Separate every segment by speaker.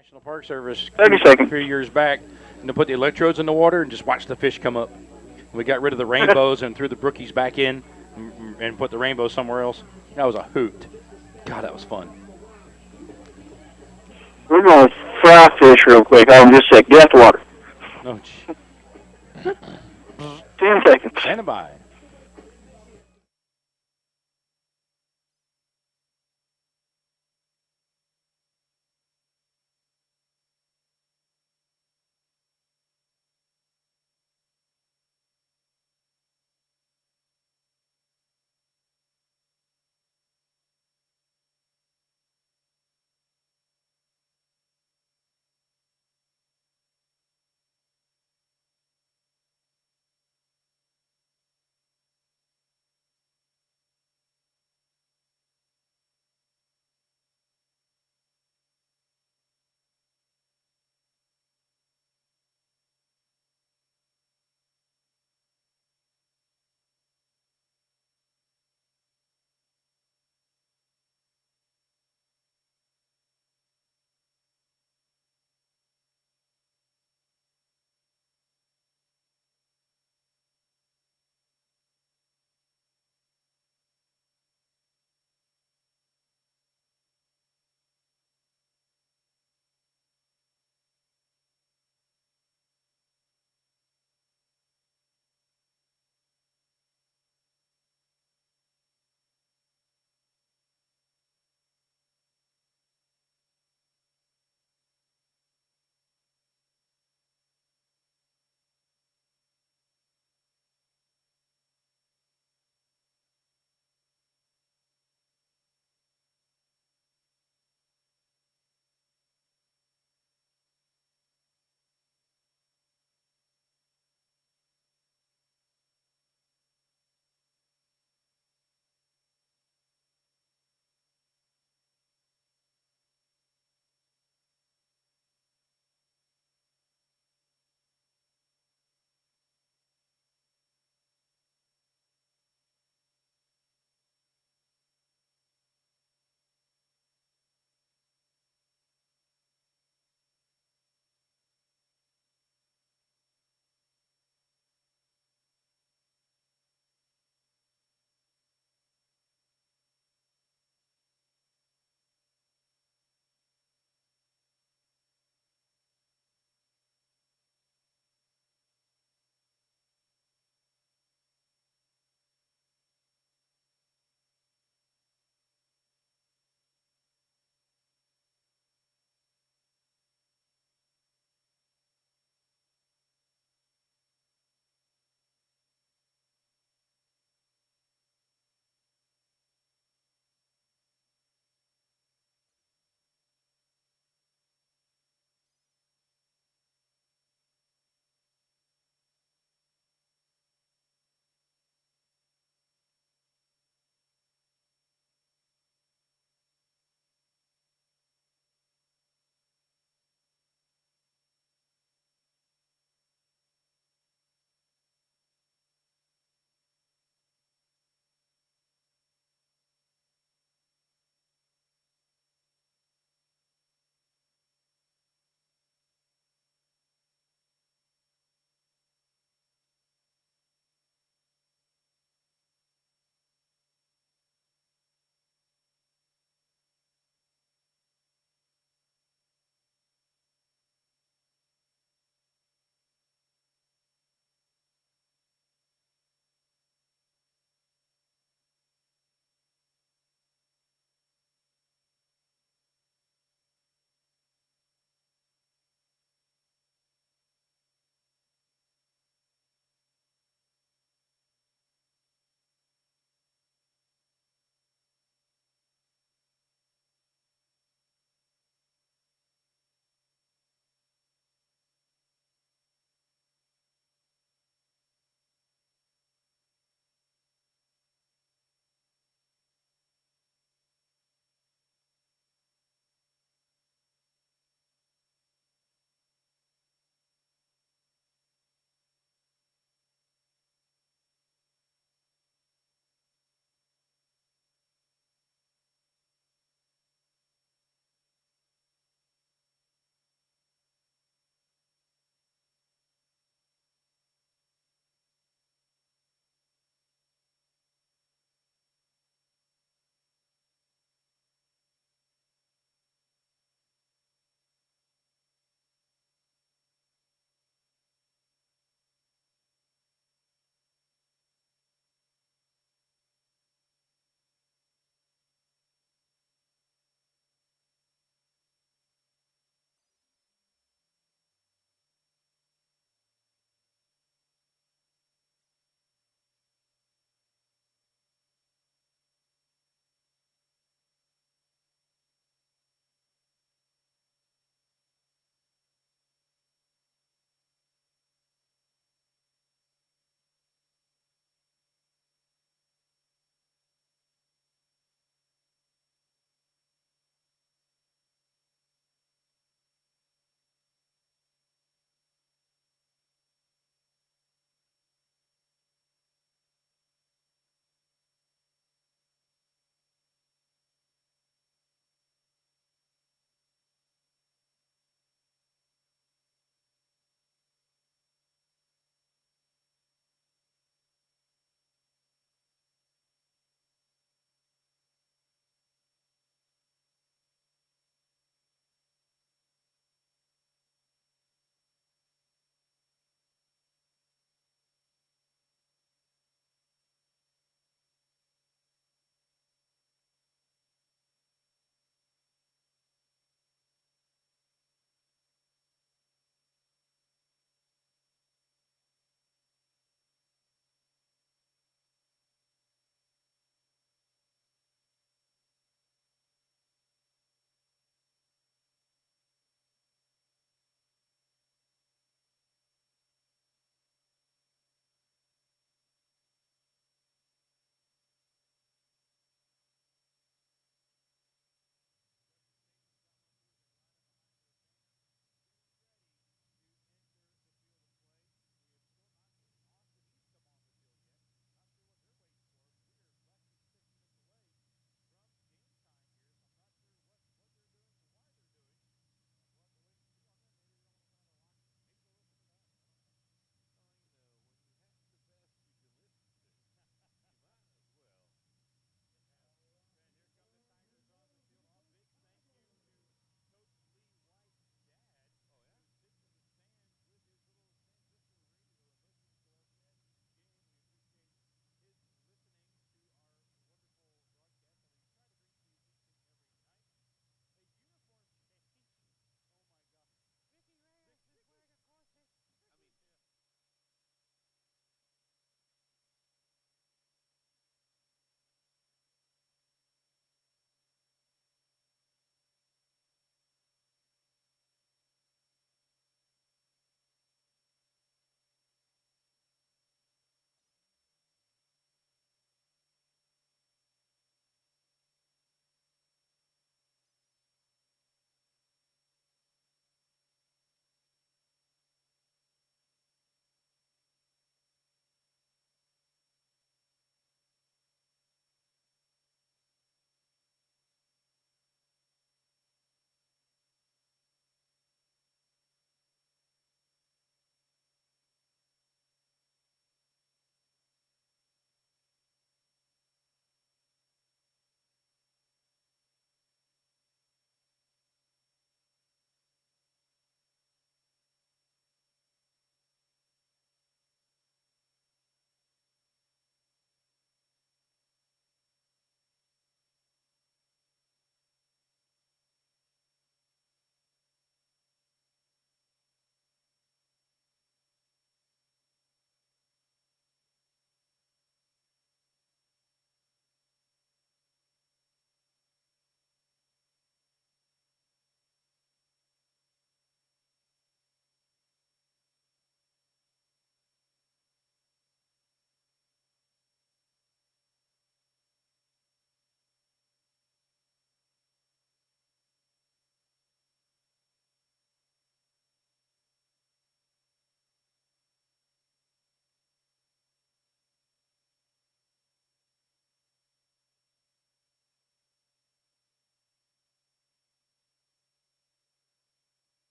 Speaker 1: National Park Service
Speaker 2: 30
Speaker 1: a
Speaker 2: seconds.
Speaker 1: few years back, put the electrodes in the water and just watch the fish come up. We got rid of the rainbows and threw the brookies back in and put the rainbows somewhere else. That was a hoot. God, that was fun.
Speaker 2: We're going to fry fish real quick. Hold on just a sec. Get out the water.
Speaker 1: Oh, gee.
Speaker 2: 10 seconds.
Speaker 1: Stand by.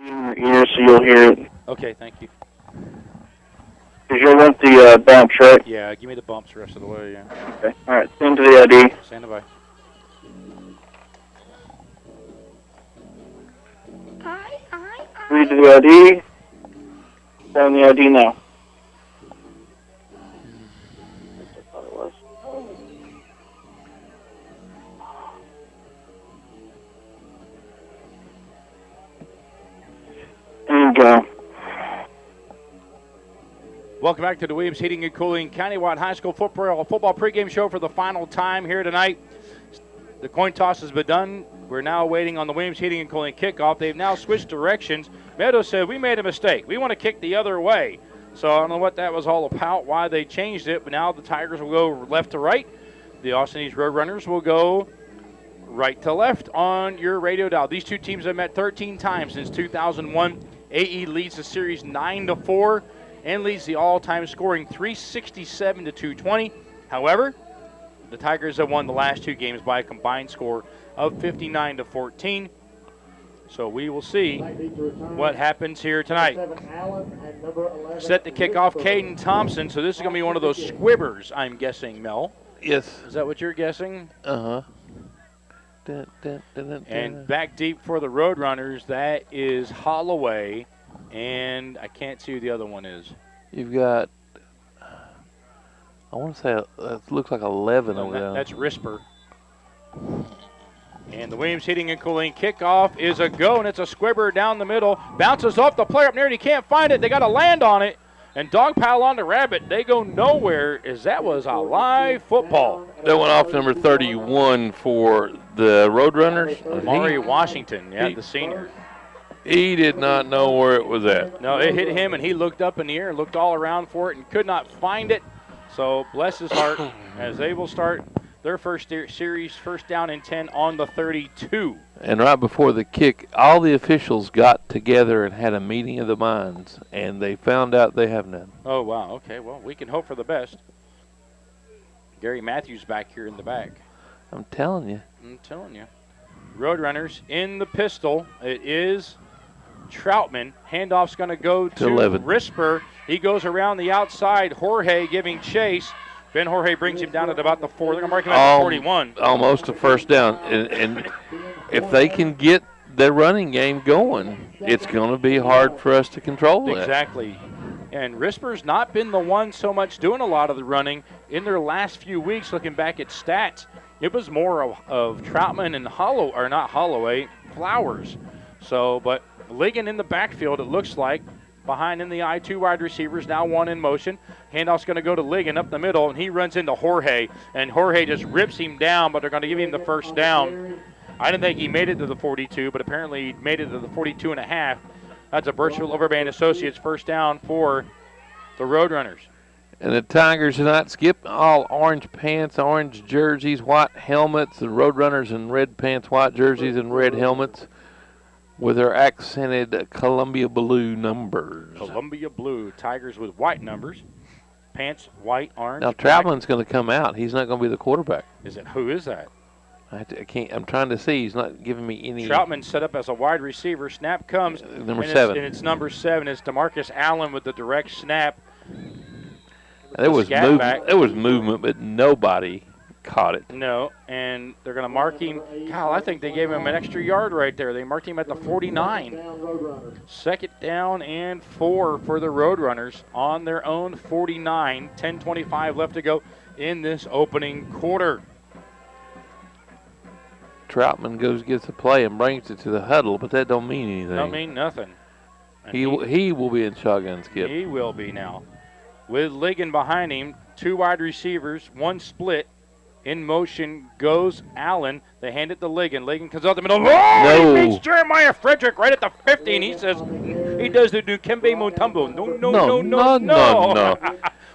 Speaker 2: in your ear so you'll hear it.
Speaker 1: Okay, thank you.
Speaker 2: Because you'll want the bumps, right?
Speaker 1: Yeah, give me the bumps the rest of the way, yeah.
Speaker 2: Okay. All right. Stand to the ID.
Speaker 1: Stand by.
Speaker 2: Read to the ID. Stand the ID now. I thought it was. And go.
Speaker 1: Welcome back to the Williams Heating and Cooling Countywide High School football pregame show for the final time here tonight. The coin toss has been done. We're now waiting on the Williams Heating and Cooling kickoff. They've now switched directions. Meadows said, we made a mistake. We want to kick the other way. So I don't know what that was all about, why they changed it, but now the Tigers will go left to right. The Austin East Roadrunners will go right to left on your radio dial. These two teams have met 13 times since 2001. AE leads the series 9-4 and leads the all-time scoring 367 to 220. However, the Tigers have won the last two games by a combined score of 59 to 14. So we will see what happens here tonight. Set to kick off Caden Thompson. So this is going to be one of those squibbers, I'm guessing, Mel.
Speaker 3: Yes.
Speaker 1: Is that what you're guessing?
Speaker 3: Uh-huh.
Speaker 1: And back deep for the Roadrunners, that is Holloway. And I can't see who the other one is.
Speaker 3: You've got, I want to say, it looks like 11 over there.
Speaker 1: That's Risper. And the Williams Heating and Cooling kickoff is a go, and it's a squibber down the middle. Bounces off the player up near, and he can't find it. They got to land on it. And dog pile on the rabbit. They go nowhere, as that was a live football.
Speaker 3: That went off number 31 for the Roadrunners.
Speaker 1: Maury Washington, the senior.
Speaker 3: He did not know where it was at.
Speaker 1: No, it hit him, and he looked up in the air and looked all around for it and could not find it. So bless his heart as they will start their first series, first down and 10 on the 32.
Speaker 3: And right before the kick, all the officials got together and had a meeting of the minds, and they found out they have none.
Speaker 1: Oh, wow. Okay, well, we can hope for the best. Gary Matthews back here in the back.
Speaker 3: I'm telling you.
Speaker 1: Roadrunners in the pistol. It is Troutman. Handoff's going to go to
Speaker 3: 11.
Speaker 1: Risper. He goes around the outside. Jorge giving chase. Ben Jorge brings him down at about the 4. They're going to mark him at the 41.
Speaker 3: Almost a first down. And if they can get their running game going, it's going to be hard for us to control that.
Speaker 1: Exactly. And Risper's not been the one so much doing a lot of the running in their last few weeks. Looking back at stats, it was more of Troutman and Holloway, Flowers. So, but Ligon in the backfield, it looks like. Behind in the eye, 2 wide receivers, now 1 in motion. Handoff's going to go to Ligon up the middle, and he runs into Jorge. And Jorge just rips him down, but they're going to give him the first down. I didn't think he made it to the 42, but apparently he made it to the 42 and a half. That's a Birchville Overband Associates first down for the Roadrunners.
Speaker 3: And the Tigers tonight skip all orange pants, orange jerseys, white helmets. The Roadrunners in red pants, white jerseys, and red helmets with their accented Columbia blue numbers.
Speaker 1: Columbia blue. Tigers with white numbers. Pants, white, orange.
Speaker 3: Now, Troutman's going to come out. He's not going to be the quarterback.
Speaker 1: Who is that?
Speaker 3: I can't. I'm trying to see. He's not giving me any.
Speaker 1: Troutman set up as a wide receiver. Snap comes.
Speaker 3: Number 7.
Speaker 1: It's number 7. It's DeMarcus Allen with the direct snap.
Speaker 3: There was movement, but nobody caught it.
Speaker 1: No, and they're going to mark him. God, I think they gave him an extra yard right there. They marked him at the 49. Second down and 4 for the Roadrunners on their own 49. 10:25 left to go in this opening quarter.
Speaker 3: Troutman gets a play and brings it to the huddle, but that don't mean anything.
Speaker 1: Don't mean nothing.
Speaker 3: He will be in shotgun skip.
Speaker 1: He will be now. With Ligon behind him, 2 wide receivers, 1 split. In motion goes Allen. They hand it to Ligon. Ligon comes out the middle. Oh, he beats Jeremiah Frederick right at the 50, and he says he does the Dukembe Mutombo. No.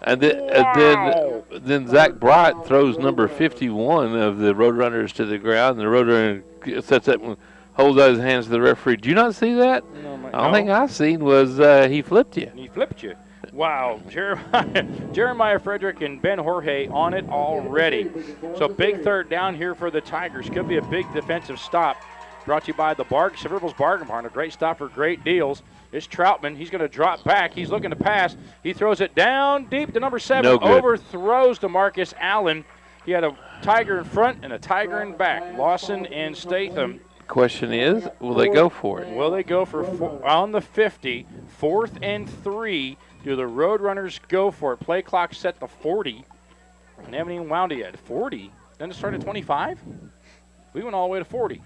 Speaker 3: And then Zach Bright throws number 51 of the Roadrunners to the ground, and the Roadrunner sets up and holds out his hands to the referee. Did you not see that? The only thing I seen was he flipped you.
Speaker 1: He flipped you. Wow, Jeremiah Frederick and Ben Jorge on it already. So big third down here for the Tigers. Could be a big defensive stop. Brought to you by the Sevierville's Bargain Barn, a great stop for great deals. It's Troutman. He's going to drop back. He's looking to pass. He throws it down deep to number 7.
Speaker 3: No good.
Speaker 1: Overthrows to Marcus Allen. He had a Tiger in front and a Tiger in back. Lawson and Statham.
Speaker 3: Question is, will they go for it?
Speaker 1: Will they go for on the 50, 4th and 3? Do the Roadrunners go for it? Play clock set to 40. And they haven't even wound it yet. 40? Then it started at 25? We went all the way to 40.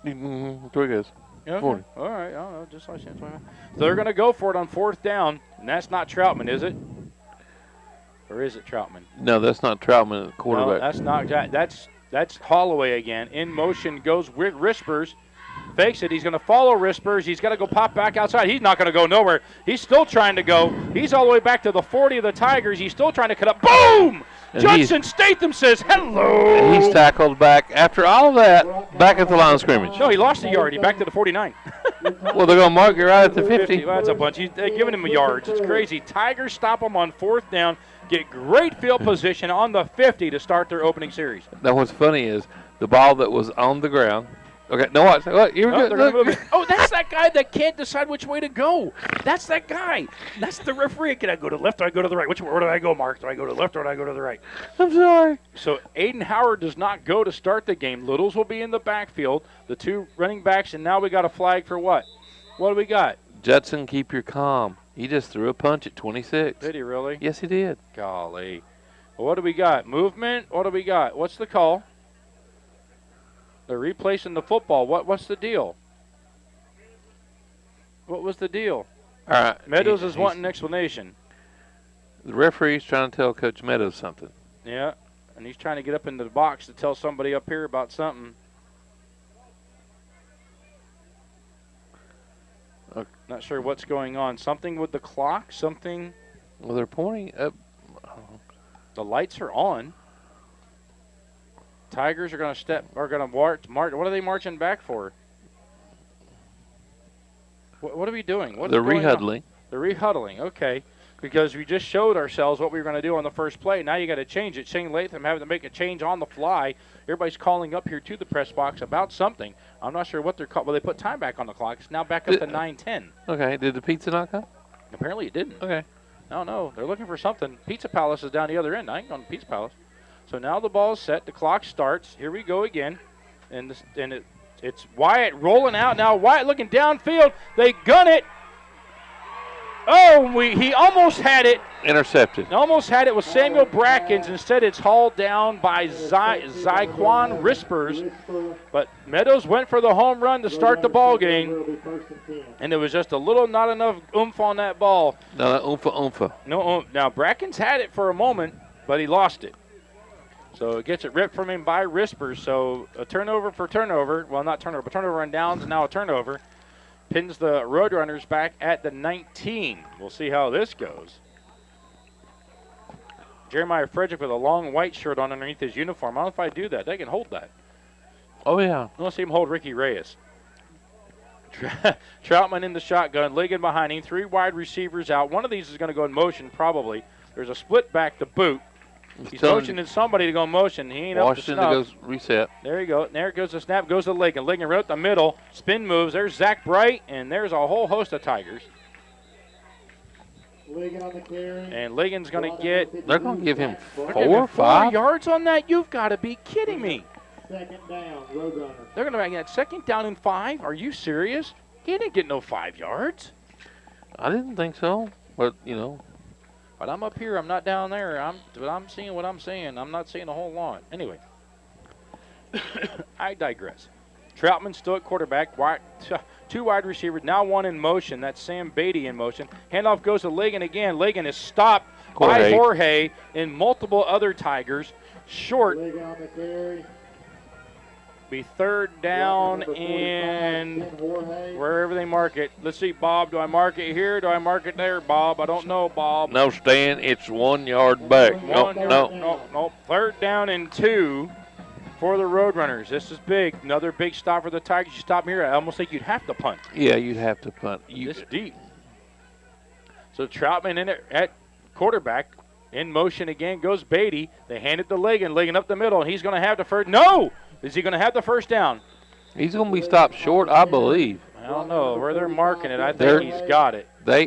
Speaker 3: Mm-hmm. 3 goes.
Speaker 1: Okay.
Speaker 3: 40.
Speaker 1: All right. I don't know. Just like 25. So they're going to go for it on 4th down. And that's not Troutman, is it? Or is it Troutman?
Speaker 3: No, that's not Troutman, the quarterback.
Speaker 1: No, that's not. That's Holloway again. In motion goes Rispers. Fakes it. He's going to follow Rispers. He's got to go pop back outside. He's not going to go nowhere. He's still trying to go. He's all the way back to the 40 of the Tigers. He's still trying to cut up. Boom! And Judson Statham says hello.
Speaker 3: And he's tackled back after all of that, back at the line of scrimmage.
Speaker 1: No, he lost a yard. He back to the 49.
Speaker 3: Well, they're going to mark it right at the 50.
Speaker 1: Well, that's a bunch. They're giving him yards. It's crazy. Tigers stop him on 4th down. Get great field position on the 50 to start their opening series.
Speaker 3: Now, what's funny is the ball that was on the ground. Okay, no, watch. Look, here we go.
Speaker 1: They're gonna move it. Oh, that's that guy that can't decide which way to go. That's that guy. That's the referee. Can I go to the left or I go to the right? Where do I go, Mark? Do I go to the left or do I go to the right?
Speaker 3: I'm sorry.
Speaker 1: So Aiden Howard does not go to start the game. Littles will be in the backfield. The 2 running backs, and now we got a flag for what? What do we got?
Speaker 3: Judson, keep your calm. He just threw a punch at 26.
Speaker 1: Did he really?
Speaker 3: Yes, he did.
Speaker 1: Golly. Well, what do we got? Movement? What do we got? What's the call? They're replacing the football. What's the deal? What was the deal?
Speaker 3: All right.
Speaker 1: Meadows is wanting an explanation.
Speaker 3: The referee's trying to tell Coach Meadows something.
Speaker 1: Yeah, and he's trying to get up into the box to tell somebody up here about something.
Speaker 3: Okay.
Speaker 1: Not sure what's going on. Something with the clock? Something?
Speaker 3: Well, they're pointing up.
Speaker 1: The lights are on. Tigers are going to march. What are they marching back for? What are we doing?
Speaker 3: They're rehuddling.
Speaker 1: They're rehuddling, okay. Because we just showed ourselves what we were going to do on the first play. Now you got to change it. Shane Latham having to make a change on the fly. Everybody's calling up here to the press box about something. I'm not sure what they're calling. Well, they put time back on the clock. It's now back up to 9:10.
Speaker 3: Okay. Did the pizza not come?
Speaker 1: Apparently it didn't.
Speaker 3: Okay.
Speaker 1: No. They're looking for something. Pizza Palace is down the other end. I ain't going to Pizza Palace. So now the ball is set. The clock starts. Here we go again. It's Wyatt rolling out. Now Wyatt looking downfield. They gun it. Oh, he almost had it.
Speaker 3: Intercepted.
Speaker 1: Almost had it with Samuel Brackens. Instead, it's hauled down by Zyquan Rispers. But Meadows went for the home run to start the ball game. And there was just a little not enough oomph on that ball.
Speaker 3: No, oomph.
Speaker 1: No, now Brackens had it for a moment, but he lost it. So it gets it ripped from him by Rispers. So a turnover for turnover. Well, not turnover, but turnover on downs, and now a turnover. Pins the Roadrunners back at the 19. We'll see how this goes. Jeremiah Frederick with a long white shirt on underneath his uniform. I don't know if I do that. They can hold that.
Speaker 3: Oh, yeah.
Speaker 1: I want to see him hold Ricky Reyes. Troutman in the shotgun, Ligon behind him. 3 wide receivers out. One of these is going to go in motion probably. There's a split back to boot. He's motioning somebody to go in motion. He ain't up to snuff.
Speaker 3: Washington goes reset.
Speaker 1: There you go. There goes the snap. Goes to Ligon. Ligon right up the middle. Spin moves. There's Zach Bright, and there's a whole host of Tigers.
Speaker 2: Ligon on the carry.
Speaker 1: And Ligon's going to get.
Speaker 3: They're going to give him 4
Speaker 1: yards on that? You've got to be kidding me.
Speaker 2: Second down, Roadrunners.
Speaker 1: They're going to make that 2nd down and 5? Are you serious? He didn't get no 5 yards.
Speaker 3: I didn't think so, but, you know.
Speaker 1: But I'm up here. I'm not down there. But I'm seeing what I'm seeing. I'm not seeing a whole lot. Anyway, I digress. Troutman still at quarterback. 2 wide receivers. Now 1 in motion. That's Sam Beatty in motion. Handoff goes to Ligon again. Ligon is stopped by Jorge and multiple other Tigers. Short.
Speaker 2: Ligon on the carry.
Speaker 1: Be 3rd down and wherever they mark it. Let's see, Bob. Do I mark it here? Do I mark it there, Bob? I don't know, Bob.
Speaker 3: No, Stan. It's 1 yard back. No.
Speaker 1: 3rd down and 2 for the Roadrunners. This is big. Another big stop for the Tigers. You stop here, I almost think you'd have to punt.
Speaker 3: Yeah, you'd have to punt.
Speaker 1: This deep. So Troutman in it at quarterback. In motion again goes Beatty. They hand it to Ligon. Ligon up the middle. He's going to have the first. No! Is he going to have the first down?
Speaker 3: He's going to be stopped short, I believe.
Speaker 1: I don't know where they're marking it. I think he's got it.
Speaker 3: They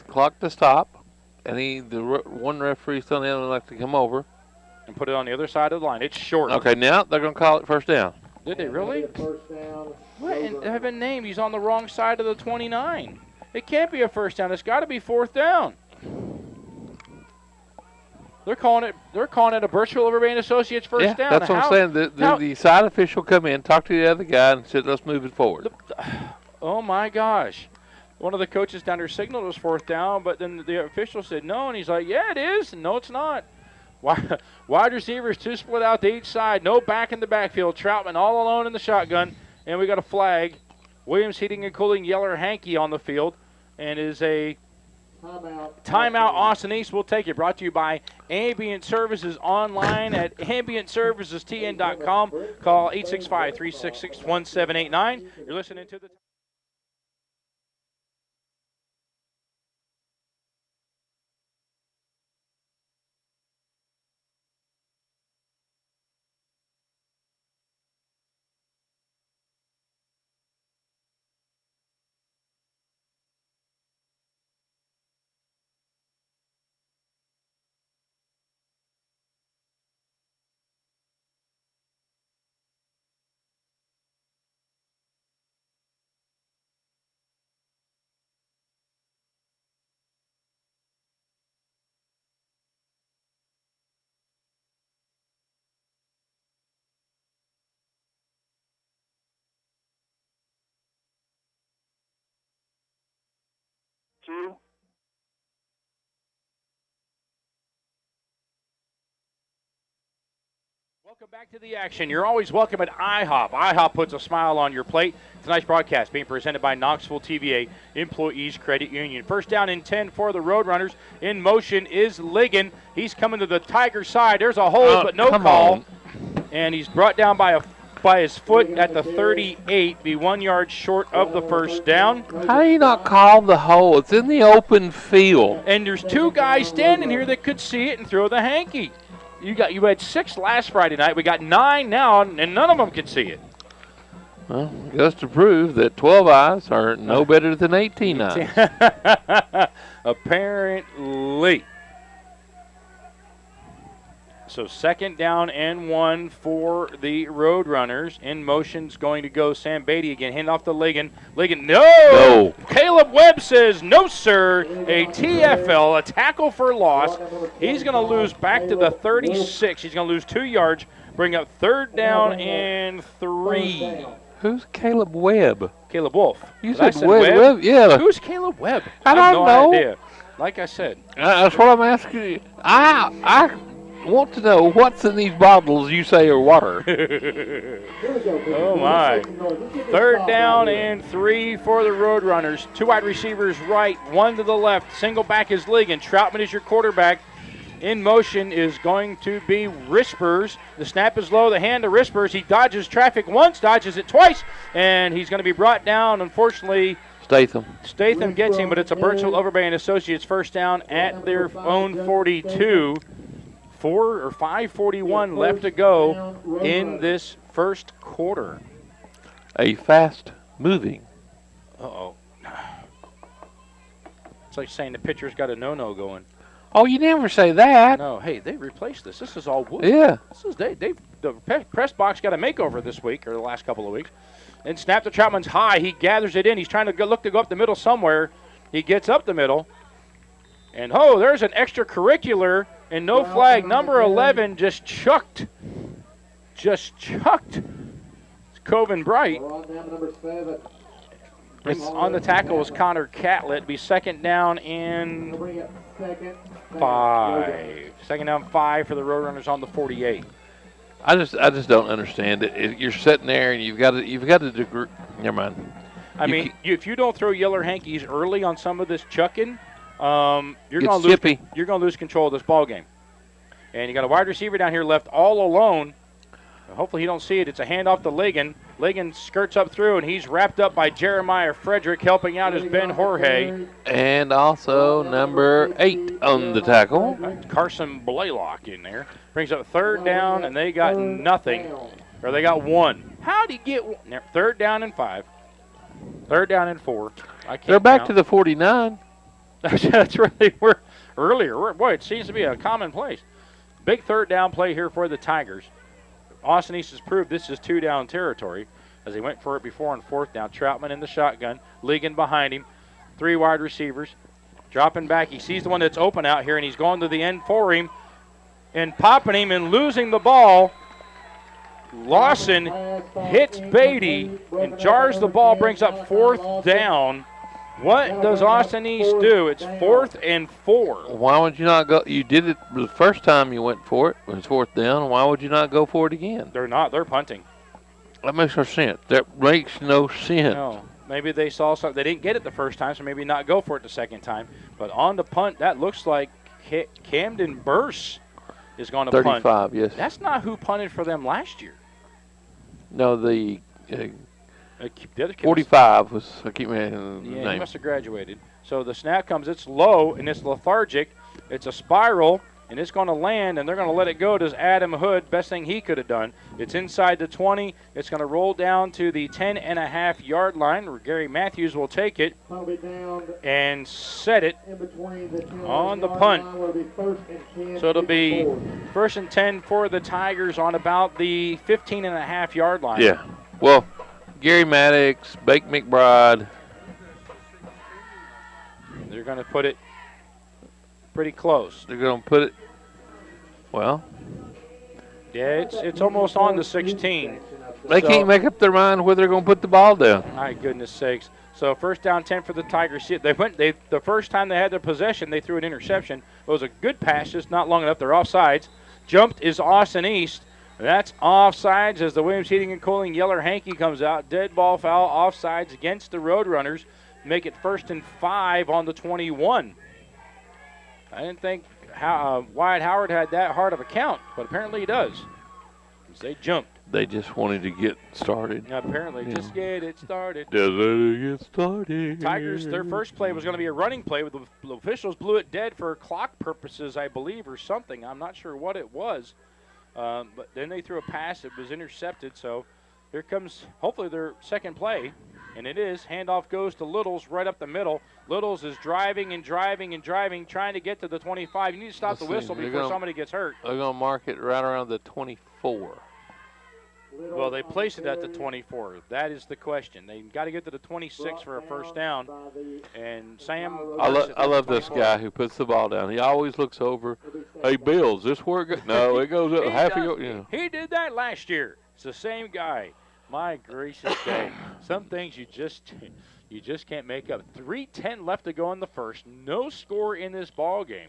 Speaker 3: clock to stop, and one referee's telling the other one like to come over
Speaker 1: and put it on the other side of the line. It's short.
Speaker 3: Okay, now they're going to call it first down.
Speaker 1: Did they really? What in heaven's name? He's on the wrong side of the 29. It can't be a first down. It's got to be fourth down. They're calling it a Birchville Overbay Associates first down.
Speaker 3: That's what I'm saying. The side official come in, talk to the other guy, and said, "Let's move it forward."
Speaker 1: Oh my gosh! One of the coaches down there signaled it was fourth down, but then the official said no, and he's like, "Yeah, it is." No, it's not. Wide receivers, 2 split out to each side. No back in the backfield. Troutman all alone in the shotgun, and we got a flag. Williams Heating and Cooling Yeller Hankey on the field, and is a timeout. Austin East will take it. Brought to you by Ambient Services online at ambientservicestn.com. Call 865-366-1789. You're listening to the... Welcome back to the action. You're always welcome at IHOP. IHOP puts a smile on your plate. Tonight's broadcast being presented by Knoxville TVA Employees Credit Union. First down and 10 for the Roadrunners. In motion is Ligon. He's coming to the Tiger side. There's a hold, but no call. And he's brought down by his foot at the 38, be 1 yard short of the first down.
Speaker 3: How do you not call the hole? It's in the open field.
Speaker 1: And there's 2 guys standing here that could see it and throw the hanky. You had 6 last Friday night. We got 9 now, and none of them can see it.
Speaker 3: Well, just to prove that 12 eyes are no better than 18 eyes.
Speaker 1: Apparently. So second down and 1 for the Roadrunners. In motion's going to go Sam Beatty again. Hand off to Ligon. Ligon, no! Caleb Webb says, no, sir. A TFL, a tackle for loss. He's going to lose back to the 36. He's going to lose 2 yards. Bring up third down and 3.
Speaker 3: Who's Caleb Webb?
Speaker 1: Caleb Wolf.
Speaker 3: You said Webb? Yeah.
Speaker 1: Who's Caleb Webb?
Speaker 3: I don't know.
Speaker 1: Idea. Like I said.
Speaker 3: That's what I'm asking you. I want to know what's in these bottles you say are water.
Speaker 1: Oh, my. Third down and 3 for the Roadrunners. 2 wide receivers right, 1 to the left. Single back is Ligon. Troutman is your quarterback. In motion is going to be Rispers. The snap is low. The hand to Rispers. He dodges traffic once, dodges it twice, and he's going to be brought down, unfortunately. Statham gets him, but it's a Birchville Overbay and Associates first down at their own 42. 5:41 left to go in this first quarter.
Speaker 3: A fast moving.
Speaker 1: Uh-oh. It's like saying the pitcher's got a no-no going.
Speaker 3: Oh, you never say that.
Speaker 1: No, hey, they replaced this. This is all wood.
Speaker 3: Yeah.
Speaker 1: The press box got a makeover this week, or the last couple of weeks. And snap to Troutman's high. He gathers it in. He's trying to go up the middle somewhere. He gets up the middle. And, there's an extracurricular and no flag. Number 11 just chucked. Coven Bright. On the tackle was Connor Catlett. Be second down and 5. Second down 5 for the Roadrunners on the 48.
Speaker 3: I just don't understand it. You're sitting there and you've got a degree. Never mind.
Speaker 1: If you don't throw Yeller Hankies early on some of this chucking, you're going to lose control of this ball game. And you got a wide receiver down here left all alone. Hopefully he don't see it. It's a handoff to Ligon. Ligon skirts up through, and he's wrapped up by Jeremiah Frederick. Helping out is Ben Jorge.
Speaker 3: And also number 8 on the tackle.
Speaker 1: Carson Blaylock in there. Brings up third down, and they got nothing. Or they got 1. How'd he get one? Third down and 5. Third down and 4. I can't
Speaker 3: They're back
Speaker 1: count.
Speaker 3: to the 49.
Speaker 1: That's really where earlier. Boy, it seems to be a commonplace. Big third down play here for the Tigers. Austin East has proved this is 2-down territory as he went for it before on 4th down. Troutman in the shotgun, Ligon behind him. 3 wide receivers. Dropping back. He sees the one that's open out here, and he's going to the end for him and popping him and losing the ball. Lawson hits Beatty and jars the ball, brings up 4th down. What does Austin East do? It's 4th and 4.
Speaker 3: Why would you not go? You did it the first time you went for it. It was 4th down. Why would you not go for it again?
Speaker 1: They're not. They're punting.
Speaker 3: That makes no sense. That makes no sense.
Speaker 1: No. Maybe they saw something. They didn't get it the first time, so maybe not go for it the second time. But on the punt, that looks like Camden Burse is going to
Speaker 3: 35,
Speaker 1: punt.
Speaker 3: yes.
Speaker 1: That's not who punted for them last year.
Speaker 3: No, the
Speaker 1: The other kid
Speaker 3: 45 was, I keep remembering the
Speaker 1: Yeah, he
Speaker 3: name.
Speaker 1: must have graduated. So the snap comes, it's low, and it's lethargic. It's a spiral, and it's going to land, and they're going to let it go to Adam Hood. Best thing he could have done. It's inside the 20. It's going to roll down to the 10.5-yard line where Gary Matthews will take it and set it on the punt. So it'll be 1st and 10 for the Tigers on about the 15.5-yard line.
Speaker 3: Yeah. Well, Gary Maddox, Bake McBride.
Speaker 1: They're going to put it pretty close.
Speaker 3: They're going to put it, well.
Speaker 1: Yeah, it's almost on the 16.
Speaker 3: They can't make up their mind where they're going to put the ball down.
Speaker 1: My goodness sakes. So 1st down 10 for the Tigers. The first time they had their possession, they threw an interception. It was a good pass, just not long enough. They're offsides. Jumped is Austin East. That's offsides as the Williams Heating and Cooling Yeller Hankey comes out. Dead ball foul, offsides against the Roadrunners. Make it 1st and 5 on the 21. I didn't think Wyatt Howard had that hard of a count, but apparently he does. They jumped.
Speaker 3: They just wanted to get started.
Speaker 1: Apparently, just get it started.
Speaker 3: Just let it get started.
Speaker 1: Tigers, their first play was going to be a running play, but the officials blew it dead for clock purposes, I believe, or something. I'm not sure what it was. But then they threw a pass. It was intercepted. So here comes, hopefully, their second play. And it is. Handoff goes to Littles right up the middle. Littles is driving and driving and driving, trying to get to the 25. You need to stop the whistle before somebody gets hurt.
Speaker 3: They're going to mark it right around the 24.
Speaker 1: Well, they placed it at the 24. That is the question. They've got to get to the 26 for a first down. And Sam,
Speaker 3: I love this guy who puts the ball down. He always looks over. Hey, Bill, is this where it goes? No, it goes up half a yard. Yeah.
Speaker 1: He did that last year. It's the same guy. My gracious day. Some things you just can't make up. 3:10 left to go in the first. No score in this ball game.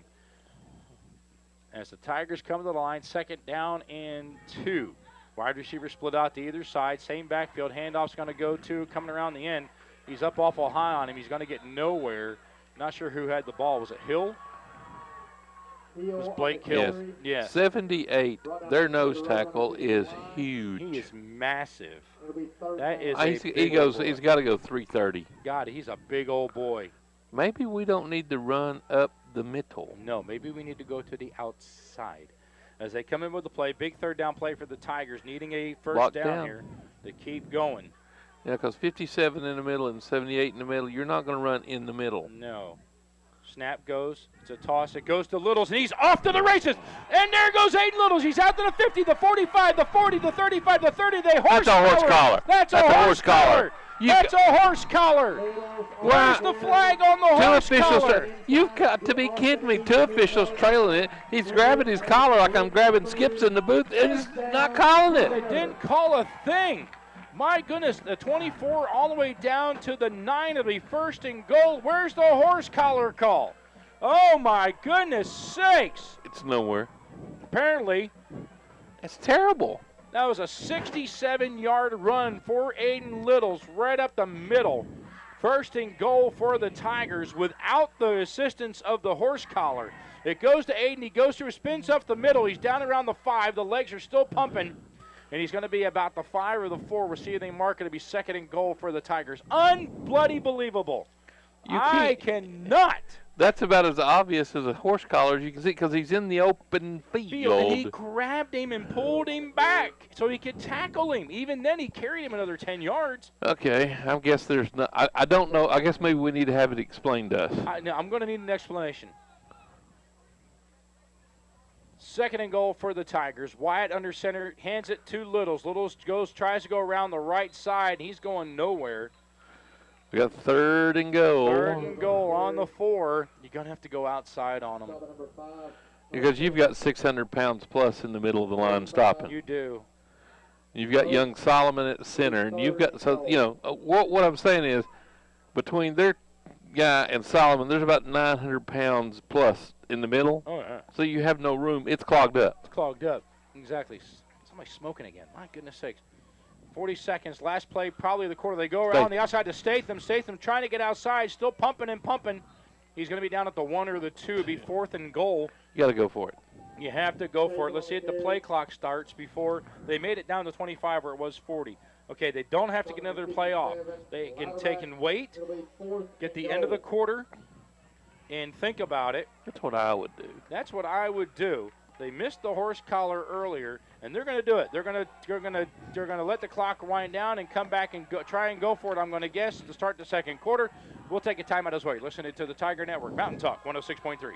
Speaker 1: As the Tigers come to the line, 2nd down and 2. Wide receiver split out to either side. Same backfield. Handoff's going to go to coming around the end. He's up awful high on him. He's going to get nowhere. Not sure who had the ball. Was it Hill? It was Blake Hill.
Speaker 3: Yes. 78. Their nose tackle is huge.
Speaker 1: He is massive. That is
Speaker 3: He's got to go 330.
Speaker 1: God, he's a big old boy.
Speaker 3: Maybe we don't need to run up the middle.
Speaker 1: No, maybe we need to go to the outside. As they come in with the play, big 3rd down play for the Tigers, needing a first down here to keep going.
Speaker 3: Yeah, because 57 in the middle and 78 in the middle, you're not going to run in the middle.
Speaker 1: No. Snap goes. It's a toss. It goes to Littles, and he's off to the races. And there goes Aiden Littles. He's out to the 50, the 45, the 40, the 35, the 30. That's
Speaker 3: a horse collar.
Speaker 1: That's a horse collar. That's a horse collar. Where's the flag on the horse collar?
Speaker 3: You've got to be kidding me. 2 officials trailing it. He's grabbing his collar like I'm grabbing Skips in the booth, and he's not calling it.
Speaker 1: They didn't call a thing. My goodness, the 24 all the way down to the 9 of the 1st and goal. Where's the horse collar call? Oh, my goodness sakes.
Speaker 3: It's nowhere.
Speaker 1: Apparently.
Speaker 3: It's terrible.
Speaker 1: That was a 67-yard run for Aiden Littles right up the middle. 1st and goal for the Tigers without the assistance of the horse collar. It goes to Aiden. He goes through, spins up the middle. He's down around the 5. The legs are still pumping. And he's going to be about the 5 or the 4. We'll see if they mark it to be 2nd and goal for the Tigers. Unbloody believable. I cannot
Speaker 3: That's about as obvious as a horse collar as you can see because he's in the open field.
Speaker 1: And he grabbed him and pulled him back so he could tackle him. Even then, he carried him another 10 yards.
Speaker 3: Okay, I guess there's no. I don't know. I guess maybe we need to have it explained to us.
Speaker 1: No, I'm going to need an explanation. Second and goal for the Tigers. Wyatt under center, hands it to Littles. Littles tries to go around the right side. He's going nowhere.
Speaker 3: We got third and goal.
Speaker 1: Third and goal on the 4. You're going to have to go outside on them.
Speaker 3: Because you've got 600 pounds plus in the middle of the line stopping.
Speaker 1: You do.
Speaker 3: You've got young Solomon at center, and you've got, so, you know, what I'm saying is between their guy and Solomon, there's about 900 pounds plus in the middle.
Speaker 1: Oh, yeah.
Speaker 3: So you have no room. It's clogged up.
Speaker 1: It's clogged up. Exactly. Somebody's smoking again. My goodness sakes. 40 seconds. Last play, probably the quarter. They go around the outside to Statham. Statham trying to get outside, still pumping and pumping. He's going to be down at the 1 or the 2. It'll be 4th and goal.
Speaker 3: You got to go for it.
Speaker 1: You have to go for it. Let's see if the play clock starts before they made it down to 25 where it was 40. Okay, they don't have to get another play off. They can take and wait, get the end of the quarter, and think about it.
Speaker 3: That's what I would do.
Speaker 1: That's what I would do. They missed the horse collar earlier, and they're going to do it. They're going to let the clock wind down and come back and try and go for it. I'm going to guess to start the second quarter. We'll take a timeout as well. You're listening to the Tiger Network, Mountain Talk 106.3.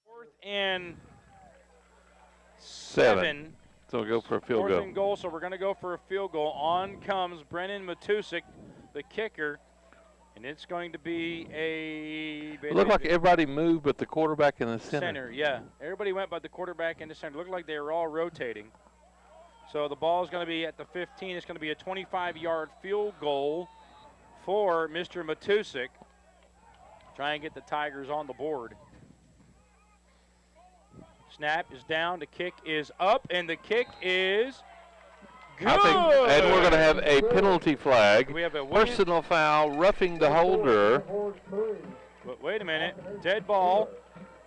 Speaker 1: Fourth and 7.
Speaker 3: So we'll go for a field goal.
Speaker 1: 4th and goal, so we're going to go for a field goal. On comes Brennan Matusik, the kicker, and it's going to be a...
Speaker 3: It looked like everybody moved but the quarterback in the center.
Speaker 1: Yeah. Everybody went but the quarterback in the center. It looked like they were all rotating. So the ball is going to be at the 15. It's going to be a 25-yard field goal for Mr. Matusik. Try and get the Tigers on the board. Snap is down, the kick is up, and the kick is good.
Speaker 3: And we're going to have a penalty flag.
Speaker 1: We have a
Speaker 3: personal foul, roughing the holder.
Speaker 1: But wait a minute, dead ball,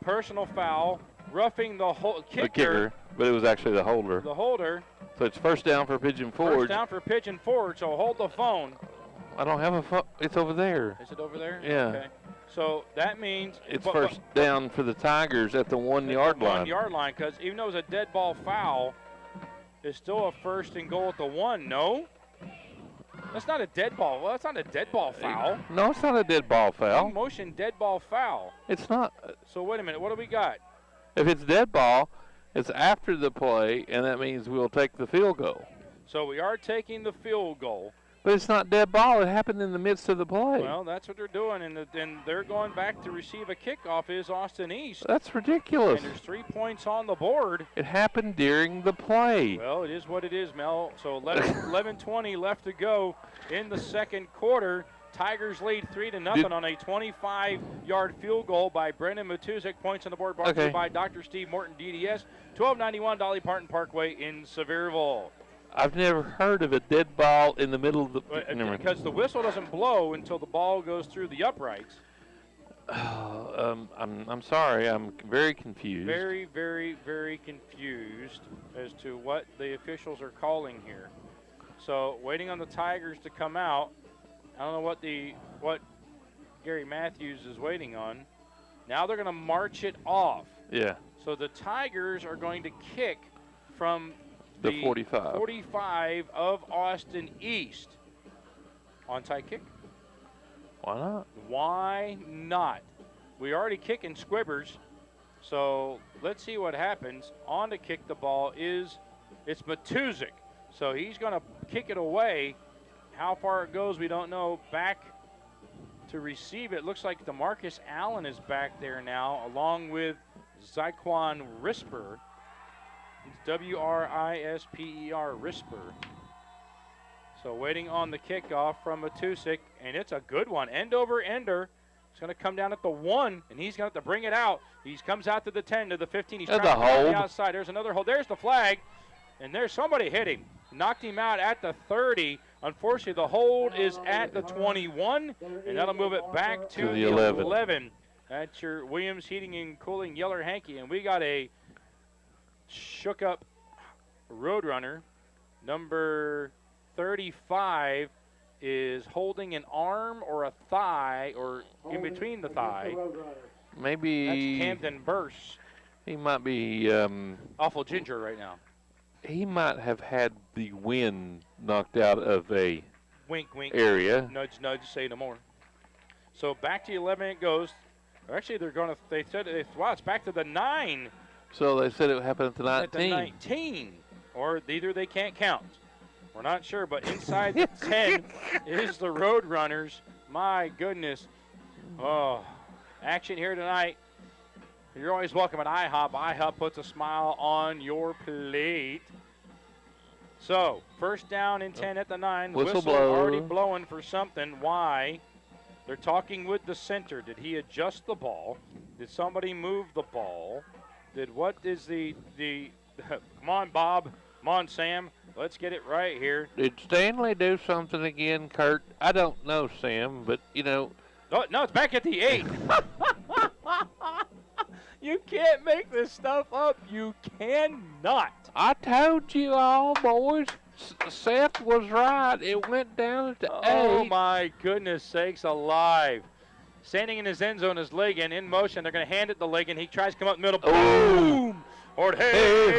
Speaker 1: personal foul, roughing the kicker.
Speaker 3: But it was actually the holder.
Speaker 1: The holder.
Speaker 3: So it's first down for Pigeon Forge.
Speaker 1: First down for Pigeon Forge, so hold the phone.
Speaker 3: I don't have a phone. It's over there.
Speaker 1: Is it over there?
Speaker 3: Yeah.
Speaker 1: Okay. So that means
Speaker 3: it's first down for the Tigers at the 1 yard line.
Speaker 1: 1 yard line, because even though it's a dead ball foul, it's still a first and goal at the 1. No, that's not a dead ball. Well, that's not a dead ball foul.
Speaker 3: No, it's not a dead ball foul.
Speaker 1: Motion dead ball foul.
Speaker 3: It's not.
Speaker 1: So wait a minute. What do we got?
Speaker 3: If it's dead ball, it's after the play, and that means we'll take the field goal.
Speaker 1: So we are taking the field goal.
Speaker 3: But it's not dead ball. It happened in the midst of the play.
Speaker 1: Well, that's what they're doing, and they're going back to receive a kickoff is Austin East.
Speaker 3: That's ridiculous.
Speaker 1: And there's 3 points on the board.
Speaker 3: It happened during the play.
Speaker 1: Well, it is what it is, Mel. So 11:20 left to go in the second quarter. Tigers lead 3-0 on a 25-yard field goal by Brendan Matuzik. Points on the board brought to you by Dr. Steve Morton, DDS, 1291 Dolly Parton Parkway in Sevierville.
Speaker 3: I've never heard of a dead ball in the middle of the...
Speaker 1: Because the whistle doesn't blow until the ball goes through the uprights.
Speaker 3: I'm sorry. I'm very confused.
Speaker 1: Very, very, very confused as to what the officials are calling here. So waiting on the Tigers to come out. I don't know what Gary Matthews is waiting on. Now they're going to march it off.
Speaker 3: Yeah.
Speaker 1: So the Tigers are going to kick from
Speaker 3: the
Speaker 1: 45 of Austin East. Onside kick.
Speaker 3: Why not?
Speaker 1: Why not? We already kicking Squibbers, so let's see what happens. On to kick the ball it's Matuzik. So he's going to kick it away. How far it goes, we don't know. Back to receive it. Looks like DeMarcus Allen is back there now, along with Zyquan Risper. It's W-R-I-S-P-E-R, Risper. So waiting on the kickoff from Matuzik, and it's a good one. End over ender. It's going to come down at the 1, and he's going to have to bring it out. He comes out to the 10, to the 15. He's trying to get the outside. There's another hold. There's the flag, and there's somebody hit him. Knocked him out at the 30. Unfortunately, the hold is at the 21, and that'll move it back to the 11. That's your Williams Heating and Cooling Yeller Hanky, and we got a shook-up Roadrunner. Number 35 is holding an arm or a thigh, or in between the thigh.
Speaker 3: Maybe
Speaker 1: that's Camden Burse.
Speaker 3: He might be
Speaker 1: awful ginger right now.
Speaker 3: He might have had the wind knocked out of a
Speaker 1: wink
Speaker 3: area.
Speaker 1: Nudge, nudge, say no more. So back to 11 it goes. Actually, they said, wow, it's back to the 9.
Speaker 3: So they said it happened at the 19.
Speaker 1: At the 19. Or either they can't count. We're not sure, but inside the 10 is the Roadrunners. My goodness. Oh, action here tonight. You're always welcome at IHOP. IHOP puts a smile on your plate. So, first down and 10 at the 9. Whistle already blowing for something. Why? They're talking with the center. Did he adjust the ball? Did somebody move the ball? What is the come on, Bob. Come on, Sam. Let's get it right here.
Speaker 3: Did Stanley do something again, Kurt? I don't know, Sam, but, you know.
Speaker 1: Oh, no, it's back at the 8. You can't make this stuff up. You cannot.
Speaker 3: I told you all, boys. Seth was right. It went down to 8.
Speaker 1: Oh, my goodness sakes alive. Standing in his end zone is Ligon in motion. They're going to hand it to Ligon. He tries to come up the middle. Boom! Jorge.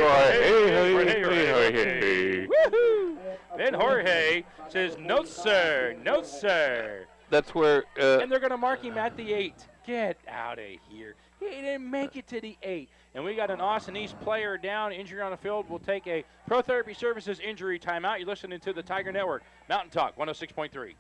Speaker 1: Then Jorge says, no, sir. No, sir.
Speaker 3: That's where.
Speaker 1: And they're going to mark him at the 8. Get out of here. He didn't make it to the 8. And we got an Austin East player down. Injury on the field. We'll take a Pro Therapy Services injury timeout. You're listening to the Tiger Network. Mountain Talk 106.3.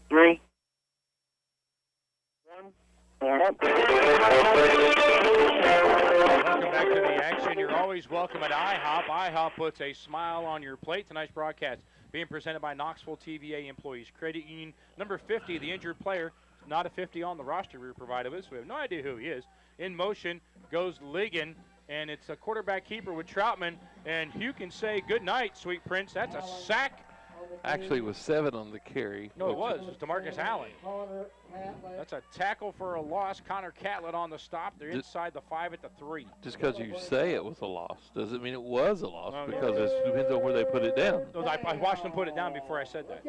Speaker 2: Three.
Speaker 1: Welcome back to the action. You're always welcome at IHOP. IHOP puts a smile on your plate. Tonight's broadcast being presented by Knoxville TVA Employees Credit Union. Number 50, the injured player, not a 50 on the roster we were provided with, so we have no idea who he is. In motion goes Ligon, and it's a quarterback keeper with Troutman, and you can say good night, Sweet Prince. That's a sack.
Speaker 3: Actually, it was 7 on the carry.
Speaker 1: No, it was. It was DeMarcus Allen. That's a tackle for a loss. Connor Catlett on the stop. They're inside the 5 at the 3.
Speaker 3: Just because you say it was a loss doesn't mean it was a loss, because it depends on where they put it down.
Speaker 1: No, I watched them put it down before I said that.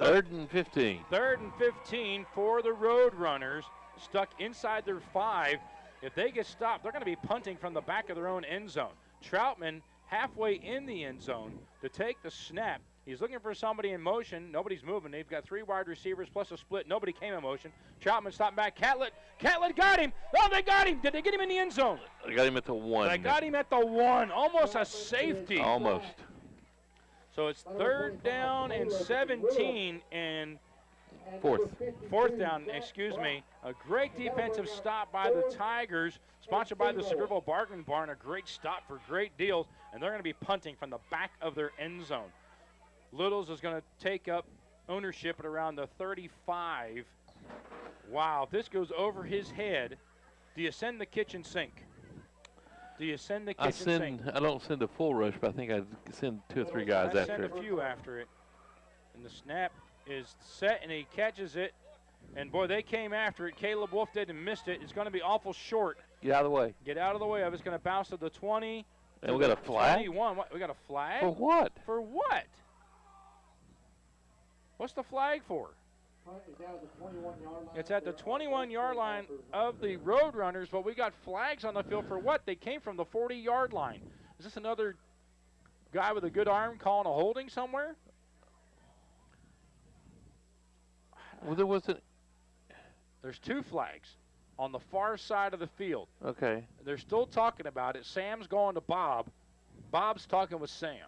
Speaker 3: 3rd and 15.
Speaker 1: 3rd and 15 for the Roadrunners, stuck inside their 5. If they get stopped, they're going to be punting from the back of their own end zone. Troutman halfway in the end zone to take the snap. He's looking for somebody in motion. Nobody's moving. They've got 3 wide receivers plus a split. Nobody came in motion. Troutman stopped back. Catlett got him. Oh, they got him. Did they get him in the end zone?
Speaker 3: They got him at the 1.
Speaker 1: They got him at the 1. Almost a safety.
Speaker 3: Almost.
Speaker 1: So it's 3rd down and 17 and 4th down, excuse me. A great defensive stop by the Tigers, sponsored by the Sevierville Bargain Barn. A great stop for great deals, and they're going to be punting from the back of their end zone. Littles is going to take up ownership at around the 35. Wow, if this goes over his head, do you send the kitchen sink? Do you send the kitchen sink?
Speaker 3: I don't send a full rush, but I think I send 2 or 3 guys after it.
Speaker 1: I send a few after it. And the snap is set, and he catches it. And, boy, they came after it. Caleb Wolf did and missed it. It's going to be awful short.
Speaker 3: Get out of the way.
Speaker 1: Get out of the way of it. It's going to bounce to the 20.
Speaker 3: And we got a flag?
Speaker 1: 21. What, we got a flag?
Speaker 3: For what?
Speaker 1: For what? What's the flag for? It's at the 21-yard line of the Roadrunners, but we got flags on the field for what? They came from the 40-yard line. Is this another guy with a good arm calling a holding somewhere?
Speaker 3: Well, there wasn't.
Speaker 1: There's 2 flags on the far side of the field.
Speaker 3: Okay.
Speaker 1: They're still talking about it. Sam's going to Bob. Bob's talking with Sam.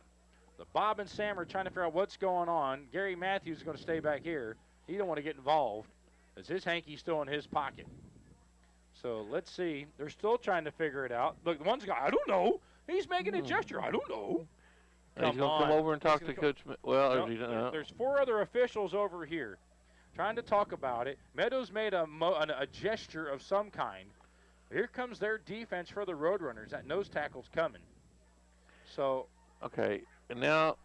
Speaker 1: The Bob and Sam are trying to figure out what's going on. Gary Matthews is going to stay back here. He don't want to get involved as his hanky's still in his pocket. So let's see. They're still trying to figure it out. Look, the one's guy, I don't know. He's making a gesture. I don't know.
Speaker 3: He's going to come over and talk to Coach. Well,
Speaker 1: no, there's 4 other officials over here trying to talk about it. Meadows made a gesture of some kind. Here comes their defense for the Roadrunners. That nose tackle's coming. So.
Speaker 3: Okay. And now.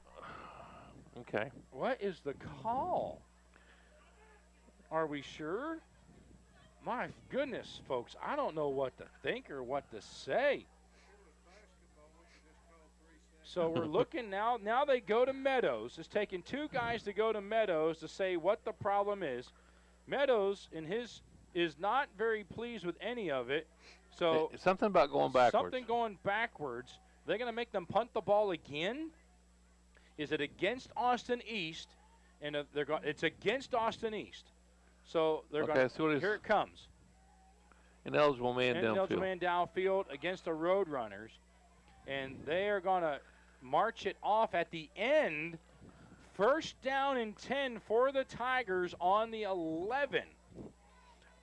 Speaker 3: Okay.
Speaker 1: What is the call? Are we sure? My goodness, folks, I don't know what to think or what to say. So we're looking now. Now they go to Meadows. It's taking 2 guys to go to Meadows to say what the problem is. Meadows, in his, is not very pleased with any of it. So
Speaker 3: something about going backwards.
Speaker 1: Something going backwards. They're going to make them punt the ball again? Is it against Austin East? And it's against Austin East. So they're going to, here it comes.
Speaker 3: An eligible man downfield. An
Speaker 1: eligible man downfield against the Roadrunners. And they are going to march it off at the end. 1st down and 10 for the Tigers on the 11.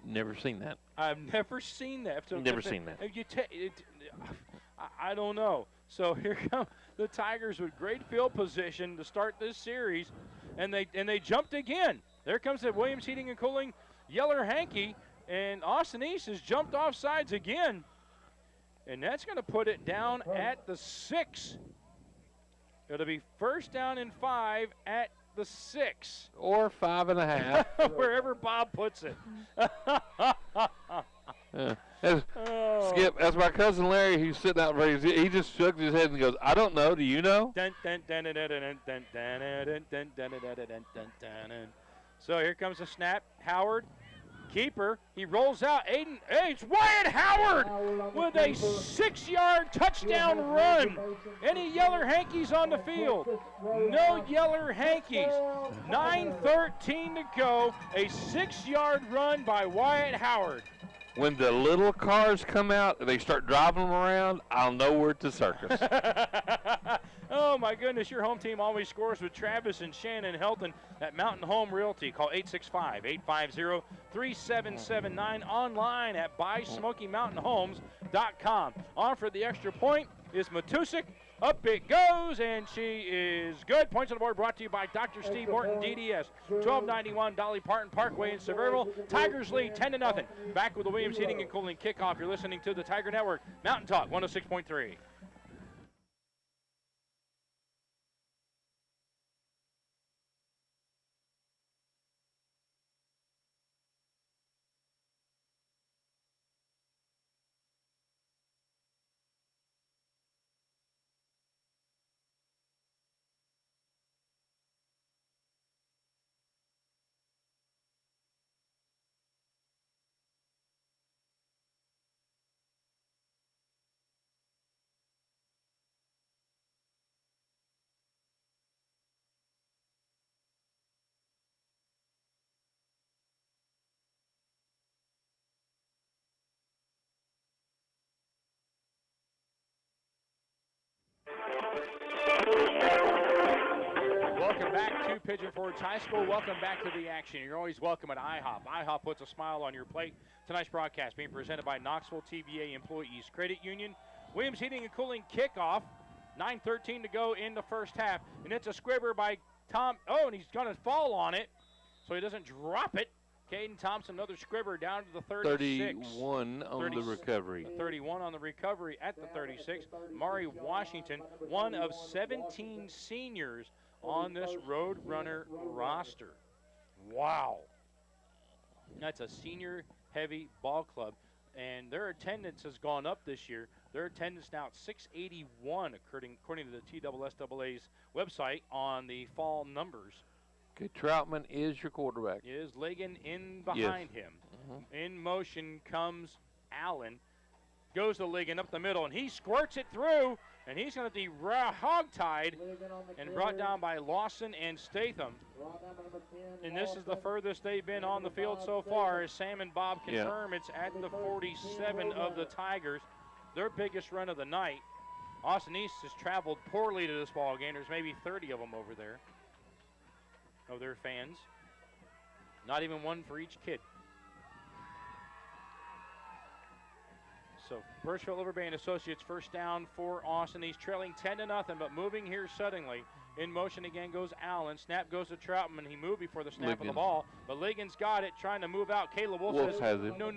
Speaker 3: Never seen that.
Speaker 1: I've never seen that. So
Speaker 3: never seen that.
Speaker 1: I don't know. So here come the Tigers with great field position to start this series, and they jumped again. There comes the Williams Heating and Cooling Yeller Hanky, and Austin East has jumped off sides again, and that's going to put it down at the 6. It'll be 1st down and 5 at the 6.
Speaker 3: Or 5.5.
Speaker 1: Wherever Bob puts it.
Speaker 3: Skip, that's my cousin Larry who's sitting out there. He just shook his head and goes, I don't know. Do you know?
Speaker 1: So here comes the snap. Howard, keeper. He rolls out. Aiden. Hey, it's Wyatt Howard with a 6-yard touchdown run. Any Yeller Hankies on the field? No Yeller Hankies. 9:13 to go. A 6-yard run by Wyatt Howard.
Speaker 3: When the little cars come out and they start driving them around, I'll know where to circus.
Speaker 1: Oh, my goodness. Your home team always scores with Travis and Shannon Helton at Mountain Home Realty. Call 865-850-3779. Online at buysmokymountainhomes.com. On for the extra point is Matusik. Up it goes, and she is good. Points on the board brought to you by Dr. Steve Morton, DDS. 1291 Dolly Parton Parkway in Sevierville. Tigers lead 10-0. Back with the Williams Heating and Cooling kickoff. You're listening to the Tiger Network. Mountain Talk 106.3. Welcome back to Pigeon Forge High School. Welcome back to the action. You're always welcome at IHOP. IHOP puts a smile on your plate. Tonight's broadcast being presented by Knoxville TVA Employees Credit Union. Williams Heating and Cooling kickoff. 9:13 to go in the first half. And it's a squibber by Tom. Oh, and he's going to fall on it so he doesn't drop it. Caden Thompson, another squibber down to the 36.
Speaker 3: 31 on the recovery.
Speaker 1: 31 on the recovery at the 36. Mari Washington, one of 17 seniors on this Roadrunner roster. Wow. That's a senior-heavy ball club, and their attendance has gone up this year. Their attendance now at 681, according to the TSSAA's website on the fall numbers.
Speaker 3: Okay, Troutman is your quarterback.
Speaker 1: Is Ligon in behind him. In motion comes Allen. Goes to Ligon up the middle, and he squirts it through, and he's going to be hog-tied and brought down by Lawson and Statham. And this is the furthest they've been on the field so far, as Sam and Bob confirm it's at the 47 of the Tigers, their biggest run of the night. Austin East has traveled poorly to this ball game. There's maybe 30 of them over there, of their fans. Not even one for each kid. So Birchville Overbay and Associates first down for Austin. He's trailing 10-0, but moving here suddenly. In motion again goes Allen. Snap goes to Troutman. He moved before the snap of the ball, but Ligon's got it, trying to move out. Caleb Wolf says,
Speaker 3: has him.
Speaker 1: no.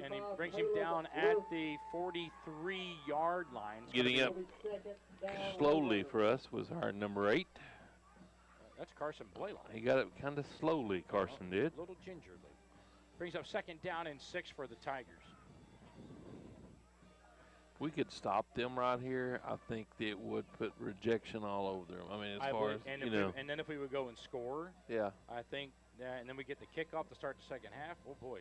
Speaker 1: And he brings him down at the 43-yard line.
Speaker 3: Getting up slowly for us was our number 8.
Speaker 1: That's Carson Blaylock.
Speaker 3: He got it kind of slowly, Carson did.
Speaker 1: A little gingerly. Brings up second down and 6 for the Tigers.
Speaker 3: If we could stop them right here, I think that it would put rejection all over them. I mean, as far as,
Speaker 1: and then if we would go and score,
Speaker 3: yeah,
Speaker 1: I think, and then we get the kickoff to start the second half, oh boy.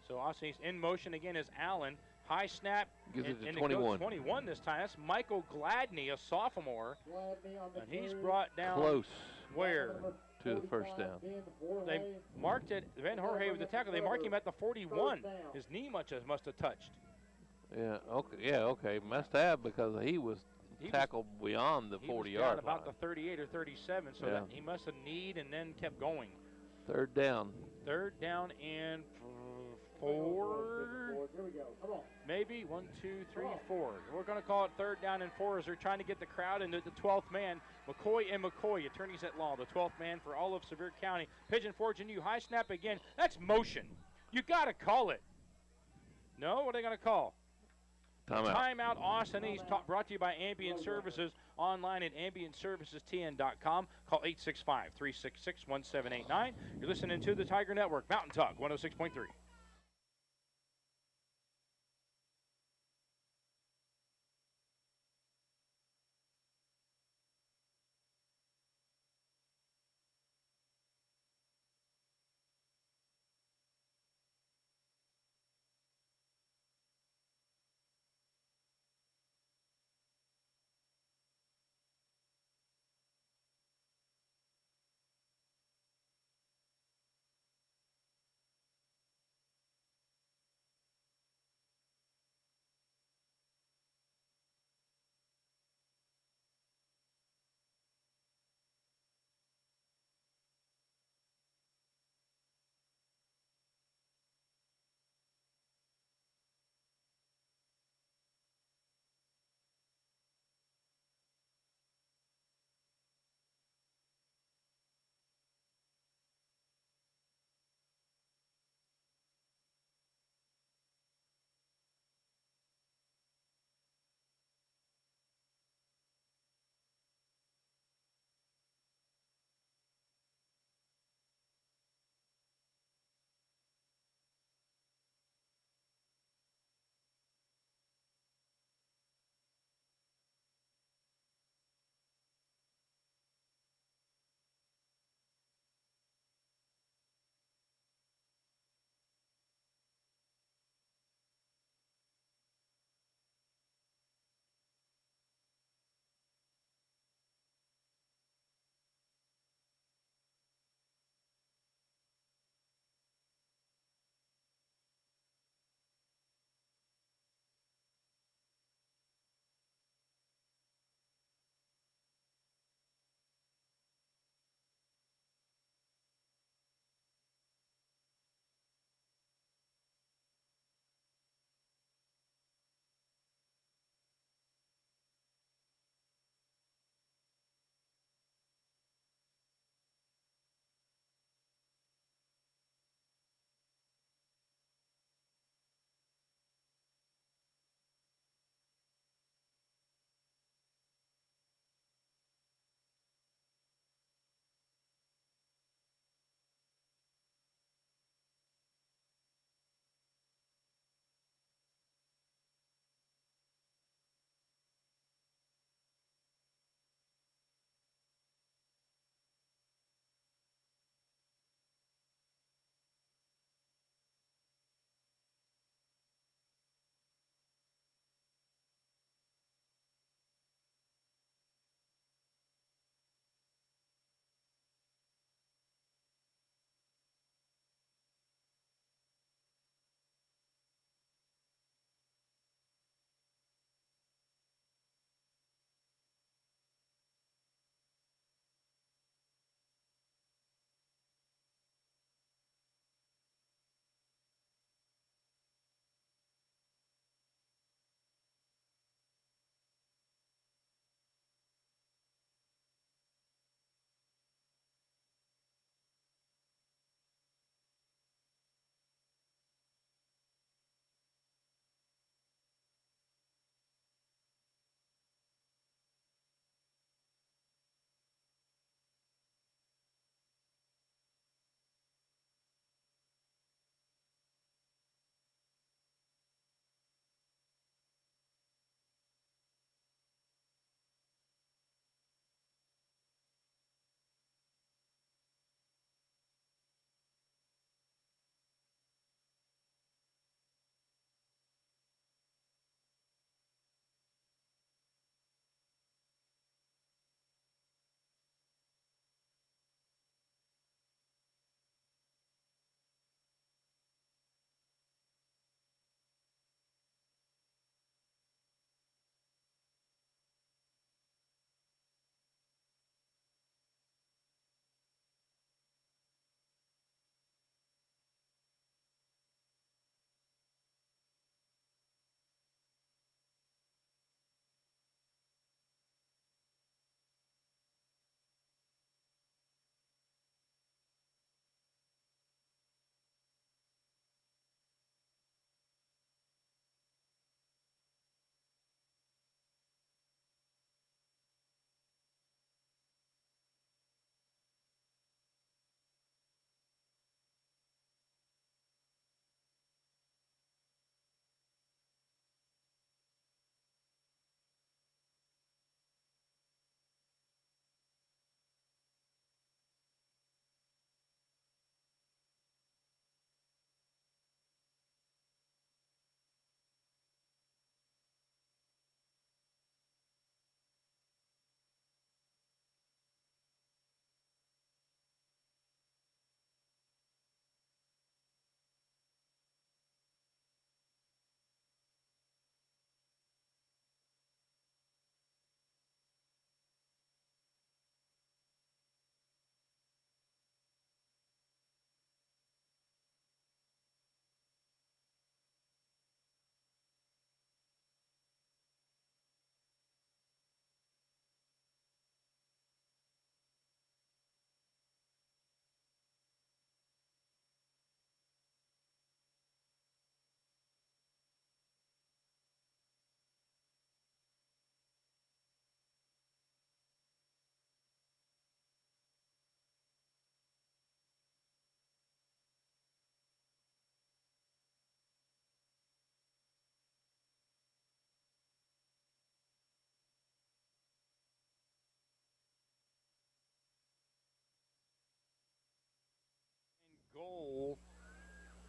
Speaker 1: So Austin's in motion again is Allen. High snap.
Speaker 3: Gives it to
Speaker 1: and
Speaker 3: 21.
Speaker 1: It goes 21 this time. That's Michael Gladney, a sophomore. And he's brought down.
Speaker 3: Close.
Speaker 1: Where?
Speaker 3: To the first down.
Speaker 1: They marked it. Van Jorge with the tackle. They mark him at the 41. His knee must have touched.
Speaker 3: Yeah. Okay. Yeah. Okay. Must have, because he was tackled beyond the 40-yard line.
Speaker 1: About the 38 or 37. So that he must have kneed and then kept going.
Speaker 3: Third down.
Speaker 1: Third down and 4.
Speaker 2: Here we go. Come on.
Speaker 1: Maybe 1, 2, 3, 4. We're going to call it third down and 4 as they're trying to get the crowd into the 12th man. McCoy and McCoy, attorneys at law, the 12th man for all of Sevier County. Pigeon Forge and you. High snap again. That's motion. You got to call it. No? What are they going to call? Timeout Austin East, brought to you by Ambient Services, online at ambientservicestn.com. Call 865-366-1789. You're listening to the Tiger Network, Mountain Talk 106.3.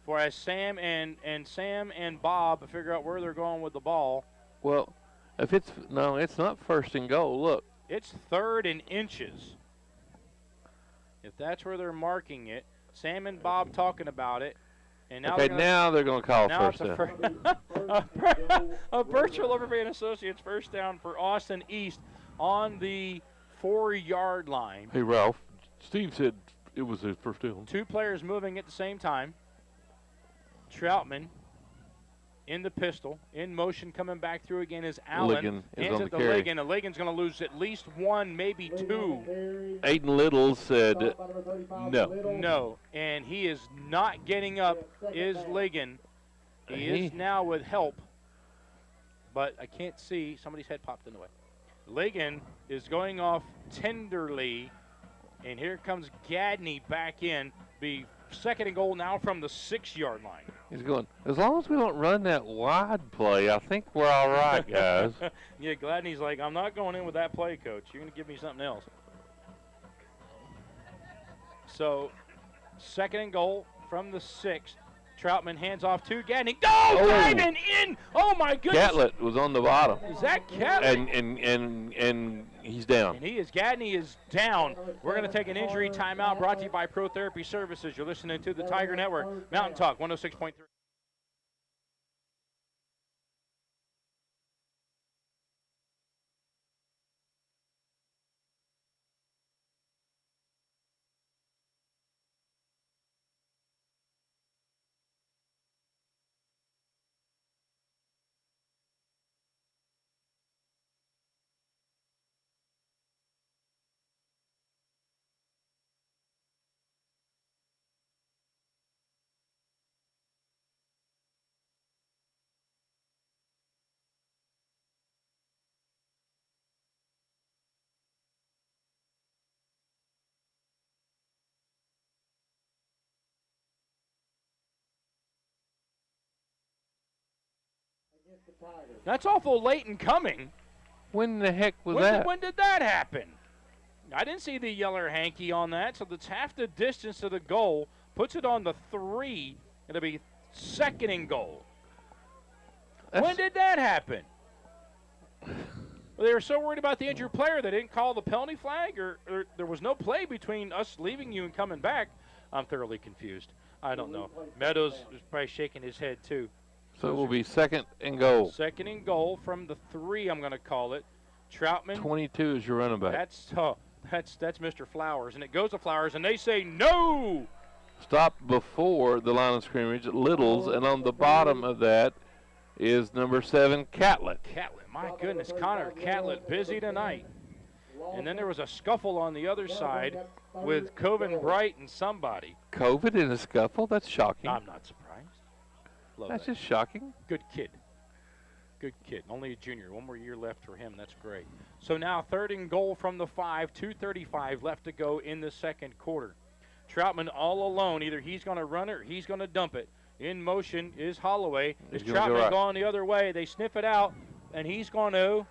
Speaker 1: for as Sam and Bob figure out where they're going with the ball.
Speaker 3: Well, if it's not first and goal. Look,
Speaker 1: it's 3rd and inches. If that's where they're marking it, Sam and Bob talking about it, and now
Speaker 3: now they're going to call first down.
Speaker 1: A virtual Overbay Associates first down for Austin East on the 4-yard line.
Speaker 3: Hey Ralph, Steve said it was his first down.
Speaker 1: 2 players moving at the same time. Troutman in the pistol, in motion, coming back through again is Allen.
Speaker 3: Ligon is
Speaker 1: hands
Speaker 3: on
Speaker 1: it
Speaker 3: the
Speaker 1: to
Speaker 3: carry.
Speaker 1: Ligon, and Ligon's going to lose at least 1, maybe 2.
Speaker 3: Aiden Little said no.
Speaker 1: No, and he is not getting up, is Ligon. He is now with help, but I can't see. Somebody's head popped in the way. Ligon is going off tenderly, and here comes Gadney back in. Be 2nd and goal now from the 6-yard line.
Speaker 3: He's going, as long as we don't run that wide play, I think we're all right, guys.
Speaker 1: Yeah, Gladney's like, I'm not going in with that play, Coach. You're going to give me something else. So, 2nd and goal from the 6. Troutman hands off to Gadney. Diving in! Oh, my goodness!
Speaker 3: Catlett was on the bottom.
Speaker 1: Is that Catlett?
Speaker 3: And he's down.
Speaker 1: And Gadney is down. We're going to take an injury timeout brought to you by Pro Therapy Services. You're listening to the Tiger Network, Mountain Talk 106.3. That's awful late in coming.
Speaker 3: When the heck was that?
Speaker 1: When did that happen? I didn't see the yeller hanky on that, so that's half the distance to the goal. Puts it on the 3. It'll be 2nd and goal. When did that happen? Well, they were so worried about the injured player they didn't call the penalty flag, or there was no play between us leaving you and coming back. I'm thoroughly confused. I don't know. Meadows is probably shaking his head too.
Speaker 3: So it will be 2nd and goal.
Speaker 1: 2nd and goal from the 3, I'm going to call it. Troutman.
Speaker 3: 22 is your running back.
Speaker 1: That's Mr. Flowers, and it goes to Flowers, and they say no.
Speaker 3: Stop before the line of scrimmage at Little's, and on the bottom of that is number 7, Catlett.
Speaker 1: Catlett, my goodness, Connor Catlett busy tonight. And then there was a scuffle on the other side with Coven Bright and somebody.
Speaker 3: COVID in a scuffle? That's shocking.
Speaker 1: I'm not surprised. Love
Speaker 3: That's
Speaker 1: that.
Speaker 3: just shocking.
Speaker 1: Good kid. Good kid. Only a junior. 1 more year left for him. That's great. So now 3rd and goal from the 5. 2:35 left to go in the 2nd quarter. Troutman all alone. Either he's going to run it or he's going to dump it. In motion is Holloway. Is Troutman going the other way? They sniff it out, and he's going to.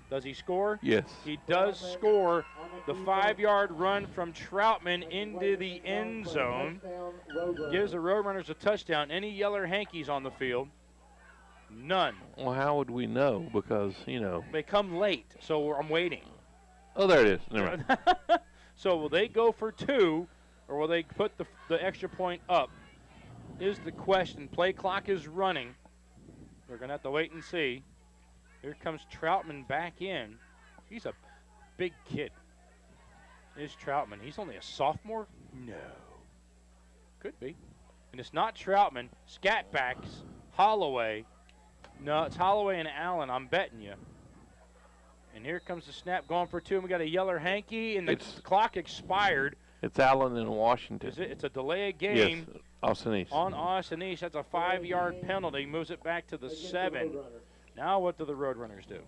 Speaker 1: Does he score?
Speaker 3: Yes.
Speaker 1: He does score. The 5-yard run from Troutman into the end zone gives the Roadrunners a touchdown. Any yeller hankies on the field? None.
Speaker 3: Well, how would we know? Because,
Speaker 1: They come late, so I'm waiting.
Speaker 3: Oh, there it is. Never mind.
Speaker 1: So will they go for 2, or will they put the extra point up? Is the question. Play clock is running. We're going to have to wait and see. Here comes Troutman back in. He's a big kid. Is Troutman. He's only a sophomore? No. Could be. And it's not Troutman. Scatbacks. Holloway. No, it's Holloway and Allen. I'm betting you. And here comes the snap going for 2. And we got a yeller hanky, and the clock expired.
Speaker 3: It's Allen in Washington.
Speaker 1: Is it? It's a delay of game.
Speaker 3: Yes, Austin East.
Speaker 1: On Austin East. That's a 5-yard penalty. Moves it back to the 7. Now what do the Roadrunners do?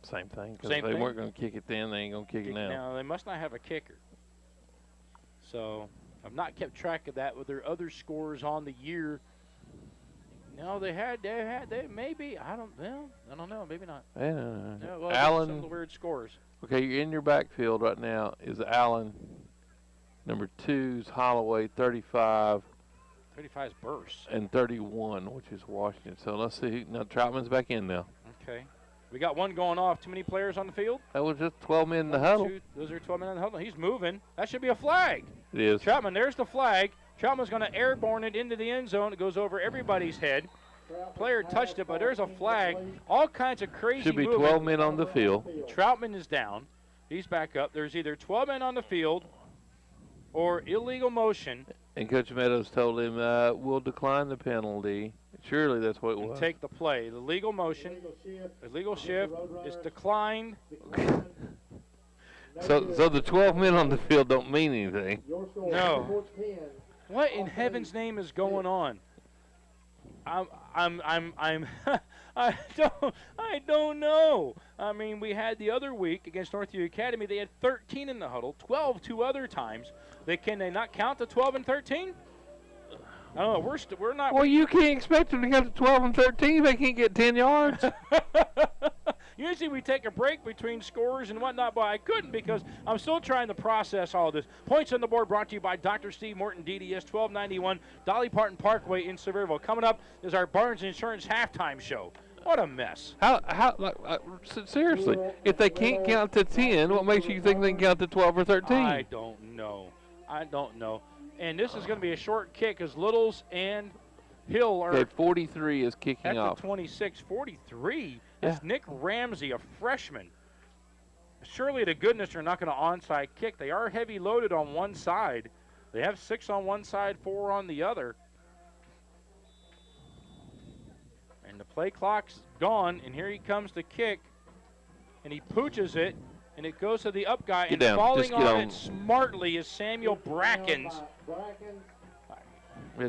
Speaker 3: Same thing. Because if they weren't going to kick it then, they ain't going to kick it now.
Speaker 1: Now, they must not have a kicker. So, I've not kept track of that with their other scores on the year. No, they maybe. I don't know. Maybe not.
Speaker 3: Yeah.
Speaker 1: Yeah, well,
Speaker 3: Allen.
Speaker 1: Some of the weird scores.
Speaker 3: Okay, you're in your backfield right now is Allen. Number 2's Holloway, 35.
Speaker 1: 35 is Burse.
Speaker 3: And 31, which is Washington. So let's see. Now Troutman's back in now.
Speaker 1: Okay. We got one going off. Too many players on the field?
Speaker 3: That was just 12 men in the huddle.
Speaker 1: Those are 12 men in the huddle. He's moving. That should be a flag.
Speaker 3: It is.
Speaker 1: Troutman, there's the flag. Troutman's going to airborne it into the end zone. It goes over everybody's head. Player touched it, but there's a flag. All kinds of crazy
Speaker 3: Should be
Speaker 1: movement.
Speaker 3: 12 men on the field.
Speaker 1: Troutman is down. He's back up. There's either 12 men on the field or illegal motion.
Speaker 3: And Coach Meadows told him, we'll decline the penalty. Surely that's what it was.
Speaker 1: Take the play. The legal motion, illegal shift is declined.
Speaker 3: So the 12 men on the field don't mean anything.
Speaker 1: No. What in heaven's name is going on? I don't know. I mean, we had the other week against Northview Academy. They had 13 in the huddle, 12 two other times. Can they not count the 12 and 13? I don't know. We're not.
Speaker 3: Well, you can't expect them to count to 12 and 13 if they can't get 10 yards.
Speaker 1: Usually we take a break between scores and whatnot, but I couldn't because I'm still trying to process all this. Points on the board brought to you by Dr. Steve Morton, DDS 1291, Dolly Parton Parkway in Sevierville. Coming up is our Barnes Insurance halftime show. What a mess.
Speaker 3: Seriously, if they can't count to 10, what makes you think they can count to 12 or 13?
Speaker 1: I don't know. And this is going to be a short kick as Littles and Hill are.
Speaker 3: Okay, 43 is kicking
Speaker 1: at
Speaker 3: off.
Speaker 1: The 26, 43
Speaker 3: Yeah.
Speaker 1: is Nick Ramsey, a freshman. Surely to goodness they're not going to onside kick. They are heavy loaded on one side. They have 6 on one side, 4 on the other. And the play clock's gone, and here he comes to kick, and he pooches it, and it goes to the up guy, and falling on it smartly is Samuel Brackens.
Speaker 3: Yeah,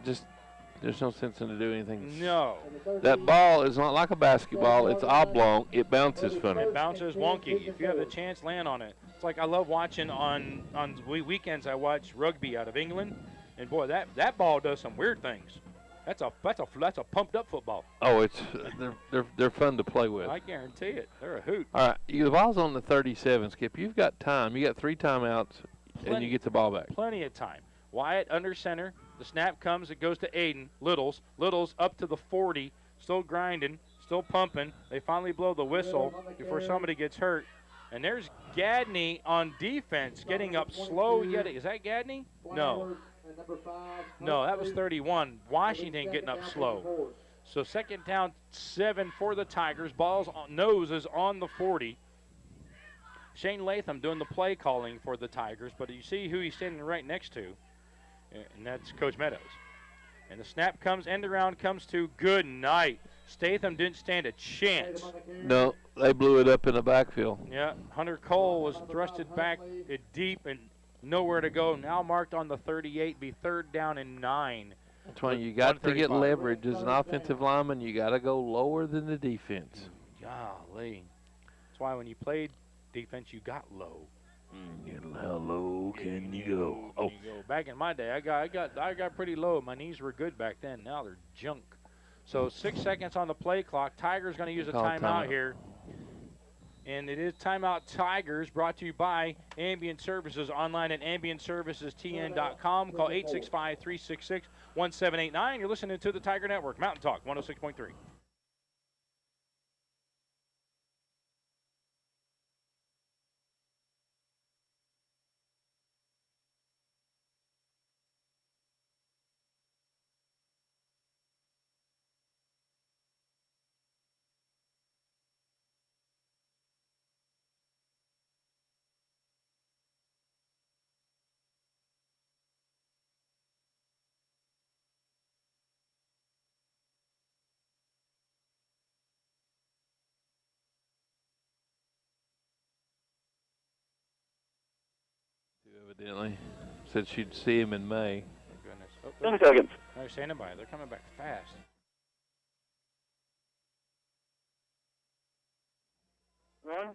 Speaker 3: there's no sense in to do anything.
Speaker 1: No.
Speaker 3: That ball is not like a basketball. It's oblong. It bounces funny.
Speaker 1: It bounces wonky. If you have the chance, land on it. It's like I love watching on weekends. I watch rugby out of England, and boy, that ball does some weird things. That's a pumped up football.
Speaker 3: Oh, they're fun to play with.
Speaker 1: I guarantee it. They're a hoot.
Speaker 3: All right, the ball's on the 37, Skip. You've got time. You got 3 timeouts, and you get the ball back.
Speaker 1: Plenty of time. Wyatt under center. The snap comes. It goes to Aiden. Littles up to the 40. Still grinding. Still pumping. They finally blow the whistle before somebody gets hurt. And there's Gadney on defense getting up slow. Is that Gadney? No. No, that was 31. Washington getting up slow. So second down, 7 for the Tigers. Nose is on the 40. Shane Latham doing the play calling for the Tigers, but you see who he's standing right next to, and that's Coach Meadows. And the snap comes, end around comes to good night. Statham didn't stand a chance.
Speaker 3: No, they blew it up in the backfield.
Speaker 1: Yeah, Hunter Cole was thrusted back deep and nowhere to go. Now marked on the 38, be 3rd down and 9.
Speaker 3: That's why you got to get leverage as an offensive lineman. You got to go lower than the defense.
Speaker 1: Golly. That's why when you played defense, you got low.
Speaker 3: How low can you go? Oh,
Speaker 1: back in my day, I got pretty low. My knees were good back then. Now they're junk. So 6 seconds on the play clock. Tigers going to use a timeout here. And it is Timeout Tigers, brought to you by Ambient Services, online at ambientservicestn.com. Call 865-366-1789. You're listening to the Tiger Network, Mountain Talk 106.3.
Speaker 3: evidently. Said she'd see him in May.
Speaker 1: Oh, goodness.
Speaker 2: 10 seconds.
Speaker 1: They're standing by. They're coming back fast.
Speaker 2: Run.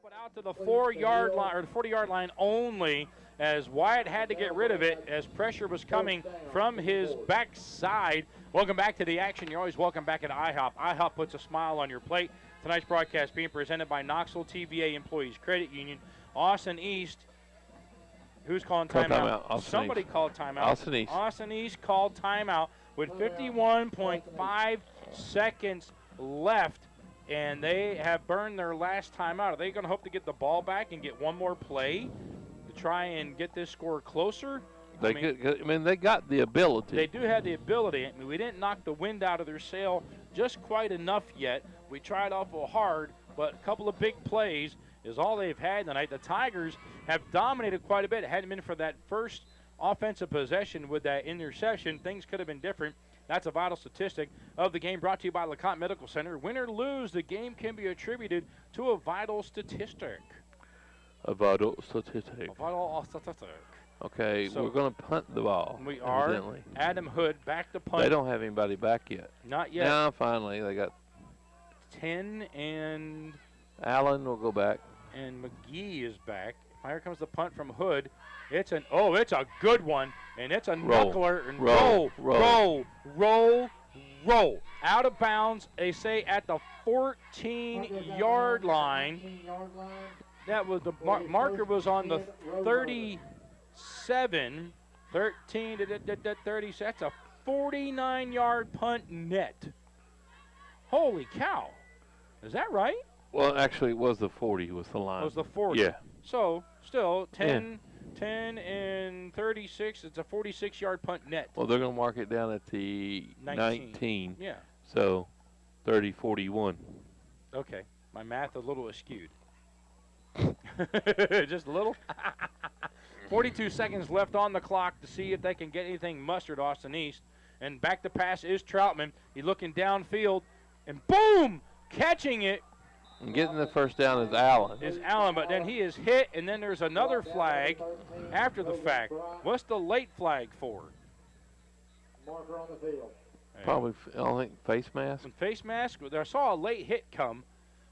Speaker 1: But out to the 4-yard line, or the 40-yard line only, as Wyatt had to get rid of it as pressure was coming from his backside. Welcome back to the action. You're always welcome back at IHOP. IHOP puts a smile on your plate. Tonight's broadcast being presented by Knoxville TVA Employees Credit Union, Austin East, Who's calling
Speaker 3: Call
Speaker 1: timeout?
Speaker 3: timeout.
Speaker 1: Somebody called timeout.
Speaker 3: Austin East.
Speaker 1: Austin East called timeout with 51.5 seconds left, and they have burned their last timeout. Are they going to hope to get the ball back and get one more play to try and get this score closer?
Speaker 3: They got the ability.
Speaker 1: They do have the ability. I mean, we didn't knock the wind out of their sail just quite enough yet. We tried awful hard, but a couple of big plays is all they've had tonight. The Tigers have dominated quite a bit. It hadn't been for that first offensive possession with that interception, things could have been different. That's a vital statistic of the game, brought to you by LeCompte Medical Center. Win or lose, the game can be attributed to a vital statistic.
Speaker 3: A vital statistic.
Speaker 1: A vital statistic.
Speaker 3: Okay, so we're going to punt the ball.
Speaker 1: We are.
Speaker 3: Evidently.
Speaker 1: Adam Hood back to punt.
Speaker 3: They don't have anybody back yet.
Speaker 1: Not yet.
Speaker 3: Now, finally, they got
Speaker 1: 10 and...
Speaker 3: Allen will go back.
Speaker 1: And McGee is back. Here comes the punt from Hood. It's a good one, and it's a knuckler. And roll. Out of bounds, they say at the 14-yard line. That was the marker was on the 37. 13 to 30. That's a 49-yard punt net. Holy cow. Is that right?
Speaker 3: Well, actually, it was the 40 was the line.
Speaker 1: It was the 40.
Speaker 3: Yeah.
Speaker 1: So, still, 10 and 36. It's a 46-yard punt net.
Speaker 3: Well, they're going to mark it down at the 19.
Speaker 1: Yeah.
Speaker 3: So, 30-41.
Speaker 1: Okay. My math a little askewed. Just a little. 42 seconds left on the clock to see if they can get anything mustered, Austin East. And back to pass is Troutman. He's looking downfield, and boom! Catching it.
Speaker 3: And getting the first down is Allen.
Speaker 1: But then he is hit, and then there's another flag after the fact. What's the late flag for?
Speaker 2: Marker on the field.
Speaker 3: Probably, I don't think, face mask.
Speaker 1: Face mask. I saw a late hit come.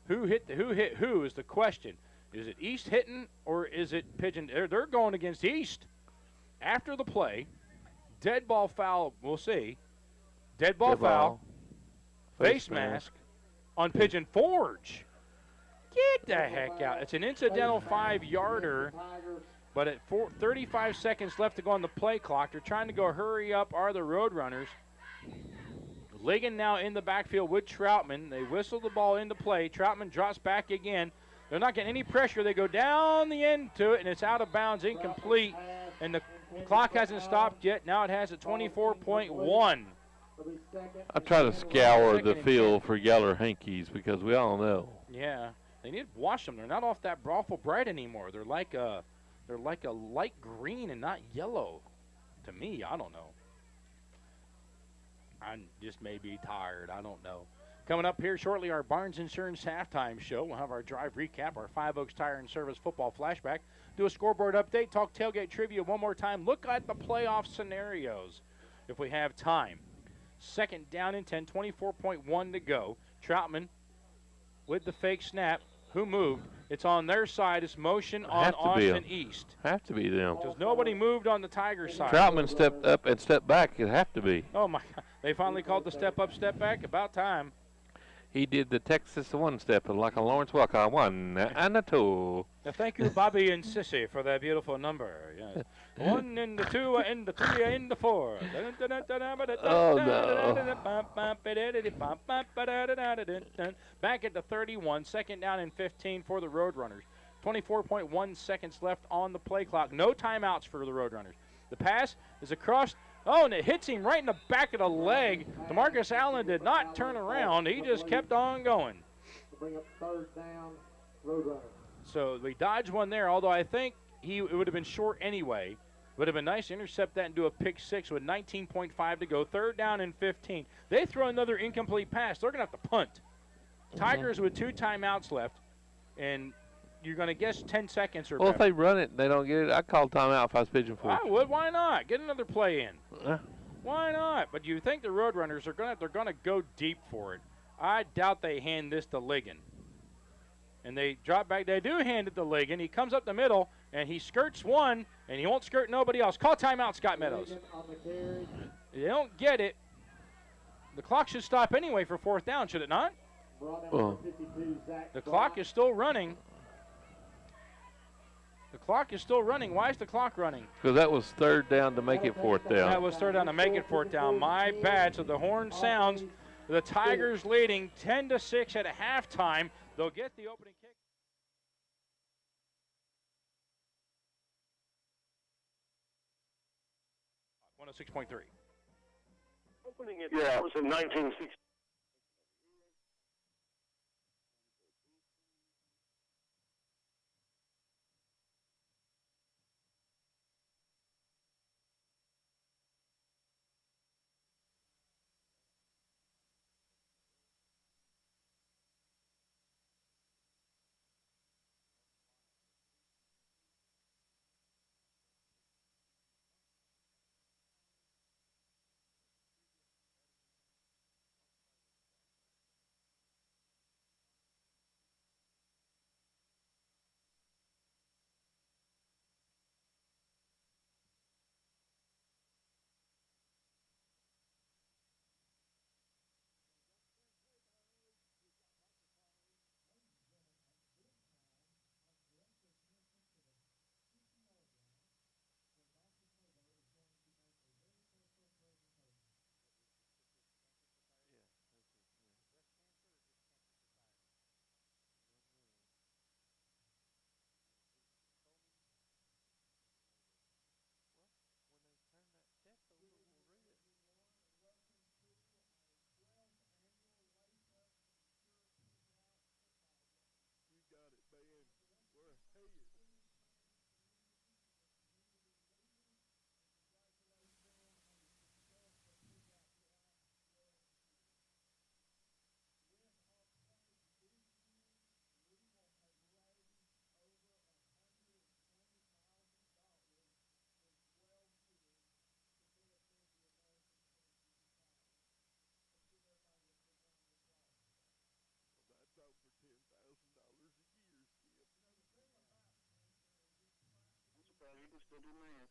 Speaker 1: Who hit who is the question. Is it East hitting or is it Pigeon? They're going against East. After the play, dead ball foul. We'll see. Dead ball foul. Face mask on Pigeon Forge. Get the heck out. It's an incidental 5-yarder, but at 35 seconds left to go on the play clock, they're trying to go hurry up are the Roadrunners. Ligon now in the backfield with Troutman. They whistle the ball into play. Troutman drops back again. They're not getting any pressure. They go down the end to it, and it's out of bounds, incomplete, and the clock hasn't stopped yet. Now it has a 24.1.
Speaker 3: I try to scour the field for Yeller hankies because we all know.
Speaker 1: Yeah. They need to wash them. They're not off that awful bright anymore. They're like a light green and not yellow. To me, I don't know. I just may be tired. I don't know. Coming up here shortly, our Barnes Insurance halftime show. We'll have our drive recap, our Five Oaks Tire and Service football flashback, do a scoreboard update, talk tailgate trivia one more time, look at the playoff scenarios if we have time. Second down and 10, 24.1 to go. Troutman with the fake snap. Who moved? It's on their side. It's motion on Austin East.
Speaker 3: Have to be them.
Speaker 1: Because nobody moved on the Tiger side.
Speaker 3: Troutman stepped up and stepped back. It'd have to be.
Speaker 1: Oh, my God. They finally called the step up, step back. About time.
Speaker 3: He did the Texas one-step like a Lawrence Walker. 1 and a 2.
Speaker 1: Now, thank you, Bobby and Sissy, for that beautiful number. Yes. 1 and the 2 and the 3 and the 4.
Speaker 3: Oh, no.
Speaker 1: Back at the 31, second down and 15 for the Roadrunners. 24.1 seconds left on the play clock. No timeouts for the Roadrunners. The pass is across. Oh, and it hits him right in the back of the leg. DeMarcus Allen did not turn around. He just kept on going.
Speaker 2: Bring up third down, Roadrunner.
Speaker 1: So we dodged one there, although I think it would have been short anyway. It would have been nice to intercept that and do a pick six with 19.5 to go. Third down and 15. They throw another incomplete pass. They're going to have to punt. Tigers with 2 timeouts left, and you're going to guess 10 seconds or
Speaker 3: Well,
Speaker 1: better.
Speaker 3: if they run it, they don't get it. I'd call timeout if I was Pigeon Forge.
Speaker 1: I would. Why not? Get another play in. Why not? But you think the Roadrunners are going to go deep for it. I doubt they hand this to Ligon. And they drop back. They do hand it to Ligon. He comes up the middle, and he skirts one, and he won't skirt nobody else. Call timeout, Scott Meadows. They don't get it. The clock should stop anyway for fourth down, should it not? The clock is still running. The clock is still running. Why is the clock running?
Speaker 3: Because that was third down to make it fourth down.
Speaker 1: That was third down to make it fourth down. My bad. So the horn sounds. The Tigers leading 10-6 at halftime. They'll get the opening kick. .3.
Speaker 2: Opening it. Yeah, it was in 1960.
Speaker 4: Got it, man. We're ahead. Well, that's over $10,000 a year, Skip.
Speaker 2: That's about it. Just do math.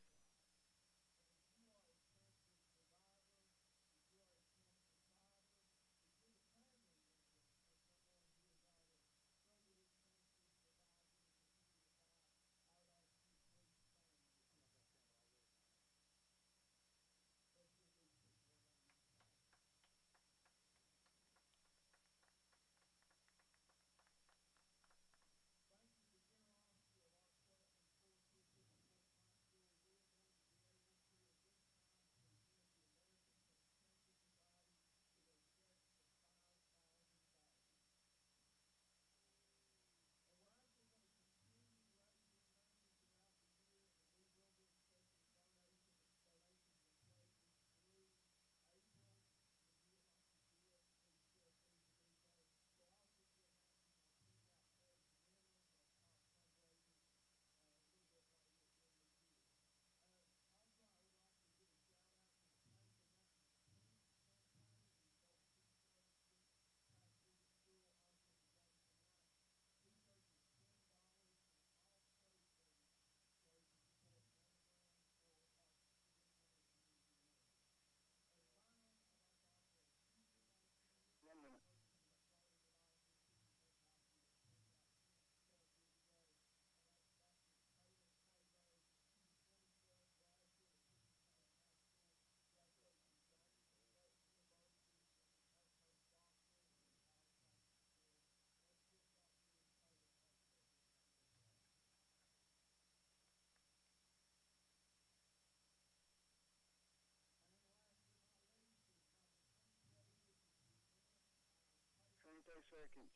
Speaker 2: Seconds.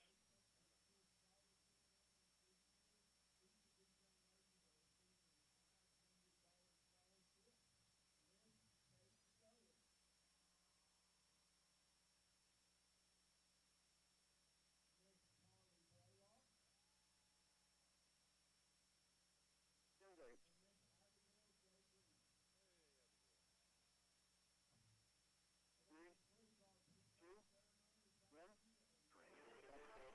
Speaker 2: Three, two, one.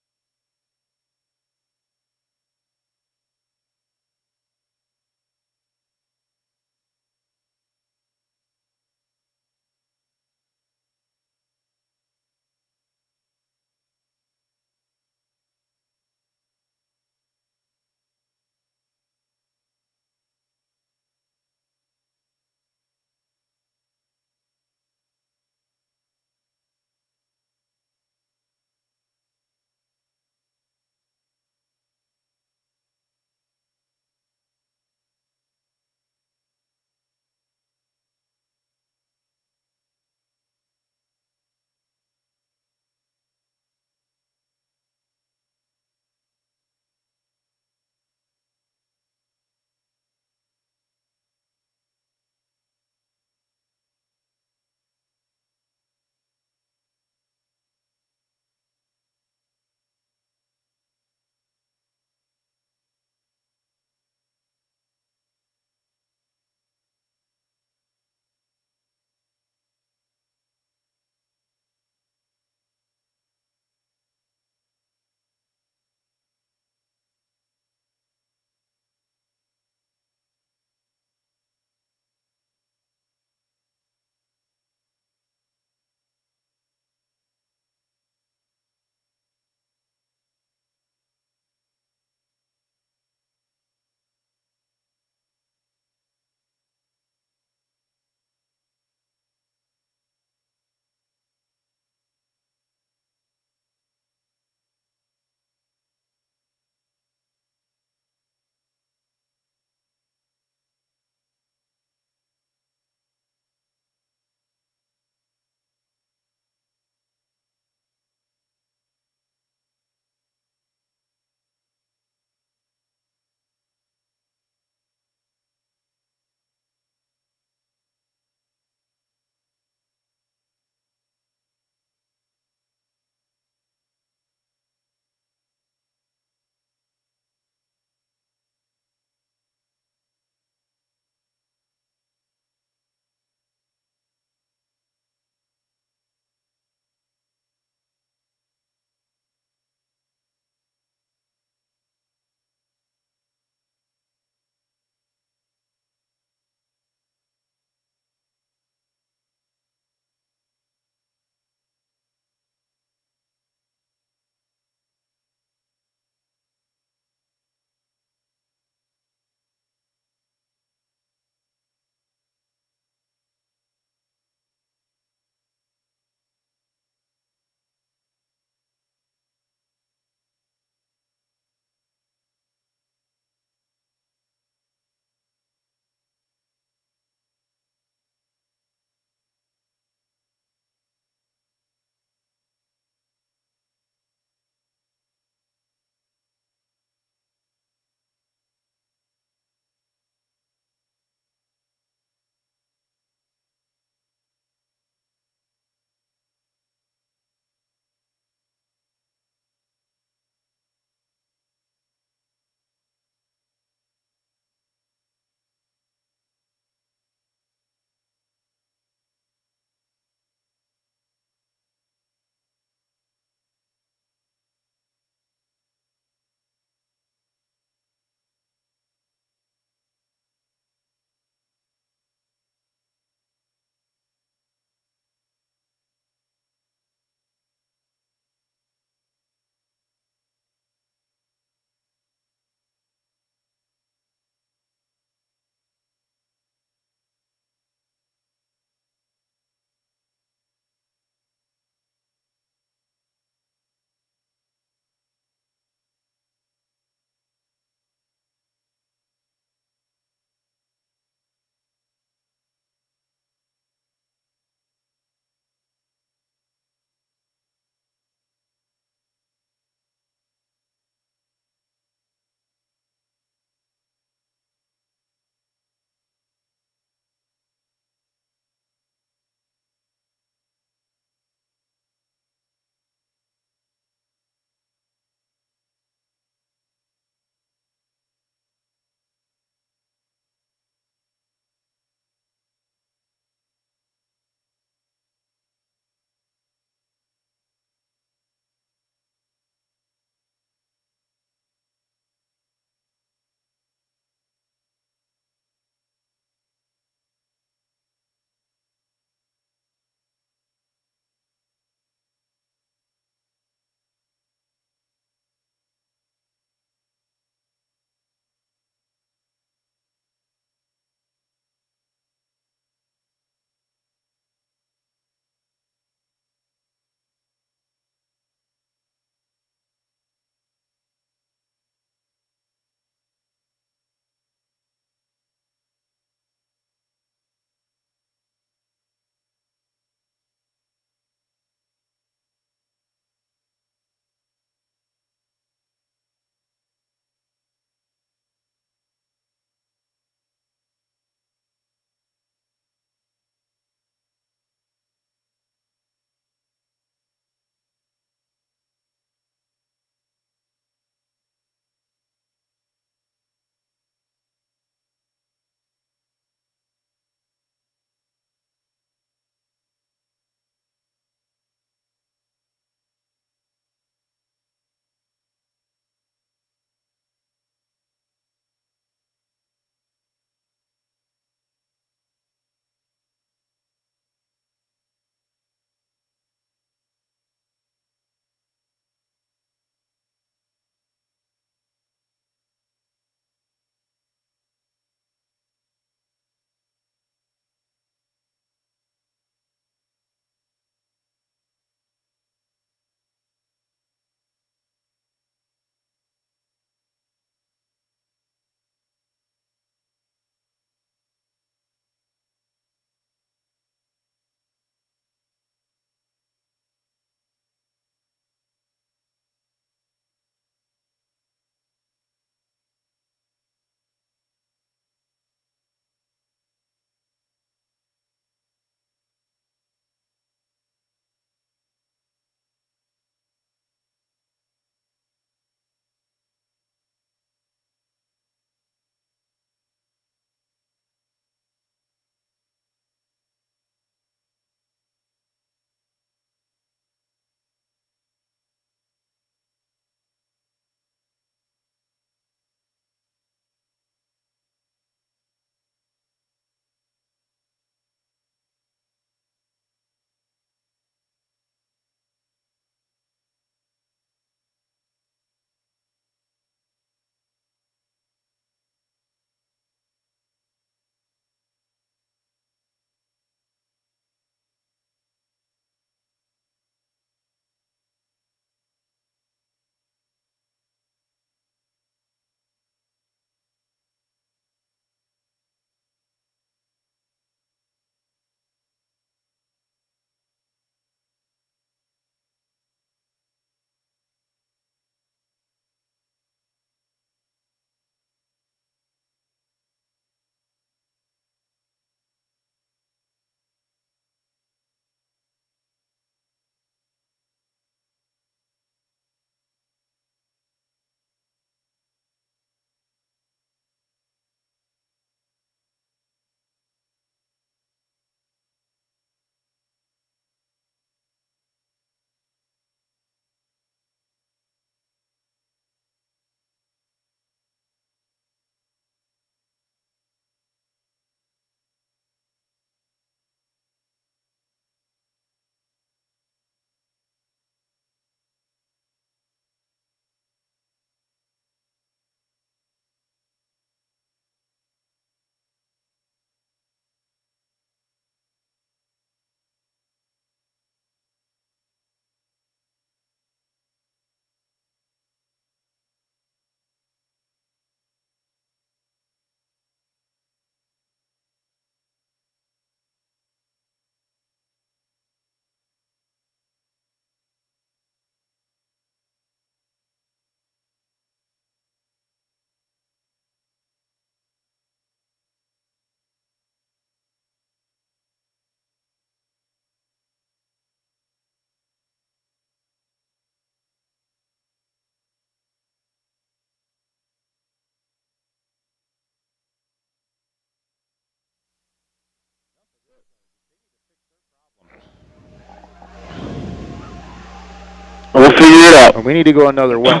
Speaker 1: Or we need to go another way.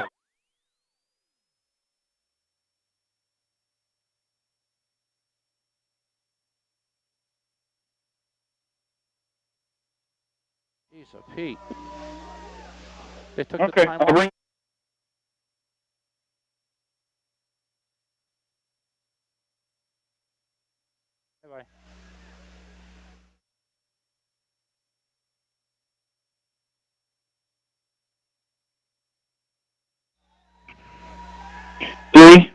Speaker 1: Jeez, so Pete. They took the time off. Bye-bye.
Speaker 2: Three.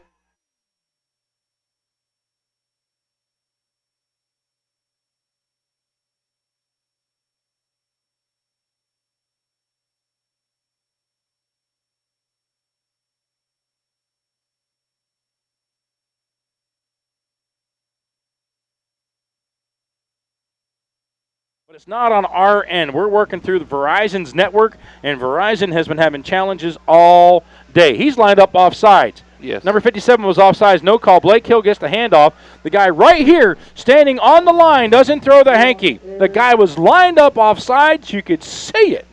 Speaker 1: But it's not on our end. We're working through the Verizon's network, and Verizon has been having challenges all day. He's lined up offsides.
Speaker 3: Yes.
Speaker 1: Number 57 was offsides, no call. Blake Hill gets the handoff. The guy right here, standing on the line, doesn't throw the hanky. The guy was lined up offsides. You could see it.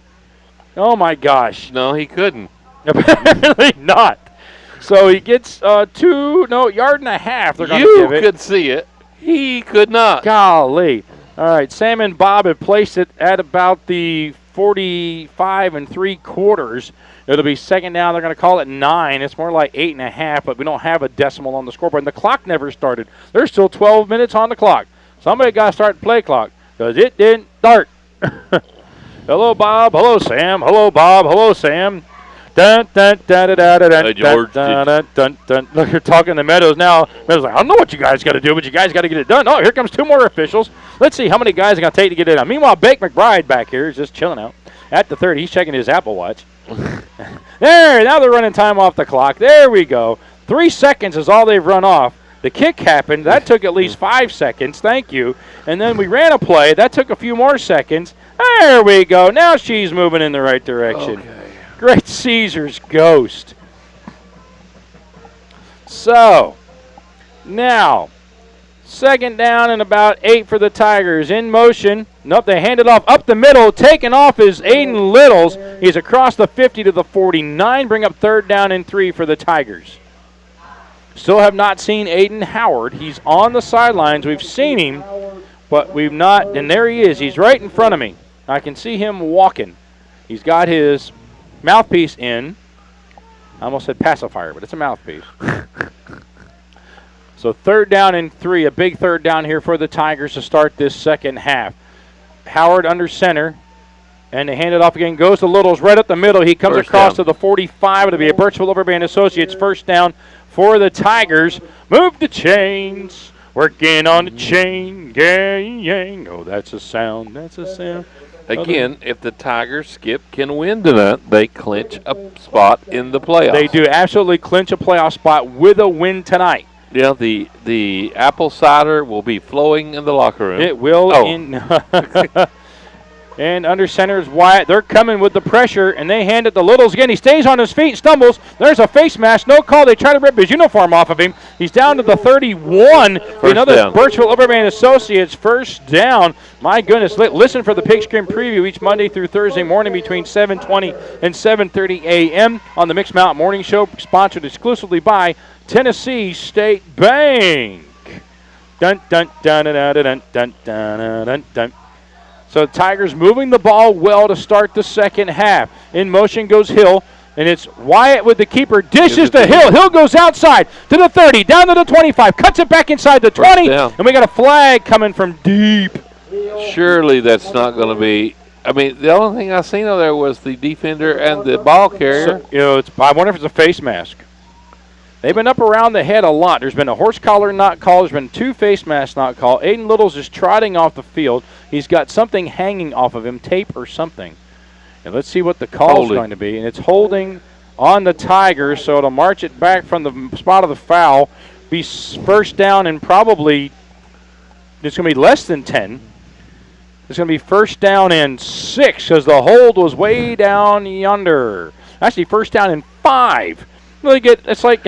Speaker 1: Oh, my gosh.
Speaker 3: No, he couldn't.
Speaker 1: Apparently not. So he gets yard and a half. They're going to
Speaker 3: You
Speaker 1: give it.
Speaker 3: could see it. He could not.
Speaker 1: Golly. All right, Sam and Bob have placed it at about the 45 3/4. It'll be second down. They're going to call it 9. It's more like 8.5, but we don't have a decimal on the scoreboard. And the clock never started. There's still 12 minutes on the clock. Somebody got to start the play clock because it didn't start. Hello, Bob. Hello, Sam. Hello, Bob. Hello, Sam. Dun, dun, dun, dun, dun, dun,
Speaker 3: Hey, George,
Speaker 1: dun, dun, dun, dun. Look, you're talking to Meadows now. Meadows like, I don't know what you guys got to do, but you guys got to get it done. Oh, here comes 2 more officials. Let's see how many guys are going to take to get it done. Meanwhile, Bake McBride back here is just chilling out at the 30. He's checking his Apple Watch. There, now they're running time off the clock. There we go. 3 seconds is all they've run off. The kick happened. That took at least 5 seconds. Thank you. And then we ran a play. That took a few more seconds. There we go. Now she's moving in the right direction.
Speaker 3: Okay.
Speaker 1: Great Caesar's ghost. So, now, second down and about 8 for the Tigers. In motion. Nope, they hand it off up the middle. Taken off is Aiden Littles. He's across the 50 to the 49. Bring up third down and 3 for the Tigers. Still have not seen Aiden Howard. He's on the sidelines. We've seen him, but we've not. And there he is. He's right in front of me. I can see him walking. He's got his mouthpiece in. I almost said pacifier, but it's a mouthpiece. So third down and 3, a big third down here for the Tigers to start this second half. Howard under center, and they hand it off again. Goes to Littles right up the middle. He comes
Speaker 3: First
Speaker 1: across
Speaker 3: down.
Speaker 1: to the 45. It'll be a Birchville Overband Associates first down for the Tigers. Move the chains. Working on the chain gang. Oh, that's a sound. That's a sound.
Speaker 3: Again, if the Tigers skip can win tonight, they clinch a spot in the playoffs.
Speaker 1: They do absolutely clinch a playoff spot with a win tonight.
Speaker 3: Yeah, the apple cider will be flowing in the locker room.
Speaker 1: It will.
Speaker 3: Oh.
Speaker 1: And under center is Wyatt. They're coming with the pressure, and they hand it to Littles again. He stays on his feet, stumbles. There's a face mask. No call. They try to rip his uniform off of him. He's down to the 31. Another
Speaker 3: down.
Speaker 1: Birchville Overband Associates first down. My goodness. Listen for the Pigskin Preview each Monday through Thursday morning between 7:20 and 7:30 a.m. on the Mixed Mountain Morning Show, sponsored exclusively by Tennessee State Bank. Dun, dun, dun, dun, dun, dun, dun, dun, dun, dun. So the Tigers moving the ball well to start the second half. In motion goes Hill, and it's Wyatt with the keeper. Dishes to Hill. Hill goes outside to the 30, down to the 25, cuts it back inside the 20, and we got a flag coming from deep.
Speaker 3: Surely that's not going to be. I mean, the only thing I seen over there was the defender and the ball carrier.
Speaker 1: So, I wonder if it's a face mask. They've been up around the head a lot. There's been a horse collar not called. There's been 2 face masks not called. Aiden Littles is trotting off the field. He's got something hanging off of him, tape or something. And let's see what the call is going to be. And it's holding on the Tigers, so it'll march it back from the spot of the foul. Be first down and probably it's going to be less than 10. It's going to be first down and 6 because the hold was way down yonder. Actually, first down and 5. Really good. It's like,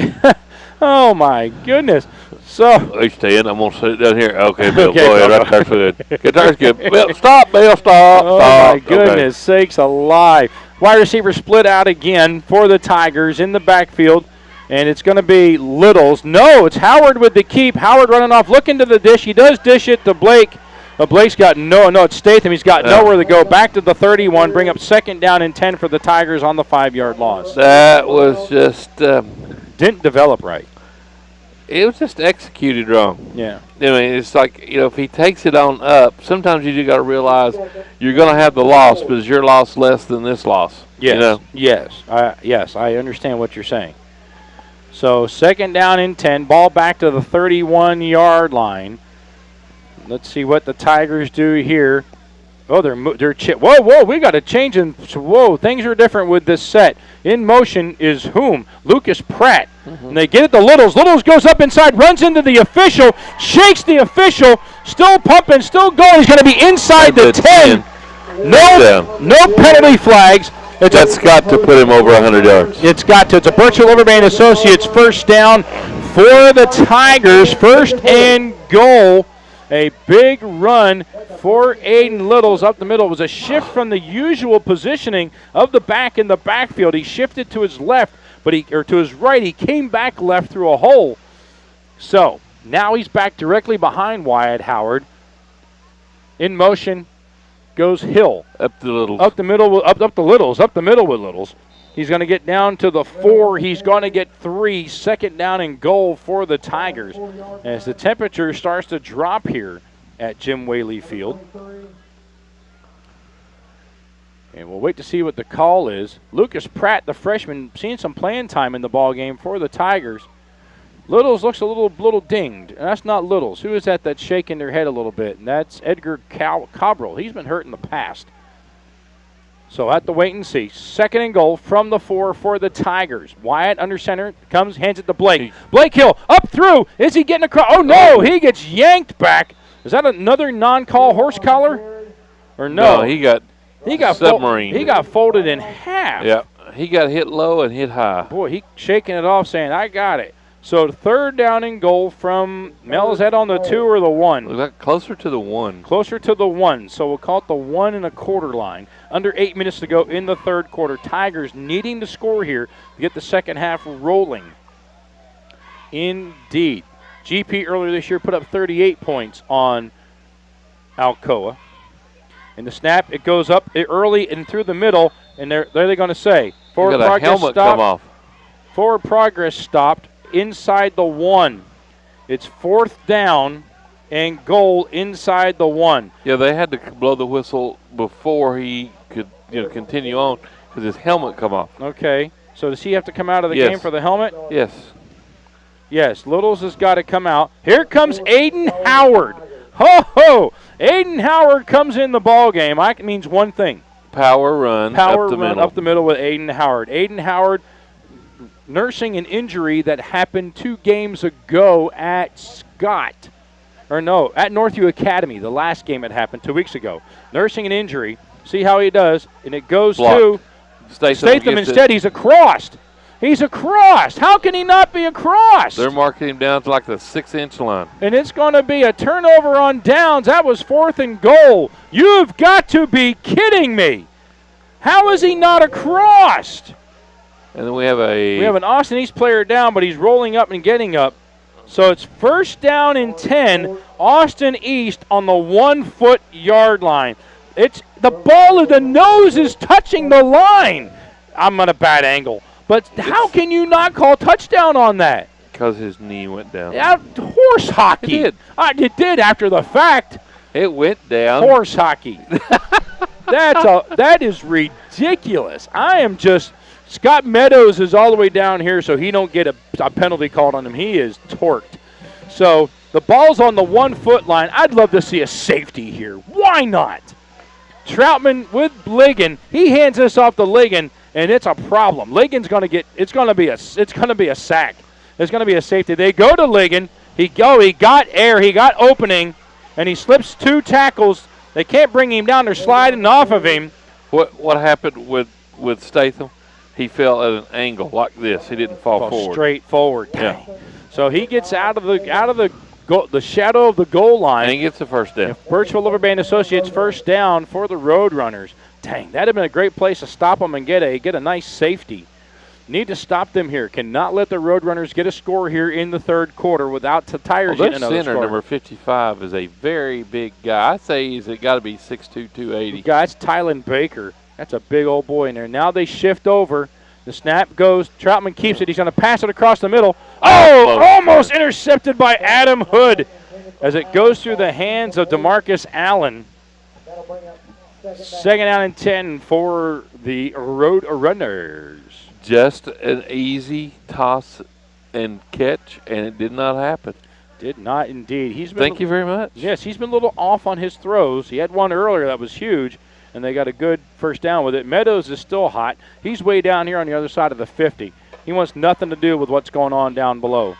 Speaker 1: oh my goodness. So.
Speaker 3: Hey, Stan, I'm going to sit down here. Okay, Bill,
Speaker 1: Okay,
Speaker 3: go ahead.
Speaker 1: go.
Speaker 3: Right there's good. Guitar's good. Bill, stop, Bill, stop.
Speaker 1: Oh
Speaker 3: stop.
Speaker 1: my goodness sakes alive. Wide receiver split out again for the Tigers in the backfield. And it's going to be Littles. No, it's Howard with the keep. Howard running off, looking to the dish. He does dish it to Blake. But Blake's got no, it's Statham. He's got nowhere to go. Back to the 31, bring up 2nd down and 10 for the Tigers on the 5-yard loss.
Speaker 3: That was just
Speaker 1: didn't develop right.
Speaker 3: It was just executed wrong.
Speaker 1: Yeah.
Speaker 3: I mean, it's like, if he takes it on up, sometimes you just got to realize you're going to have the loss, but is your loss less than this loss?
Speaker 1: Yes. Yes, I understand what you're saying. So 2nd down and 10, ball back to the 31-yard line. Let's see what the Tigers do here. Oh, they're whoa, we got to change. Whoa, things are different with this set. In motion is whom? Lucas Pratt. And they get it to Littles. Littles goes up inside, runs into the official, shakes the official, still pumping, still going. He's going to be inside the 10. No penalty flags.
Speaker 3: That's got to put him over 100 yards.
Speaker 1: It's got to. It's a Birchville Overband Associates 1st down for the Tigers. 1st and goal. A big run for Aiden Littles up the middle. It was a shift from the usual positioning of the back in the backfield. He shifted to his left, or to his right. He came back left through a hole. So now he's back directly behind Wyatt Howard. In motion goes Hill.
Speaker 3: Up the Littles.
Speaker 1: Up the middle, up the Littles. Up the middle with Littles. He's going to get down to the 4. He's going to get 3. 2nd down and goal for the Tigers as the temperature starts to drop here at Jim Whaley Field. And we'll wait to see what the call is. Lucas Pratt, the freshman, seeing some playing time in the ball game for the Tigers. Littles looks a little dinged. And that's not Littles. Who is that that's shaking their head a little bit? And that's Edgar Cabral. He's been hurt in the past. So have to wait and see. 2nd and goal from the 4 for the Tigers. Wyatt under center, comes, hands it to Blake. Blake Hill up through. Is he getting across? Oh, no, he gets yanked back. Is that another non-call horse collar? Or no?
Speaker 3: No, he got submarine.
Speaker 1: He got folded in half.
Speaker 3: Yeah, he got hit low and hit high.
Speaker 1: Boy, he shaking it off saying, I got it. So 3rd down and goal from Mel. Is that on the 2 or the 1?
Speaker 3: Looks like closer to the 1.
Speaker 1: Closer to the 1. So we'll call it the 1 1/4 line. Under 8 minutes to go in the 3rd quarter. Tigers needing to score here to get the second half rolling. Indeed. GP earlier this year put up 38 points on Alcoa. And the snap, it goes up early and through the middle. And they're going to say, forward progress
Speaker 3: helmet
Speaker 1: stopped.
Speaker 3: Come off.
Speaker 1: Forward progress stopped inside the 1. It's 4th down and goal inside the 1.
Speaker 3: Yeah, they had to blow the whistle before he could continue on because his helmet come off.
Speaker 1: Okay. So does he have to come out of the game for the helmet?
Speaker 3: Yes.
Speaker 1: Yes, Littles has got to come out. Here comes Aiden Howard. Ho! Aiden Howard comes in the ball game. That means one thing.
Speaker 3: Power run
Speaker 1: up the middle with Aiden Howard. Aiden Howard nursing an injury that happened 2 games ago at at Northview Academy. The last game it happened 2 weeks ago. Nursing an injury. See how he does. And it goes to Statham instead. He's across. He's across. How can he not be across?
Speaker 3: They're marking him down to like the 6-inch line.
Speaker 1: And it's going to be a turnover on downs. That was 4th and goal. You've got to be kidding me. How is he not across?
Speaker 3: And then we have
Speaker 1: an Austin East player down, but he's rolling up and getting up. So it's 1st down and 10. Austin East on the 1-foot-yard line. It's the ball of the nose is touching the line. I'm on a bad angle. But how can you not call touchdown on that?
Speaker 3: Because his knee went down.
Speaker 1: Horse hockey.
Speaker 3: It did.
Speaker 1: It did after the fact.
Speaker 3: It went down.
Speaker 1: Horse hockey. That is ridiculous. I am just – Scott Meadows is all the way down here, so he don't get a penalty called on him. He is torqued. So the ball's on the 1-foot line. I'd love to see a safety here. Why not? Troutman with Ligon. He hands this off to Ligon, and it's a problem. Ligon's going to get – it's going to be a sack. It's going to be a safety. They go to Ligon. He got air. He got opening, and he slips 2 tackles. They can't bring him down. They're sliding off of him.
Speaker 3: What happened with Statham? He fell at an angle like this. He didn't fall forward.
Speaker 1: Straight forward.
Speaker 3: Yeah.
Speaker 1: So he gets out of the shadow of the goal line.
Speaker 3: And he gets the 1st down.
Speaker 1: Birchville Overband Associates 1st down for the Roadrunners. Dang, that'd have been a great place to stop them and get a nice safety. Need to stop them here. Cannot let the Roadrunners get a score here in the third quarter without the Tigers getting another
Speaker 3: center,
Speaker 1: score.
Speaker 3: number 55, is a very big guy. I'd say he's got to be 6'2", 280.
Speaker 1: That's Tylen Baker. That's a big old boy in there. Now they shift over. The snap goes. Troutman keeps it. He's going to pass it across the middle. Oh, almost intercepted by Adam Hood as it goes through the hands of DeMarcus Allen. Second down and 10 for the Roadrunners.
Speaker 3: Just an easy toss and catch, and it did not happen.
Speaker 1: Did not indeed.
Speaker 3: Thank you very much.
Speaker 1: Yes, he's been a little off on his throws. He had one earlier that was huge, and they got a good first down with it. Meadows is still hot. He's way down here on the other side of the 50. He wants nothing to do with what's going on down below.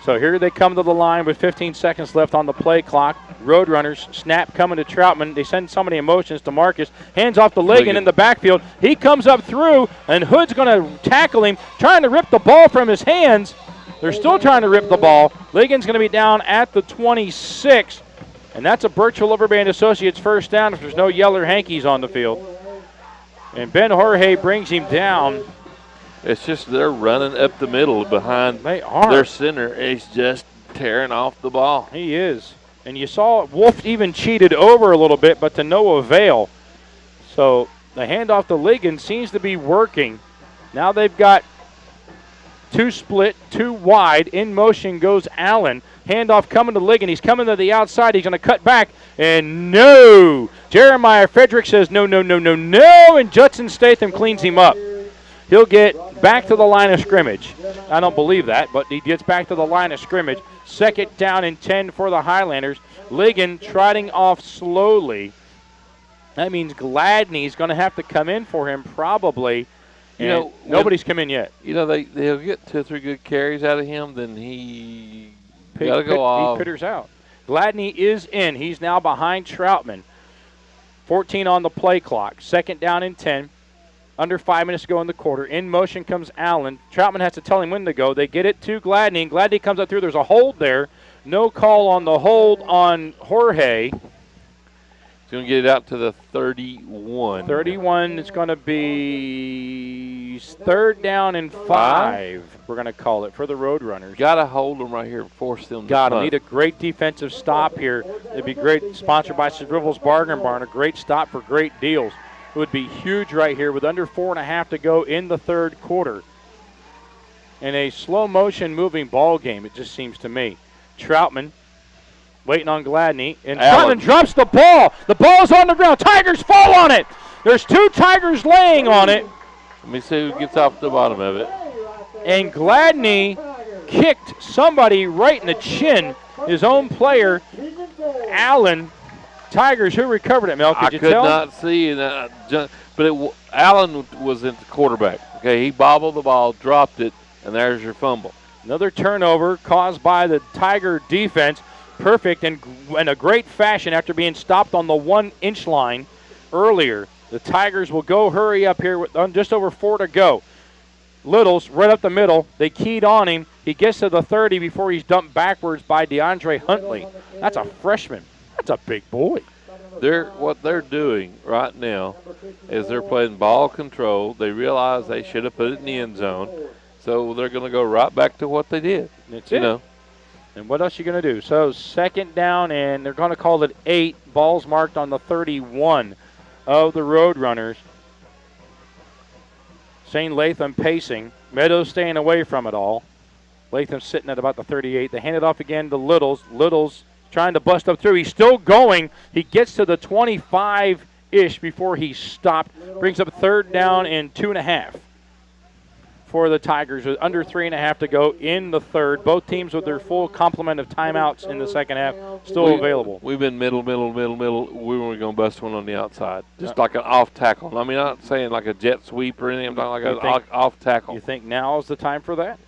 Speaker 1: So here they come to the line with 15 seconds left on the play clock. Roadrunners, snap coming to Troutman. They send somebody in motions to Marcus. Hands off to Ligon in the backfield. He comes up through, and Hood's going to tackle him, trying to rip the ball from his hands. They're still trying to rip the ball. Ligon's going to be down at the 26, and that's a Birchville Overband Associates first down if there's no Yeller Hankies on the field. And Ben Jorge brings him down.
Speaker 3: It's just they're running up the middle behind their center. He's just tearing off the ball.
Speaker 1: He is. And you saw Wolf even cheated over a little bit, but to no avail. So the handoff to Ligon seems to be working. Now they've got two split, two wide. In motion goes Allen. Handoff coming to Ligon. He's coming to the outside. He's going to cut back. And no. Jeremiah Frederick says no, no, no, no, no. And Judson Statham cleans him up. He'll get back to the line of scrimmage. I don't believe that, but he gets back to the line of scrimmage. Second down and 10 for the Highlanders. Ligon trotting off slowly. That means Gladney's going to have to come in for him probably. You know, nobody's come in yet.
Speaker 3: You know, they'll get 2 or 3 good carries out of him, then he got to go off.
Speaker 1: He pitters out. Gladney is in. He's now behind Troutman. 14 on the play clock. Second down and 10. Under 5 minutes to go in the quarter. In motion comes Allen. Troutman has to tell him when to go. They get it to Gladney, and Gladney comes up through. There's a hold there. No call on the hold on Jorge.
Speaker 3: He's going to get it out to the 31.
Speaker 1: 31 is going to be third down and 5. We're going to call it for the Roadrunners.
Speaker 3: Got to hold them right here and force them to
Speaker 1: Got to
Speaker 3: punt.
Speaker 1: need a great defensive stop here. It'd be great. Sponsored by Scribbles Bargain Barn. A great stop for great deals. It would be huge right here with under 4.5 to go in the third quarter. In a slow motion moving ball game, it just seems to me. Troutman waiting on Gladney, and Troutman drops the ball. The ball's on the ground. Tigers fall on it. There's 2 Tigers laying on it.
Speaker 3: Let me see who gets off the bottom of it.
Speaker 1: And Gladney kicked somebody right in the chin, his own player, Allen. Tigers, who recovered it, Mel? Could you tell?
Speaker 3: I could not see, but Allen was in the quarterback. Okay, he bobbled the ball, dropped it, and there's your fumble.
Speaker 1: Another turnover caused by the Tiger defense. Perfect and in a great fashion after being stopped on the 1-inch line earlier. The Tigers will go hurry up here with just over 4 to go. Littles right up the middle. They keyed on him. He gets to the 30 before he's dumped backwards by DeAndre Huntley. That's a freshman. That's a big boy.
Speaker 3: What they're doing right now is they're playing ball control. They realize they should have put it in the end zone, so they're going to go right back to what they did.
Speaker 1: That's
Speaker 3: you
Speaker 1: it.
Speaker 3: know.
Speaker 1: And what else are you going to do? So second down, and they're going to call it 8. Balls marked on the 31 of the Roadrunners. Shane Latham pacing. Meadows staying away from it all. Latham sitting at about the 38. They hand it off again to Littles. Littles trying to bust up through. He's still going. He gets to the 25-ish before he stopped. Brings up third down and 2.5 for the Tigers with under 3.5 to go in the third. Both teams with their full complement of timeouts in the second half still available.
Speaker 3: We've been middle. We weren't going to bust one on the outside. Just like an off tackle. I mean, I'm not saying like a jet sweep or anything. I'm talking like an off tackle.
Speaker 1: You think now is the time for that?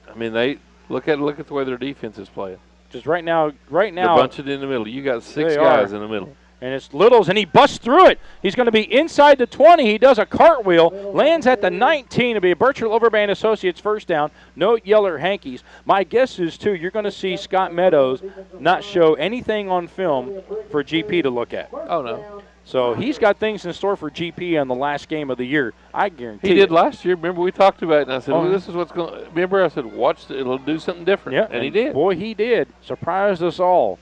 Speaker 3: I mean, they look at the way their defense is playing.
Speaker 1: Just right now.
Speaker 3: They're bunched in the middle. You got 6 guys in the middle.
Speaker 1: And it's Littles, and he busts through it. He's going to be inside the 20. He does a cartwheel, lands at the 19. It'll be a Birchville Overband Associates first down. No Yeller Hankies. My guess is, too, you're going to see Scott Meadows not show anything on film for GP to look at.
Speaker 3: Oh, no.
Speaker 1: So he's got things in store for GP on the last game of the year. I guarantee
Speaker 3: He did
Speaker 1: it.
Speaker 3: last year. Remember, we talked about it, and I said,
Speaker 1: Oh,
Speaker 3: well, this is what's going to. Remember, I said, watch, it'll do something different.
Speaker 1: Yeah,
Speaker 3: and he did.
Speaker 1: Boy, he did. Surprised us all.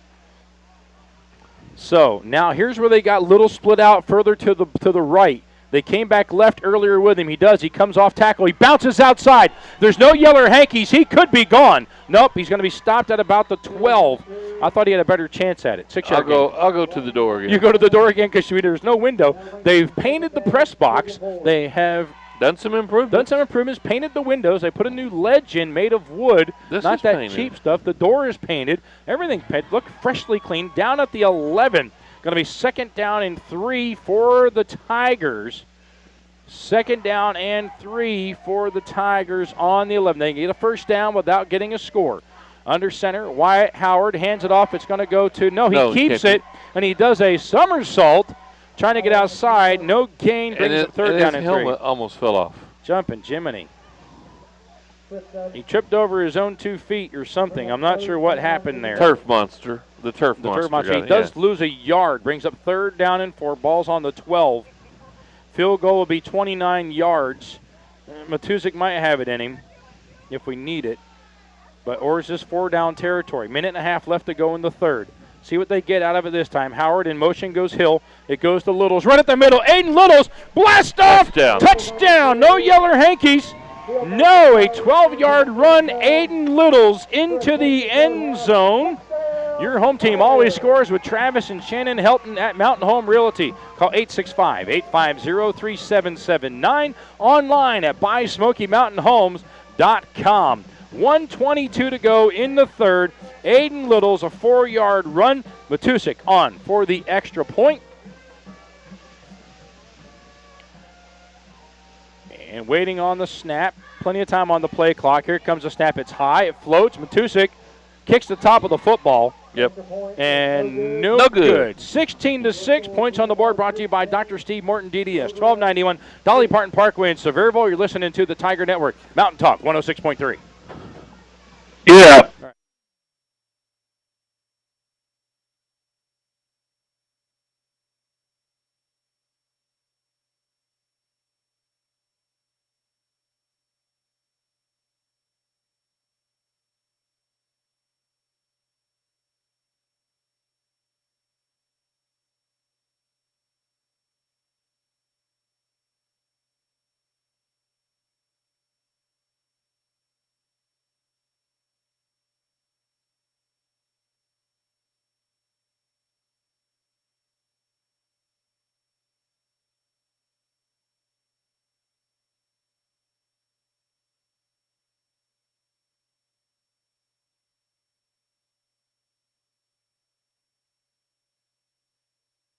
Speaker 1: So now here's where they got little split out further to the right. They came back left earlier with him. He does. He comes off tackle. He bounces outside. There's no yeller hankies. He could be gone. Nope, he's going to be stopped at about the 12. I thought he had a better chance at it. 6 yard gain.
Speaker 3: I'll go to the door again.
Speaker 1: You go to the door again because there's no window. They've painted the press box. They have
Speaker 3: done some improvements.
Speaker 1: Painted the windows. They put a new ledge in made of wood.
Speaker 3: This
Speaker 1: not
Speaker 3: is
Speaker 1: that
Speaker 3: painted.
Speaker 1: cheap stuff. The door is painted. Everything's painted. Look freshly clean. Down at the 11. Going to be 2nd down and 3 for the Tigers. 2nd down and 3 for the Tigers on the 11. They can get a first down without getting a score. Under center, Wyatt Howard hands it off. It's going to go to, he keeps it, and he does a somersault trying to get outside. No gain, brings it 3rd down and 3.
Speaker 3: His helmet almost fell off.
Speaker 1: Jumping Jiminy. He tripped over his own 2 feet or something. I'm not sure what happened there.
Speaker 3: Turf monster. The turf monster.
Speaker 1: He does lose a yard. Brings up 3rd down and 4. Ball's on the 12. Field goal will be 29 yards. Matusik might have it in him if we need it. Or is this 4-down territory? Minute and a half left to go in the 3rd. See what they get out of it this time. Howard in motion goes Hill. It goes to Littles. Right at the middle. Aiden Littles. Blast off. Touchdown. No yeller hankies. No, a 12-yard run. Aiden Littles into the end zone. Your home team always scores with Travis and Shannon Helton at Mountain Home Realty. Call 865-850-3779. Online at buysmokymountainhomes.com. 1:22 to go in the 3rd. Aiden Littles, a 4-yard run. Matusik on for the extra point. And waiting on the snap. Plenty of time on the play clock. Here comes the snap. It's high. It floats. Matusik kicks the top of the football.
Speaker 3: Yep.
Speaker 1: And no good. 16-6. Points on the board brought to you by Dr. Steve Morton, DDS. 1291 Dolly Parton Parkway in Sevierville. You're listening to the Tiger Network. Mountain Talk 106.3.
Speaker 2: Yeah.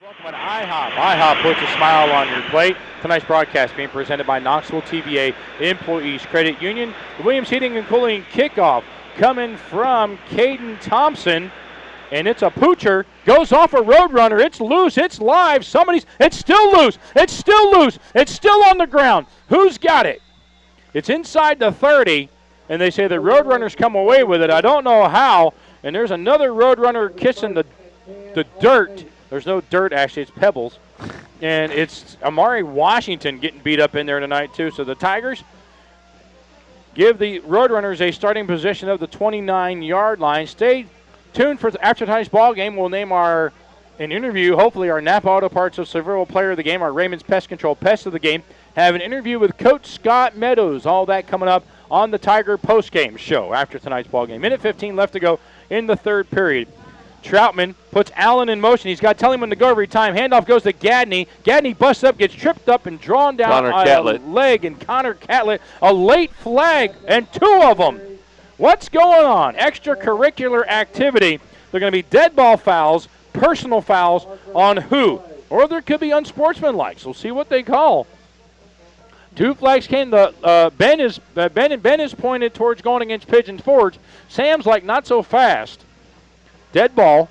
Speaker 1: Welcome to IHOP. IHOP puts a smile on your plate. Tonight's broadcast being presented by Knoxville TVA Employees Credit Union. The Williams Heating and Cooling kickoff coming from Caden Thompson. And it's a poocher. Goes off a Roadrunner. It's loose. It's live. It's still loose. It's still loose. It's still on the ground. Who's got it? It's inside the 30. And they say the Roadrunners come away with it. I don't know how. And there's another Roadrunner kissing the dirt. There's no dirt, actually. It's pebbles. And it's Amari Washington getting beat up in there tonight, too. So the Tigers give the Roadrunners a starting position of the 29-yard line. Stay tuned for after tonight's ball game. We'll name an interview, hopefully our Napa Auto Parts of Sevierville player of the game, our Raymond's Pest Control Pest of the game. Have an interview with Coach Scott Meadows. All that coming up on the Tiger postgame show after tonight's ball game. Minute 15 left to go in the 3rd period. Troutman puts Allen in motion. He's got to tell him when to go every time. Handoff goes to Gadney. Gadney busts up, gets tripped up, and drawn down a leg. And Connor Catlett, a late flag, and 2 of them. What's going on? Extracurricular activity. They're going to be dead ball fouls, personal fouls on who? Or there could be unsportsmanlike. So we'll see what they call. 2 flags came. Ben is pointed towards going against Pigeons Forge. Sam's like not so fast. Dead ball,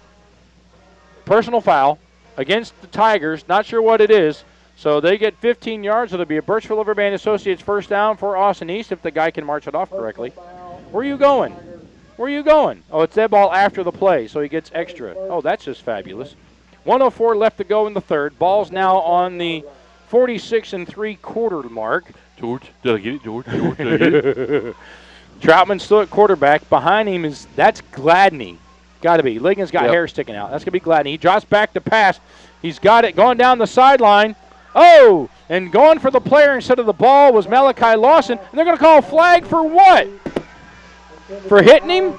Speaker 1: personal foul against the Tigers. Not sure what it is. So they get 15 yards. It'll be a Birchville Riverband Associates first down for Austin East if the guy can march it off correctly. Where are you going? Where are you going? Oh, it's dead ball after the play, so he gets extra. Oh, that's just fabulous. 1:04 left to go in the third. Ball's now on the 46 3/4 mark.
Speaker 3: George, did I get it? George, did I get it?
Speaker 1: Troutman still at quarterback. Behind him that's Gladney. Got to be. Ligon's got hair sticking out. That's going to be Gladney. He drops back to pass. He's got it going down the sideline. Oh, and going for the player instead of the ball was Malachi Lawson. And they're going to call a flag for what? For hitting him?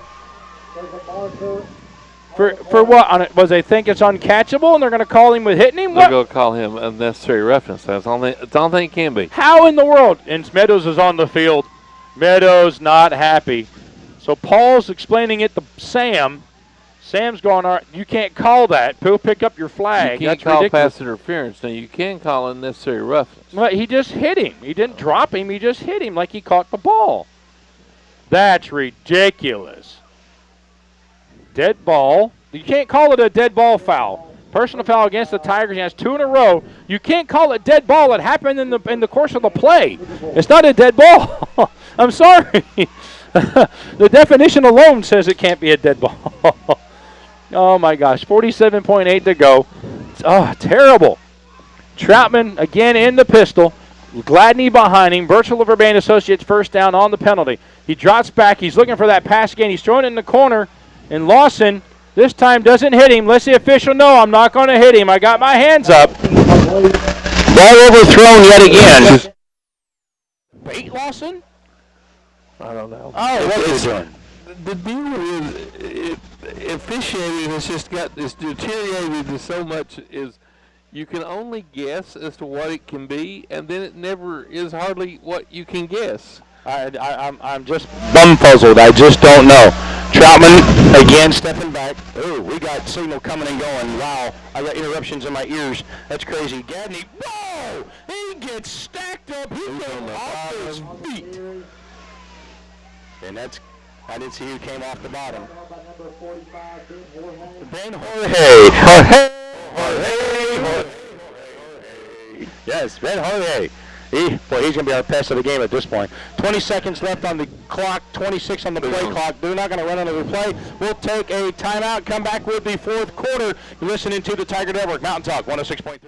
Speaker 1: For what? Was they think it's uncatchable and they're going to call him with hitting him?
Speaker 3: They're going to call him unnecessary roughness. That's the only thing it can be.
Speaker 1: How in the world? And Meadows is on the field. Meadows not happy. So Paul's explaining it to Sam. Sam's going, all right, you can't call that. He'll pick up your flag.
Speaker 3: You can't call pass interference. Now, you can call unnecessary roughness.
Speaker 1: Well, he just hit him. He didn't drop him. He just hit him like he caught the ball. That's ridiculous. Dead ball. You can't call it a dead ball foul. Personal foul against the Tigers. He has 2 in a row. You can't call it dead ball. It happened in the course of the play. It's not a dead ball. I'm sorry. The definition alone says it can't be a dead ball. Oh, my gosh. 47.8 to go. Oh, terrible. Troutman again in the pistol. Gladney behind him. Virtual Urbane Associates first down on the penalty. He drops back. He's looking for that pass again. He's throwing it in the corner. And Lawson this time doesn't hit him. Let's the official know I'm not going to hit him. I got my hands up.
Speaker 2: Ball overthrown yet again.
Speaker 1: Bait Lawson?
Speaker 3: I don't know.
Speaker 1: Oh, what is it?
Speaker 3: The deal is officiating has just got this deteriorated so much is you can only guess as to what it can be, and then it never is hardly what you can guess.
Speaker 2: I'm just bumfuzzled. I just don't know. Troutman again stepping back. Oh, we got signal coming and going. Wow, I got interruptions in my ears. That's crazy. Gadney, whoa! He gets stacked up. He came off his feet. And I didn't see who came off the bottom. Ben Jorge. Yes, Ben Jorge. He's going to be our pest of the game at this point. 20 seconds left on the clock, 26 on the play clock. They're not going to run another play. We'll take a timeout, come back with the fourth quarter. You're listening to the Tiger Network, Mountain Talk, 106.3.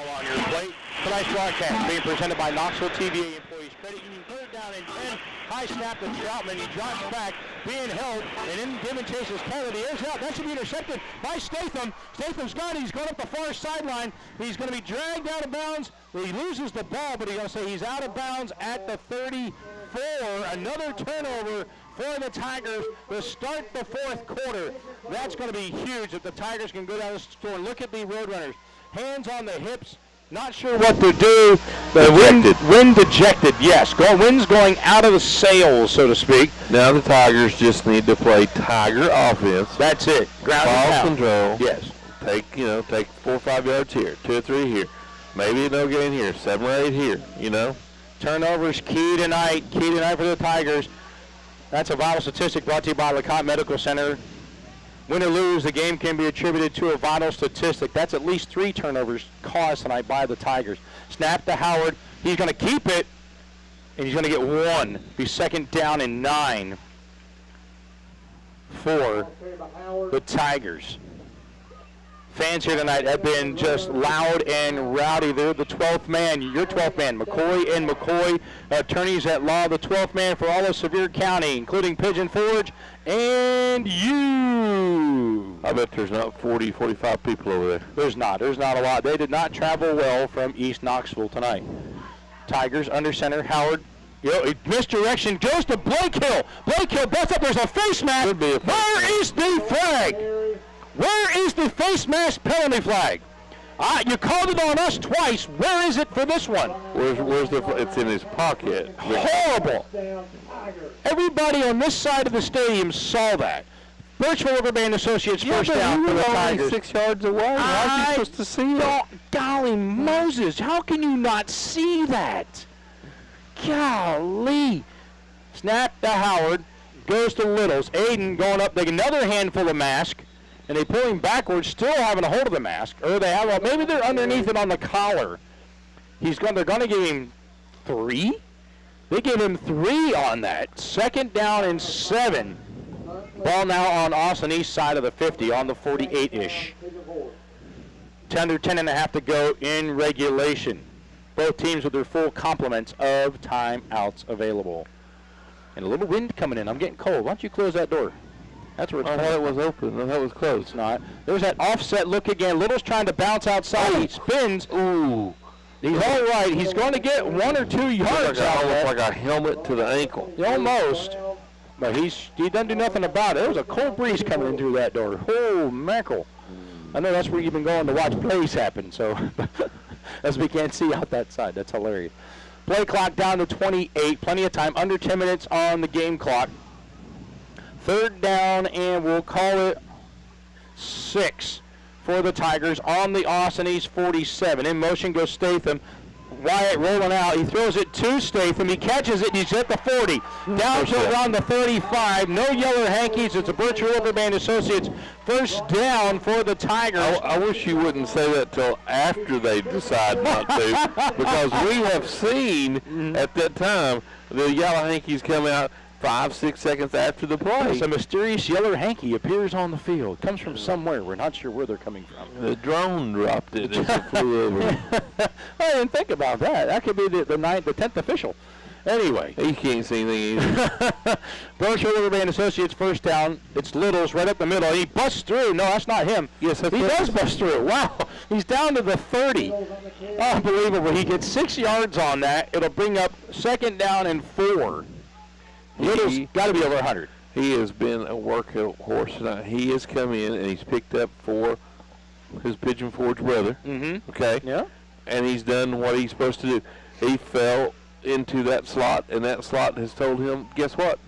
Speaker 2: On your plate. Tonight's broadcast being presented by Knoxville TVA Employees Credit Union. Third down and 10. High snap to Troutman. He drops back, being held, and then Given chases Kennedy. Is out. That should be intercepted by Statham. Statham's got it. He's going up the far sideline. He's going to be dragged out of bounds. He loses the ball, but he's going to say he's out of bounds at the 34. Another turnover for the Tigers to start the fourth quarter. That's going to be huge if the Tigers can go down the score. Look at the Roadrunners. Hands on the hips, not sure what to do. The wind dejected, yes. Wind's going out of the sails, so to speak.
Speaker 3: Now the Tigers just need to play Tiger offense.
Speaker 2: That's it. Ground
Speaker 3: ball control.
Speaker 2: Yes.
Speaker 3: Take 4 or 5 yards here, 2 or 3 here. Maybe no gain here, 7 or 8 here,
Speaker 2: Turnovers key tonight for the Tigers. That's a vital statistic brought to you by LeCotte Medical Center. Win or lose, the game can be attributed to a vital statistic. That's at least 3 turnovers caused tonight by the Tigers. Snap to Howard. He's going to keep it, and he's going to get 1. Be second down and 9 for the Tigers. fans here tonight have been just loud and rowdy. They're the 12th man, your 12th man, McCoy and McCoy, attorneys at law, the 12th man for all of Sevier County, including Pigeon Forge and you.
Speaker 3: I bet there's not 40, 45 people over there.
Speaker 2: There's not a lot. They did not travel well from East Knoxville tonight. Tigers under center, Howard. Misdirection goes to Blake Hill. Blake Hill busts up. There's a face mask.
Speaker 3: Could be a face
Speaker 2: Where is the flag? Where is the face mask penalty flag? You called it on us twice. Where is it for this one?
Speaker 3: Where's the? It's in his pocket.
Speaker 2: Horrible. Everybody on this side of the stadium saw that. Birchville River Band Associates first down for the Tigers.
Speaker 3: 6 yards away. How's he supposed to see it?
Speaker 2: Golly Moses, how can you not see that? Golly. Snap to Howard. Goes to Littles. Aiden going up. They get another handful of mask. And they pull him backwards, still having a hold of the mask. Or they have, maybe they're underneath it on the collar. They're going to give him 3. They give him 3 on that. 2nd down and 7. Ball now on Austin East side of the 50, on the 48-ish. 10 and a half to go in regulation. Both teams with their full complements of timeouts available. And a little wind coming in. I'm getting cold. Why don't you close that door? That's where it's
Speaker 3: I thought it was open. No, that was closed.
Speaker 2: It's not. There's that offset look again. Little's trying to bounce outside. He spins.
Speaker 3: Ooh.
Speaker 2: He's all right. He's going to get 1 or 2 yards out of
Speaker 3: like a helmet to the ankle.
Speaker 2: Almost. But he doesn't do nothing about it. There was a cold breeze coming in through that door. Oh, mackerel. I know that's where you've been going to watch plays happen, so as we can't see out that side. That's hilarious. Play clock down to 28. Plenty of time. Under 10 minutes on the game clock. 3rd down, and we'll call it 6 for the Tigers on the Austin East 47. In motion goes Statham. Wyatt rolling out. He throws it to Statham. He catches it. He's at the 40. Down to around the 35. No yellow hankies. It's a Birchville River Band Associates first down for the Tigers.
Speaker 3: I wish you wouldn't say that till after they decide not to, because we have seen at that time the yellow hankies come out 5-6 seconds after the play.
Speaker 2: A mysterious yellow hanky appears on the field. Comes from somewhere. We're not sure where they're coming from.
Speaker 3: The drone dropped it as it flew over.
Speaker 2: I didn't think about that. That could be the 10th official. Anyway.
Speaker 3: He can't see anything either.
Speaker 2: Birchville River Band Associates first down. It's Littles right up the middle. He busts through. No, that's not him.
Speaker 3: Yes,
Speaker 2: he does bust through. Wow. He's down to the 30. Unbelievable. He gets 6 yards on that. It'll bring up 2nd down and 4. Little's got to be over 100.
Speaker 3: He has been a workhorse tonight. He has come in and he's picked up for his Pigeon Forge brother.
Speaker 2: Mm-hmm.
Speaker 3: Okay.
Speaker 2: Yeah.
Speaker 3: And he's done what he's supposed to do. He fell into that slot, and that slot has told him, guess what?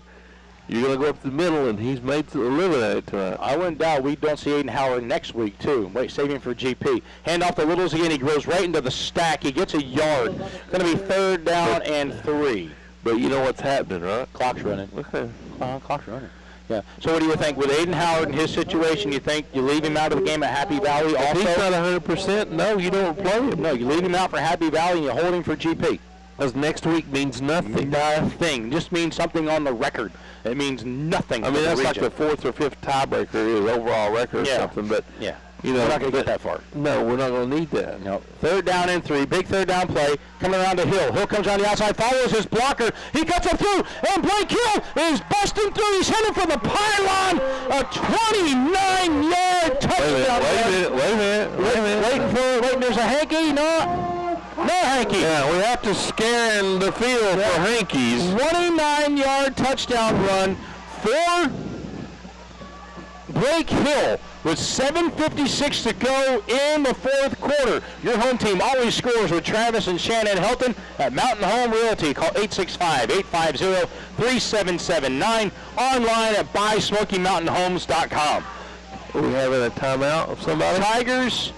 Speaker 3: You're going to go up the middle, and he's made a living at it tonight.
Speaker 2: I wouldn't doubt we don't see Aiden Howard next week, too. Wait, save him for GP. Hand off to Littles again. He goes right into the stack. He gets a yard. Going to be 3rd down and 3.
Speaker 3: But you know what's happening, right?
Speaker 2: Clock's running.
Speaker 3: Okay.
Speaker 2: Clock's running. Yeah. So what do you think? With Aiden Howard in his situation, you think you leave him out of the game at Happy Valley also?
Speaker 3: If he's not 100%, no, you don't play him.
Speaker 2: No, you leave him out for Happy Valley and you hold him for GP.
Speaker 3: Because next week means nothing.
Speaker 2: Nothing. Just means something on the record. It means nothing.
Speaker 3: I mean, that's like the 4th or 5th tiebreaker is overall record or something. But
Speaker 2: yeah.
Speaker 3: You know,
Speaker 2: we're not going to get that far.
Speaker 3: No, we're not going to need that.
Speaker 2: No. 3rd down and 3. Big 3rd down play. Coming around to Hill. Hill comes on the outside, follows his blocker. He cuts up through, and Blake Hill is busting through. He's headed for the pylon. A 29-yard touchdown.
Speaker 3: Wait a minute.
Speaker 2: Waiting, there's a hanky. No hanky.
Speaker 3: Yeah, we have to scan the field for hankies.
Speaker 2: 29-yard touchdown run for Blake Hill with 7:56 to go in the 4th quarter. Your home team always scores with Travis and Shannon Helton at Mountain Home Realty. Call 865-850-3779. Online at buysmokymountainhomes.com.
Speaker 3: Are we having a timeout of somebody?
Speaker 2: Tigers,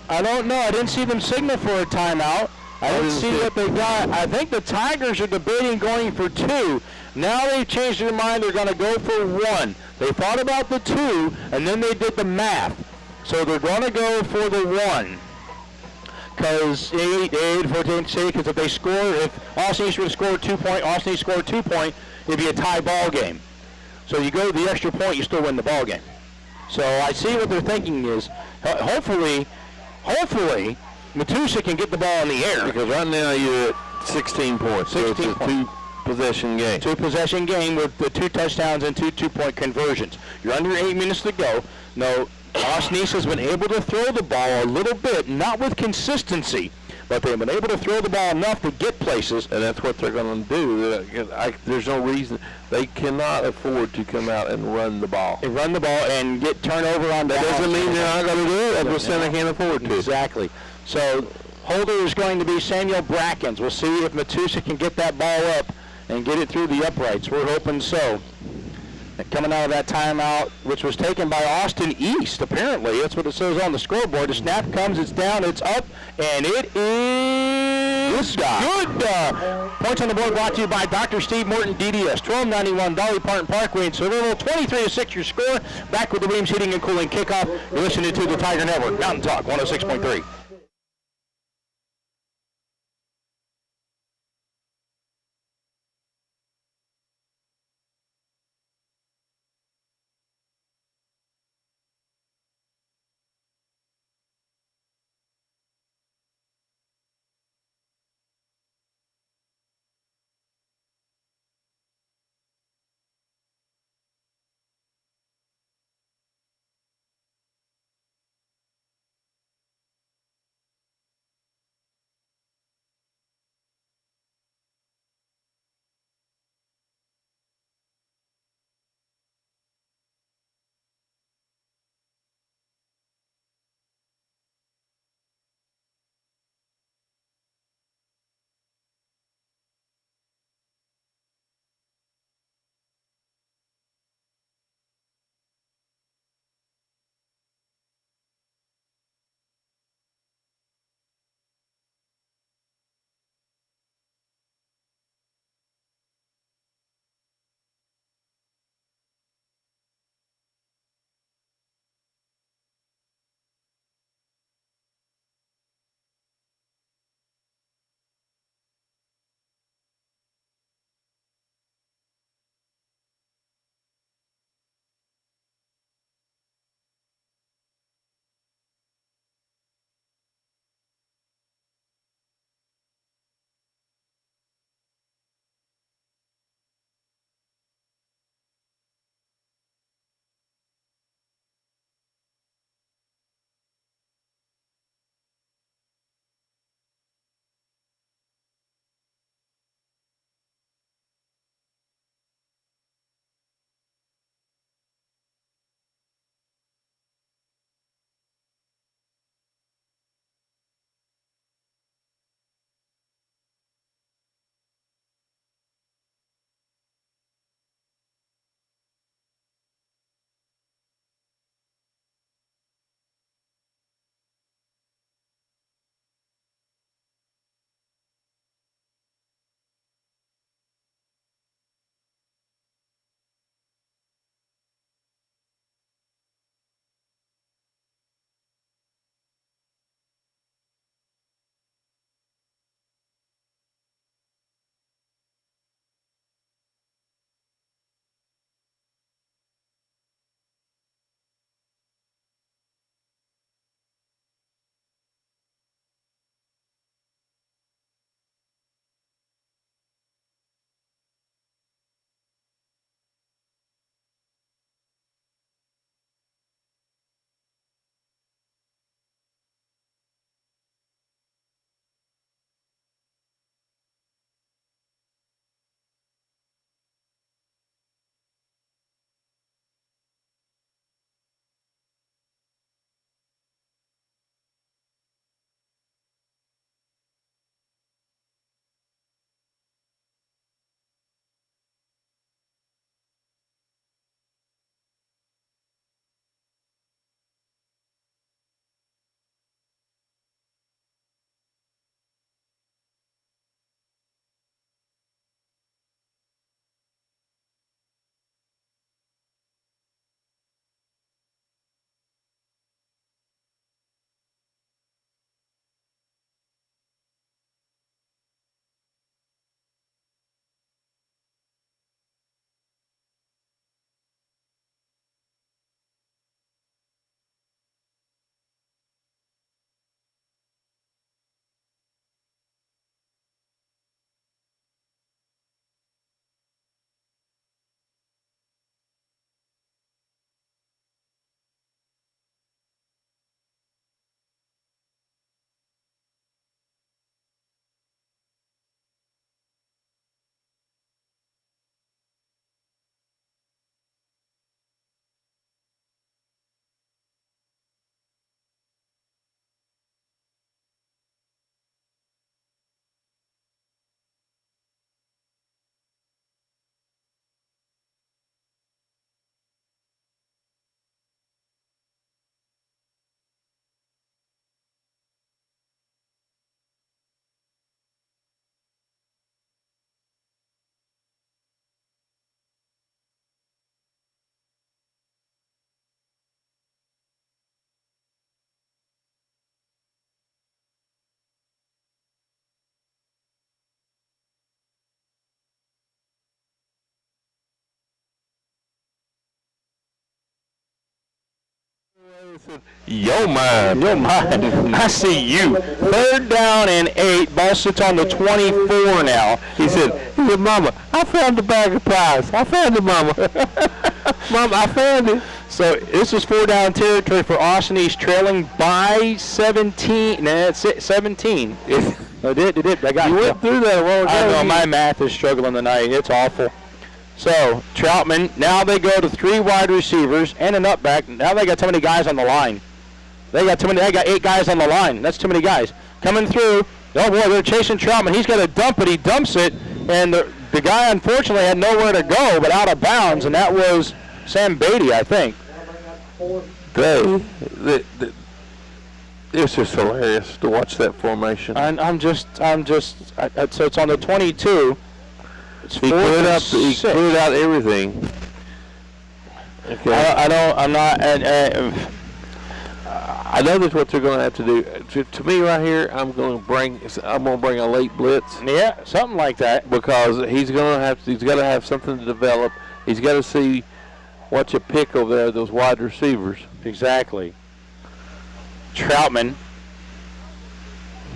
Speaker 2: I don't know. I didn't see them signal for a timeout. I didn't see what they got. I think the Tigers are debating going for 2. Now they've changed their mind. They're going to go for 1. They thought about the 2, and then they did the math. So they're going to go for the 1. Because if they score, if Austin East would score 2 point, Austin East scored 2 point, it'd be a tie ball game. So you go to the extra point, you still win the ball game. So I see what they're thinking is, hopefully, Matusa can get the ball in the air.
Speaker 3: Because right now you're at 16 points.
Speaker 2: 16
Speaker 3: so it's a two-possession game.
Speaker 2: Two-possession game with the 2 touchdowns and 2 two-point conversions. You're under 8 minutes to go. No, Osnese has been able to throw the ball a little bit, not with consistency, but they've been able to throw the ball enough to get places.
Speaker 3: And that's what they're going to do. There's no reason. They cannot afford to come out and run the ball.
Speaker 2: They run the ball and get turnover on
Speaker 3: That
Speaker 2: downs.
Speaker 3: doesn't mean they're not going to do it. That's what Santa can't afford to.
Speaker 2: Exactly. So holder is going to be Samuel Brackens. We'll see if Matusa can get that ball up and get it through the uprights. We're hoping so. And coming out of that timeout, which was taken by Austin East, apparently. That's what it says on the scoreboard. The snap comes, it's down, it's up, and it is good. Points on the board brought to you by Dr. Steve Morton, DDS, 1291 Dolly Parton Parkway in Seville. 23-6 your score. Back with the Williams Heating and Cooling kickoff. You're listening to the Tiger Network, Mountain Talk 106.3.
Speaker 3: Yo, man.
Speaker 2: Yo, man. I see you. 3rd down and 8. Ball sits on the 24 now.
Speaker 3: He said, Mama, I found the bag of pies. I found it, Mama. Mama, I found it.
Speaker 2: So this is 4-down territory for Austin. He's trailing by 17. Nah, it's 17. I did. I got
Speaker 3: you went through that a while ago.
Speaker 2: I know, my math is struggling tonight. It's awful. So Troutman, now they go to 3 wide receivers and an up back. Now they got too many guys on the line. They got 8 guys on the line. That's too many guys. Coming through. Oh, boy, they're chasing Troutman. He's got to dump it. He dumps it. And the guy, unfortunately, had nowhere to go but out of bounds, and that was Sam Beatty, I think.
Speaker 3: It's just hilarious to watch that formation.
Speaker 2: So it's on the 22.
Speaker 3: He cleared out everything. Okay. I know that's what they're going to have to do. To me, right here, I'm going to bring a late blitz.
Speaker 2: Yeah, something like that.
Speaker 3: Because he's got to have something to develop. He's got to see what you pick over there, those wide receivers.
Speaker 2: Exactly. Troutman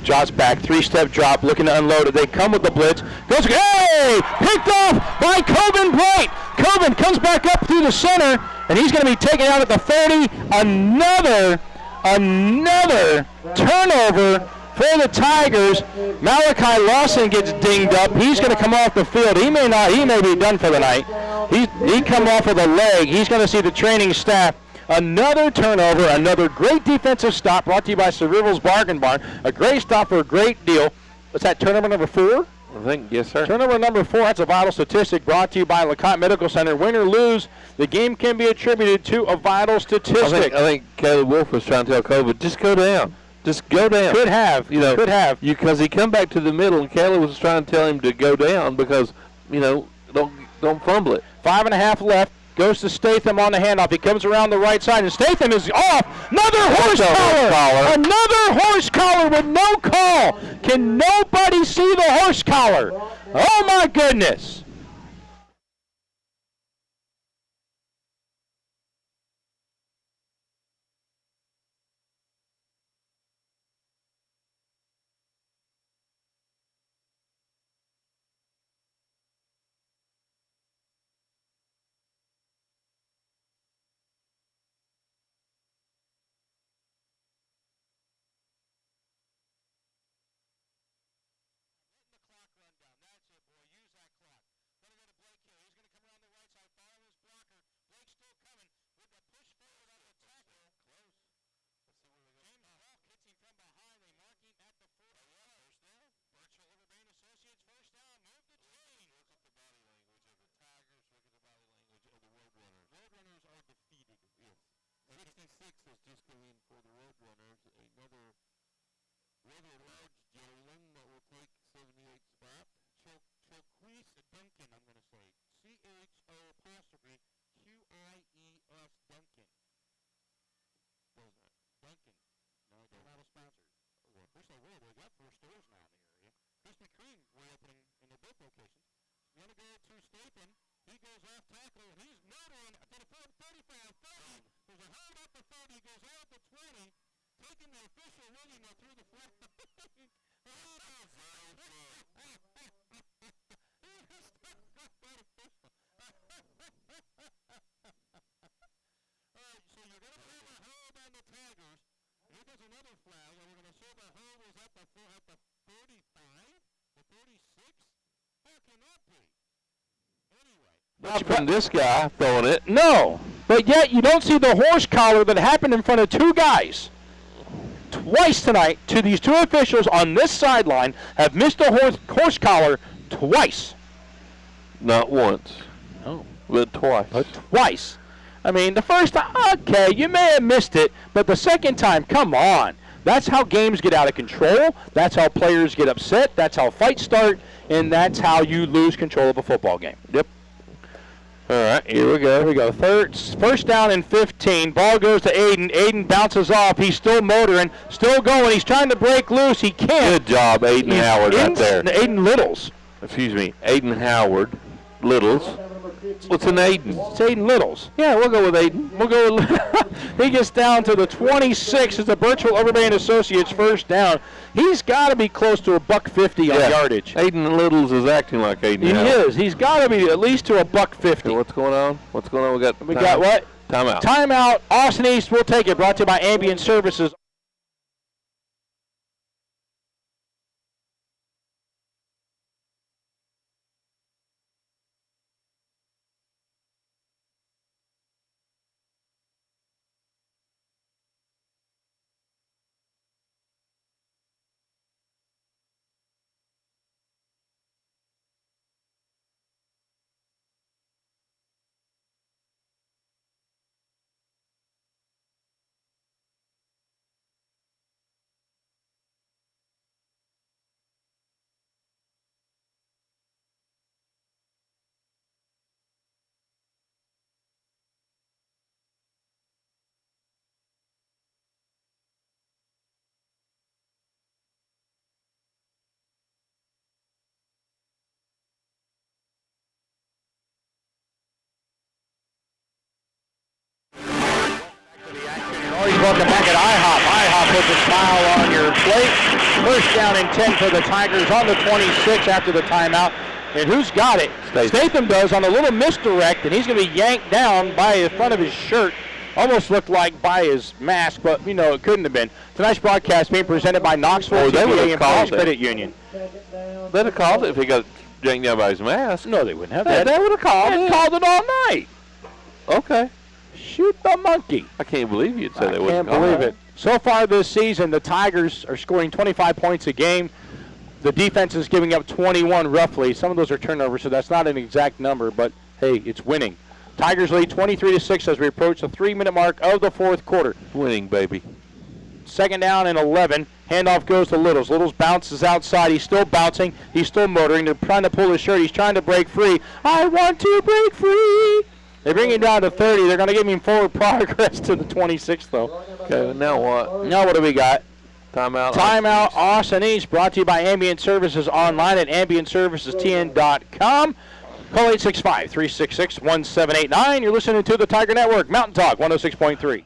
Speaker 2: jots back, 3-step drop, looking to unload it. They come with the blitz. Goes, hey! Picked off by Coben Bright. Coben comes back up through the center, and he's going to be taken out at the 30. Another turnover for the Tigers. Malachi Lawson gets dinged up. He's going to come off the field. He may be done for the night. He come off with a leg. He's going to see the training staff. Another turnover, another great defensive stop brought to you by Cerritos Bargain Barn. A great stop for a great deal. What's that, turnover number 4?
Speaker 3: I think, yes, sir.
Speaker 2: Turnover number 4, that's a vital statistic brought to you by LeCotte Medical Center. Win or lose, the game can be attributed to a vital statistic.
Speaker 3: I think Caleb Wolf was trying to tell Coben, just go down. Just go down.
Speaker 2: Could have.
Speaker 3: Because he come back to the middle, and Caleb was trying to tell him to go down because, don't fumble it.
Speaker 2: 5.5 left. Goes to Statham on the handoff. He comes around the right side, and Statham is off. Another horse collar. Another horse collar with no call. Can nobody see the horse collar? Oh, my goodness.
Speaker 4: Roadrunners are defeated. Yes. 66 has just come in for the Roadrunners. Another rather large gentleman that will take 78 spot. Choquise Duncan, I'm going to say. C-H-O-Q-I-E-S Duncan. Doesn't it? Duncan. No, they're not a sponsor. Well, of course they will. They got 4 stores now in the area. Krispy Kreme reopening in their both locations. Going to go to Statham. He goes off tackle, and he's motoring to the 35, 30. There's a hold up the 30. He goes out to 20, taking the official with him through the flag. All right, so you're going to have a hold on the Tigers. Here goes another flag, and we're going to show the hold was at the 35, the 36. How can that be? Anyway.
Speaker 3: Not from this guy throwing it.
Speaker 2: No, but yet you don't see the horse collar that happened in front of 2 guys. Twice tonight, these 2 officials on this sideline have missed the horse collar twice.
Speaker 3: Not once.
Speaker 2: No.
Speaker 3: But twice.
Speaker 2: Twice. I mean, the first time, okay, you may have missed it, but the second time, come on. That's how games get out of control. That's how players get upset. That's how fights start, and that's how you lose control of a football game.
Speaker 3: Yep. All right, here we go.
Speaker 2: Here we go. First down and 15. Ball goes to Aiden. Aiden bounces off. He's still motoring, still going. He's trying to break loose. He can't.
Speaker 3: Good job, Aiden Howard right there.
Speaker 2: Aiden Littles.
Speaker 3: Excuse me, Aiden Howard Littles. What's an Aiden?
Speaker 2: It's Aiden Littles.
Speaker 3: Yeah, we'll go with Aiden.
Speaker 2: We'll go with he gets down to the 26. It's a Birchville Overband Associates first down. He's got to be close to $150 on yardage.
Speaker 3: Aiden Littles is acting like Aiden.
Speaker 2: He is. He's got to be at least to $150.
Speaker 3: So what's going on? What's going on?
Speaker 2: We got what?
Speaker 3: Timeout.
Speaker 2: Timeout. Austin East will take it. Brought to you by Ambient Services. Welcome back at IHOP. IHOP puts a smile on your plate. First down and 10 for the Tigers on the 26 after the timeout. And who's got it? Statham does on a little misdirect, and he's going to be yanked down by the front of his shirt. Almost looked like by his mask, but, you know, it couldn't have been. Tonight's broadcast being presented by Knoxville TPA Employees Credit Union.
Speaker 3: They'd have called it if he got yanked down by his mask.
Speaker 2: No, they wouldn't have that.
Speaker 3: They would have called it.
Speaker 2: Called it all night.
Speaker 3: Okay.
Speaker 2: Shoot the monkey.
Speaker 3: I can't believe you'd say they wouldn't.
Speaker 2: I can't believe it. So far this season, the Tigers are scoring 25 points a game. The defense is giving up 21 roughly. Some of those are turnovers, so that's not an exact number, but hey, it's winning. Tigers lead 23-6 as we approach the 3-minute mark of the fourth quarter.
Speaker 3: Winning, baby.
Speaker 2: Second down and 11. Handoff goes to Littles. Littles bounces outside. He's still bouncing. He's still motoring. They're trying to pull his shirt. He's trying to break free. I want to break free. They bring him down to 30. They're going to give him forward progress to the 26, though.
Speaker 3: Okay, now what?
Speaker 2: Now what do we got?
Speaker 3: Timeout.
Speaker 2: Timeout, Austin East, brought to you by Ambient Services online at ambientservicestn.com. Call 865-366-1789. You're listening to the Tiger Network, Mountain Talk 106.3.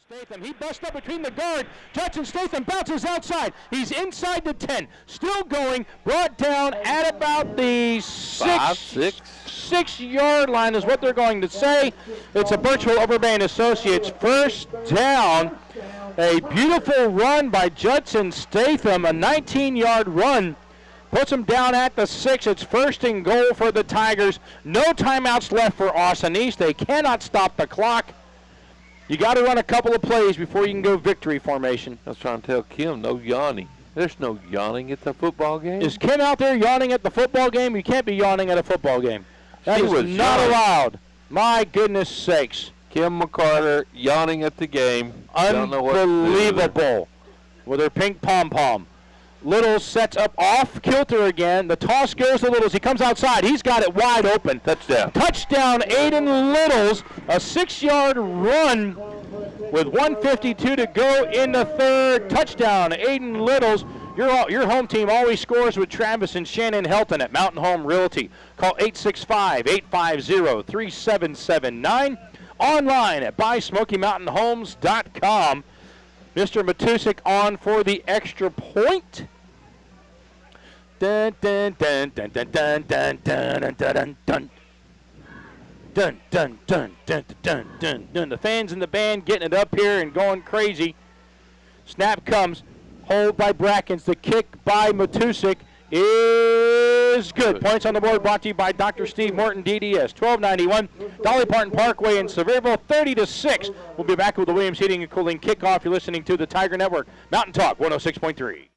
Speaker 2: Statham, he busts up between the guard. Judson Statham bounces outside. He's inside the 10. Still going. Brought down at about the 6-yard line is what they're going to say. It's a Birchville Overband Associates first down. A beautiful run by Judson Statham, a 19-yard run. Puts him down at the 6. It's first and goal for the Tigers. No timeouts left for Austin East. They cannot stop the clock. You got to run a couple of plays before you can go victory formation.
Speaker 3: I was trying to tell Kim, no yawning. There's no yawning at the football game.
Speaker 2: Is Kim out there yawning at the football game? You can't be yawning at a football game. That is not allowed. My goodness sakes.
Speaker 3: Kim McCarter yawning at the game.
Speaker 2: Unbelievable. With her pink pom-pom. Littles sets up off kilter again. The toss goes to Littles. He comes outside. He's got it wide open.
Speaker 3: Touchdown.
Speaker 2: Touchdown, Aiden Littles. A 6-yard run with 1:52 to go in the third. Touchdown, Aiden Littles. Your home team always scores with Travis and Shannon Helton at Mountain Home Realty. Call 865-850-3779. Online at buysmokymountainhomes.com. Mr. Matusik on for the extra point. Dun, dun, dun, dun, dun, dun, dun, dun, dun, dun, dun.
Speaker 1: Dun, dun, dun, dun, dun, dun, dun. The fans in the band getting it up here and going crazy. Snap comes. Hold by Brackens. The kick by Matusik is good. Points on the board brought to you by Dr. Steve Morton, DDS. 1291 Dolly Parton Parkway in Sevierville, 30-6. We'll be back with the Williams Heating and Cooling kickoff. You're listening to the Tiger Network. Mountain Talk 106.3.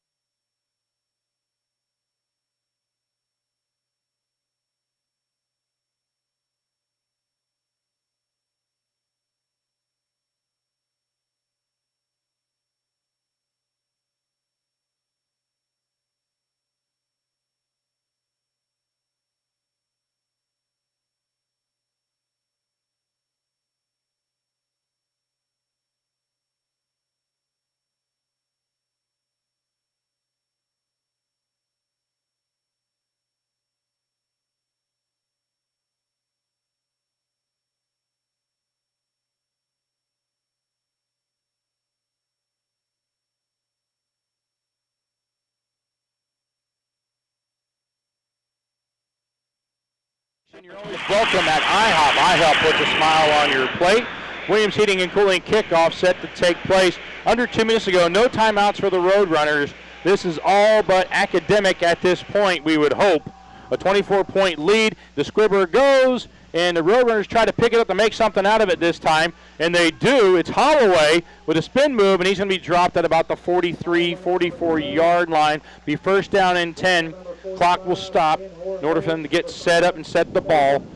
Speaker 1: You're always welcome at IHOP. IHOP puts a smile on your plate. Williams Heating and Cooling kickoff set to take place under 2 minutes ago. No timeouts for the Roadrunners. This is all but academic at this point, we would hope. A 24-point lead. The squibber goes, and the Roadrunners try to pick it up to make something out of it this time, and they do. It's Holloway with a spin move, and he's going to be dropped at about the 43, 44-yard line. Be first down and 10. Clock will stop in order for them to get set up and set the ball,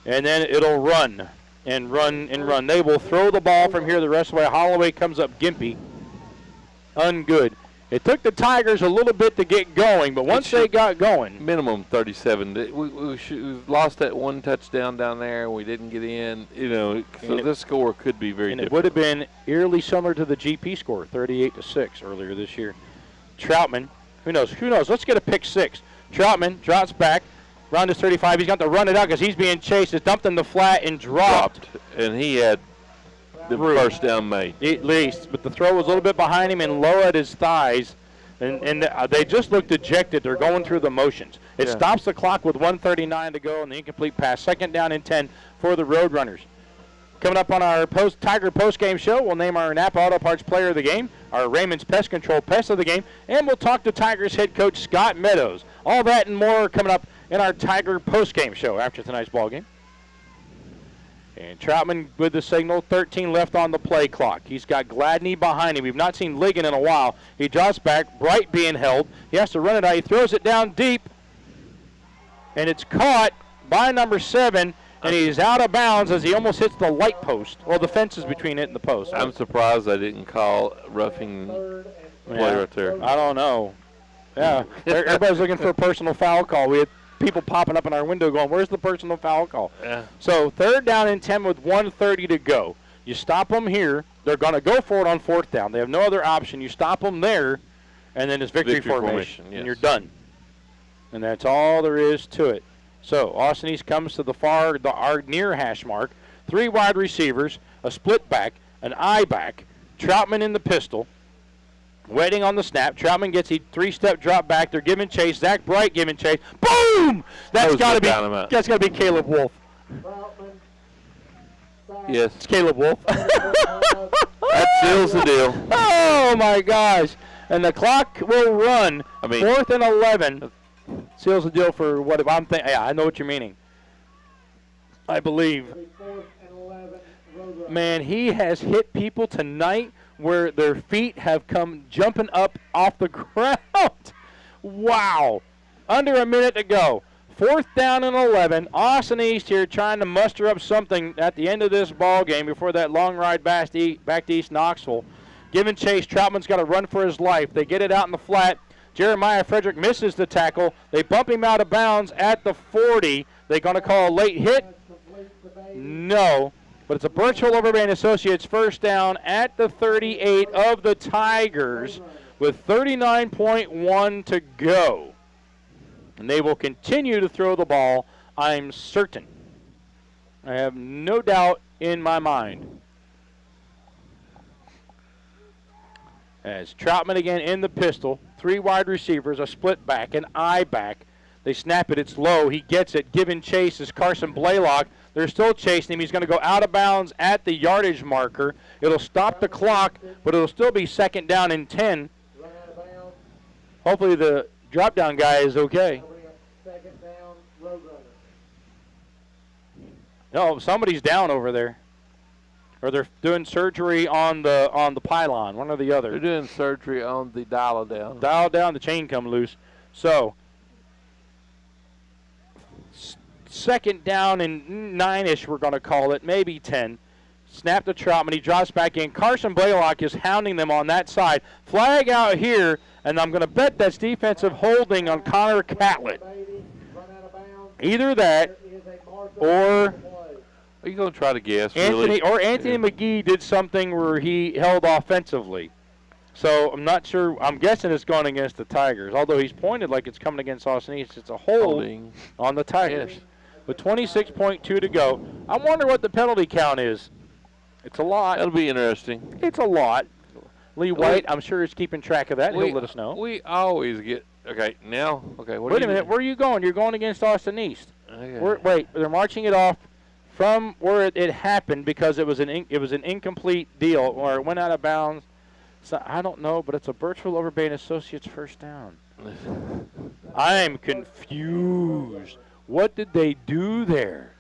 Speaker 1: and then it'll run and run and run. They will throw the ball from here the rest of the way. Holloway comes up gimpy. Ungood. It took the Tigers a little bit to get going, but once they got going.
Speaker 3: Minimum 37. We lost that one touchdown down there, and we didn't get in. So this score could be very different.
Speaker 1: It would have been eerily similar to the GP score, 38-6 earlier this year. Troutman, who knows? Let's get a pick six. Troutman drops back, around his 35. He's got to run it out because he's being chased. It's dumped in the flat and dropped.
Speaker 3: And he had the first down made.
Speaker 1: At least, but the throw was a little bit behind him and low at his thighs. And they just look dejected. They're going through the motions. It stops the clock with 1:39 to go and the incomplete pass. Second down and 10 for the Roadrunners. Coming up on our Tiger postgame show, we'll name our Napa Auto Parts Player of the Game, our Raymond's Pest Control Pest of the Game, and we'll talk to Tigers head coach Scott Meadows. All that and more coming up in our Tiger postgame show after tonight's ball game. And Troutman with the signal, 13 left on the play clock. He's got Gladney behind him. We've not seen Ligon in a while. He drops back, Bright being held. He has to run it out. He throws it down deep, and it's caught by number 7. And he's out of bounds as he almost hits the light post. Well, the fence is between it and the post.
Speaker 3: I'm surprised I didn't call roughing play right there.
Speaker 1: I don't know. Yeah, everybody's looking for a personal foul call. We had people popping up in our window going, where's the personal foul call?
Speaker 3: Yeah.
Speaker 1: So third down and 10 with 1:30 to go. You stop them here. They're going to go for it on fourth down. They have no other option. You stop them there, and then it's victory formation.
Speaker 3: Yes.
Speaker 1: And you're done. And that's all there is to it. So Austin East comes to our near hash mark. 3 wide receivers, a split back, an I back, Troutman in the pistol, waiting on the snap. Troutman gets a 3-step drop back. They're giving chase. Zach Bright giving chase. Boom! That's got to be Caleb Wolf.
Speaker 3: Yes,
Speaker 1: it's Caleb Wolf.
Speaker 3: That seals the deal.
Speaker 1: Oh my gosh! And the clock will run. 4th and 11. Seals the deal for what I'm thinking. Yeah, I know what you're meaning. I believe. Man, he has hit people tonight where their feet have come jumping up off the ground. Wow. Under a minute to go. 4th down and 11. Austin East here trying to muster up something at the end of this ball game before that long ride back to East Knoxville. Giving chase. Troutman's got to run for his life. They get it out in the flat. Jeremiah Frederick misses the tackle. They bump him out of bounds at the 40. They going to call a late hit? No. But it's a Birchville Overband Associates first down at the 38 of the Tigers with 39.1 to go. And they will continue to throw the ball, I'm certain. I have no doubt in my mind. As Troutman again in the pistol. 3 wide receivers, a split back, an I back. They snap it. It's low. He gets it. Giving chase is Carson Blaylock. They're still chasing him. He's going to go out of bounds at the yardage marker. It'll stop the clock, but it'll still be 2nd down and 10. Hopefully the drop-down guy is okay. No, somebody's down over there. Or they're doing surgery on the pylon, one or the other.
Speaker 3: They're doing surgery on the dial-down.
Speaker 1: Dial down, the chain come loose. So, 2nd down and 9-ish, we're going to call it, maybe 10. Snap to Troutman. He drops back in. Carson Blaylock is hounding them on that side. Flag out here, and I'm going to bet that's defensive holding on Connor Catlett. Either that or...
Speaker 3: Are you going to try to guess,
Speaker 1: Anthony
Speaker 3: really?
Speaker 1: McGee did something where he held offensively. So I'm not sure. I'm guessing it's going against the Tigers. Although he's pointed like it's coming against Austin East. It's a hold on the Tigers.
Speaker 3: Yes.
Speaker 1: With 26.2 to go. I wonder what the penalty count is. It's a lot.
Speaker 3: That'll be interesting.
Speaker 1: It's a lot. Lee White, I'm sure, is keeping track of that. He'll let us know.
Speaker 3: We always get – okay, now – okay, what
Speaker 1: Wait a minute. Where are you going? You're going against Austin East.
Speaker 3: Okay.
Speaker 1: Wait, they're marching it off from where it happened because it was an incomplete deal or it went out of bounds. So I don't know, but it's a Birchville Overbay and Associates first down. I'm confused. What did they do there?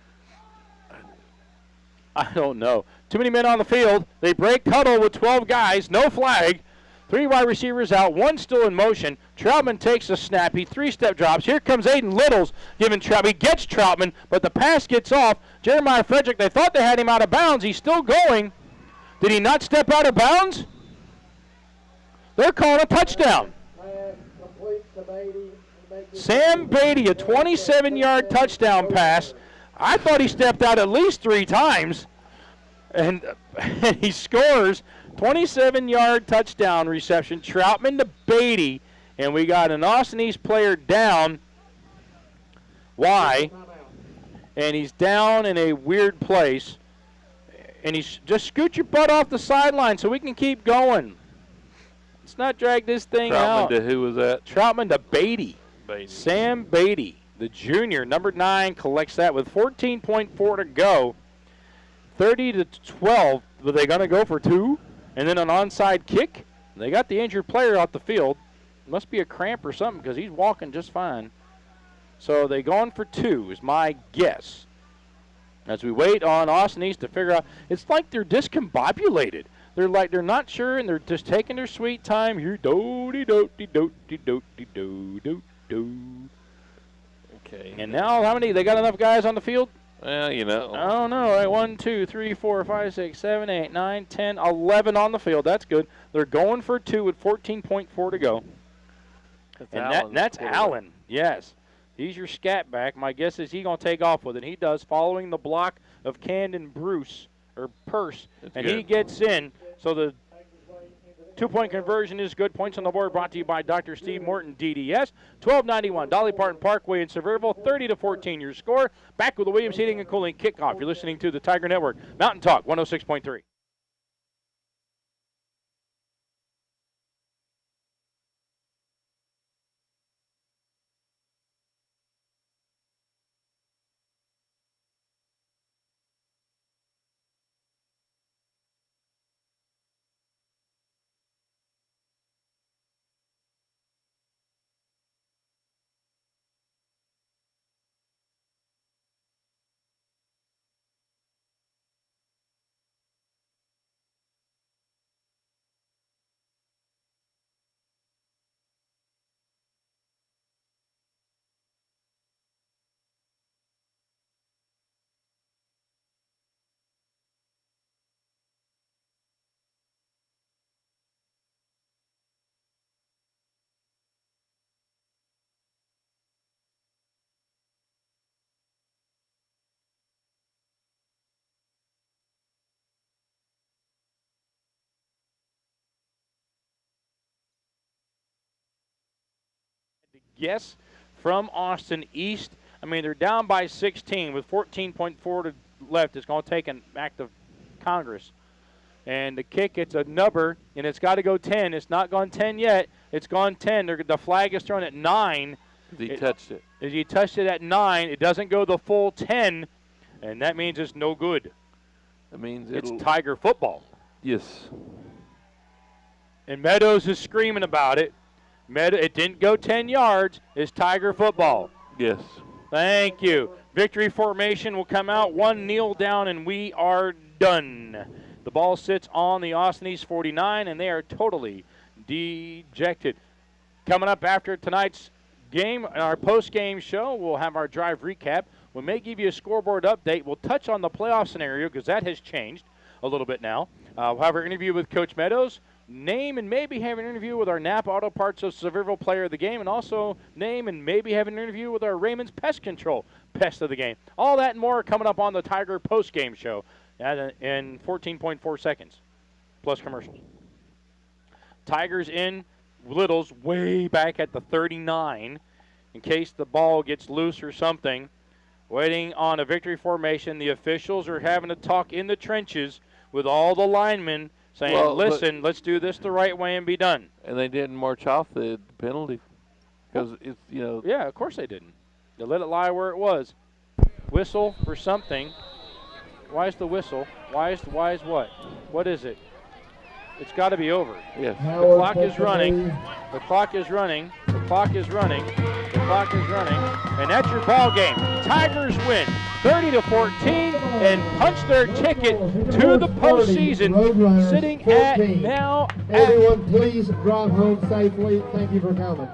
Speaker 1: I don't know. Too many men on the field. They break huddle with 12 guys. No flag. 3 wide receivers out. 1 still in motion. Troutman takes a snap. He 3-step drops. Here comes Aiden Littles giving Troutman. He gets Troutman, but the pass gets off. Jeremiah Frederick, they thought they had him out of bounds. He's still going. Did he not step out of bounds? They're calling a touchdown. Sam Beatty, a 27-yard touchdown pass. I thought he stepped out at least 3 times. And he scores. 27-yard touchdown reception. Troutman to Beatty. And we got an Austin East player down. Why? And he's down in a weird place. And he's just scoot your butt off the sideline so we can keep going. Let's not drag this thing out.
Speaker 3: Troutman to who was that?
Speaker 1: Troutman to Beatty.
Speaker 3: Beatty.
Speaker 1: Sam Beatty, the junior, number 9, collects that with 14.4 to go. 30-12. Were they going to go for 2? And then an onside kick? They got the injured player off the field. Must be a cramp or something because he's walking just fine. So they going for 2 is my guess. As we wait on Austin East to figure out, it's like they're discombobulated. They're not sure and they're just taking their sweet time. Here, do-de-do-de-do-de-do-de-do-do-do.
Speaker 3: Okay.
Speaker 1: And now how many? They got enough guys on the field?
Speaker 3: Well, you know.
Speaker 1: I don't know. Right, 1, 2, 3, 4, 5, 6, 7, 8, 9, 10, 11 on the field. That's good. They're going for 2 with 14.4 to go. That's Allen. Yes. He's your scat back. My guess is he's going to take off with it. He does, following the block of Camden Purse. And he gets in. So the 2-point conversion is good. Points on the board brought to you by Dr. Steve Morton, DDS. 1291 Dolly Parton Parkway in Sevierville. 30-14 your score. Back with the Williams Heating and Cooling kickoff. You're listening to the Tiger Network. Mountain Talk 106.3. Yes, from Austin East. I mean, they're down by 16 with 14.4 to left. It's going to take an act of Congress. And the kick, it's a nubber, and it's got to go 10. It's not gone 10 yet. It's gone 10. The flag is thrown at 9.
Speaker 3: He touched it.
Speaker 1: As he touched it at 9, it doesn't go the full 10, and that means it's no good.
Speaker 3: That means
Speaker 1: it's Tiger football.
Speaker 3: Yes.
Speaker 1: And Meadows is screaming about it. It didn't go 10 yards. It's Tiger football.
Speaker 3: Yes.
Speaker 1: Thank you. Victory formation will come out. 1 kneel down, and we are done. The ball sits on the Austin East 49, and they are totally dejected. Coming up after tonight's game, our post-game show, we'll have our drive recap. We may give you a scoreboard update. We'll touch on the playoff scenario because that has changed a little bit now. We'll have our interview with Coach Meadows. Name and maybe have an interview with our Napa Auto Parts of Sevierville player of the game, and also name and maybe have an interview with our Raymond's Pest Control pest of the game. All that and more coming up on the Tiger post-game show in 14.4 seconds, plus commercials. Tigers in, Littles way back at the 39 in case the ball gets loose or something. Waiting on a victory formation. The officials are having a talk in the trenches with all the linemen saying, listen, let's do this the right way and be done.
Speaker 3: And they didn't march off the penalty because it's, you know.
Speaker 1: Yeah, of course they didn't. They let it lie where it was. Whistle for something. Why is the whistle? Why is what? What is it? It's got to be over.
Speaker 3: Yes.
Speaker 1: The clock is running. The clock is running. The clock is running. The clock is running. And that's your ball game. Tigers win 30-14 and punch their ticket to the postseason. Sitting at now.
Speaker 5: Everyone, please drive home safely. Thank you for coming.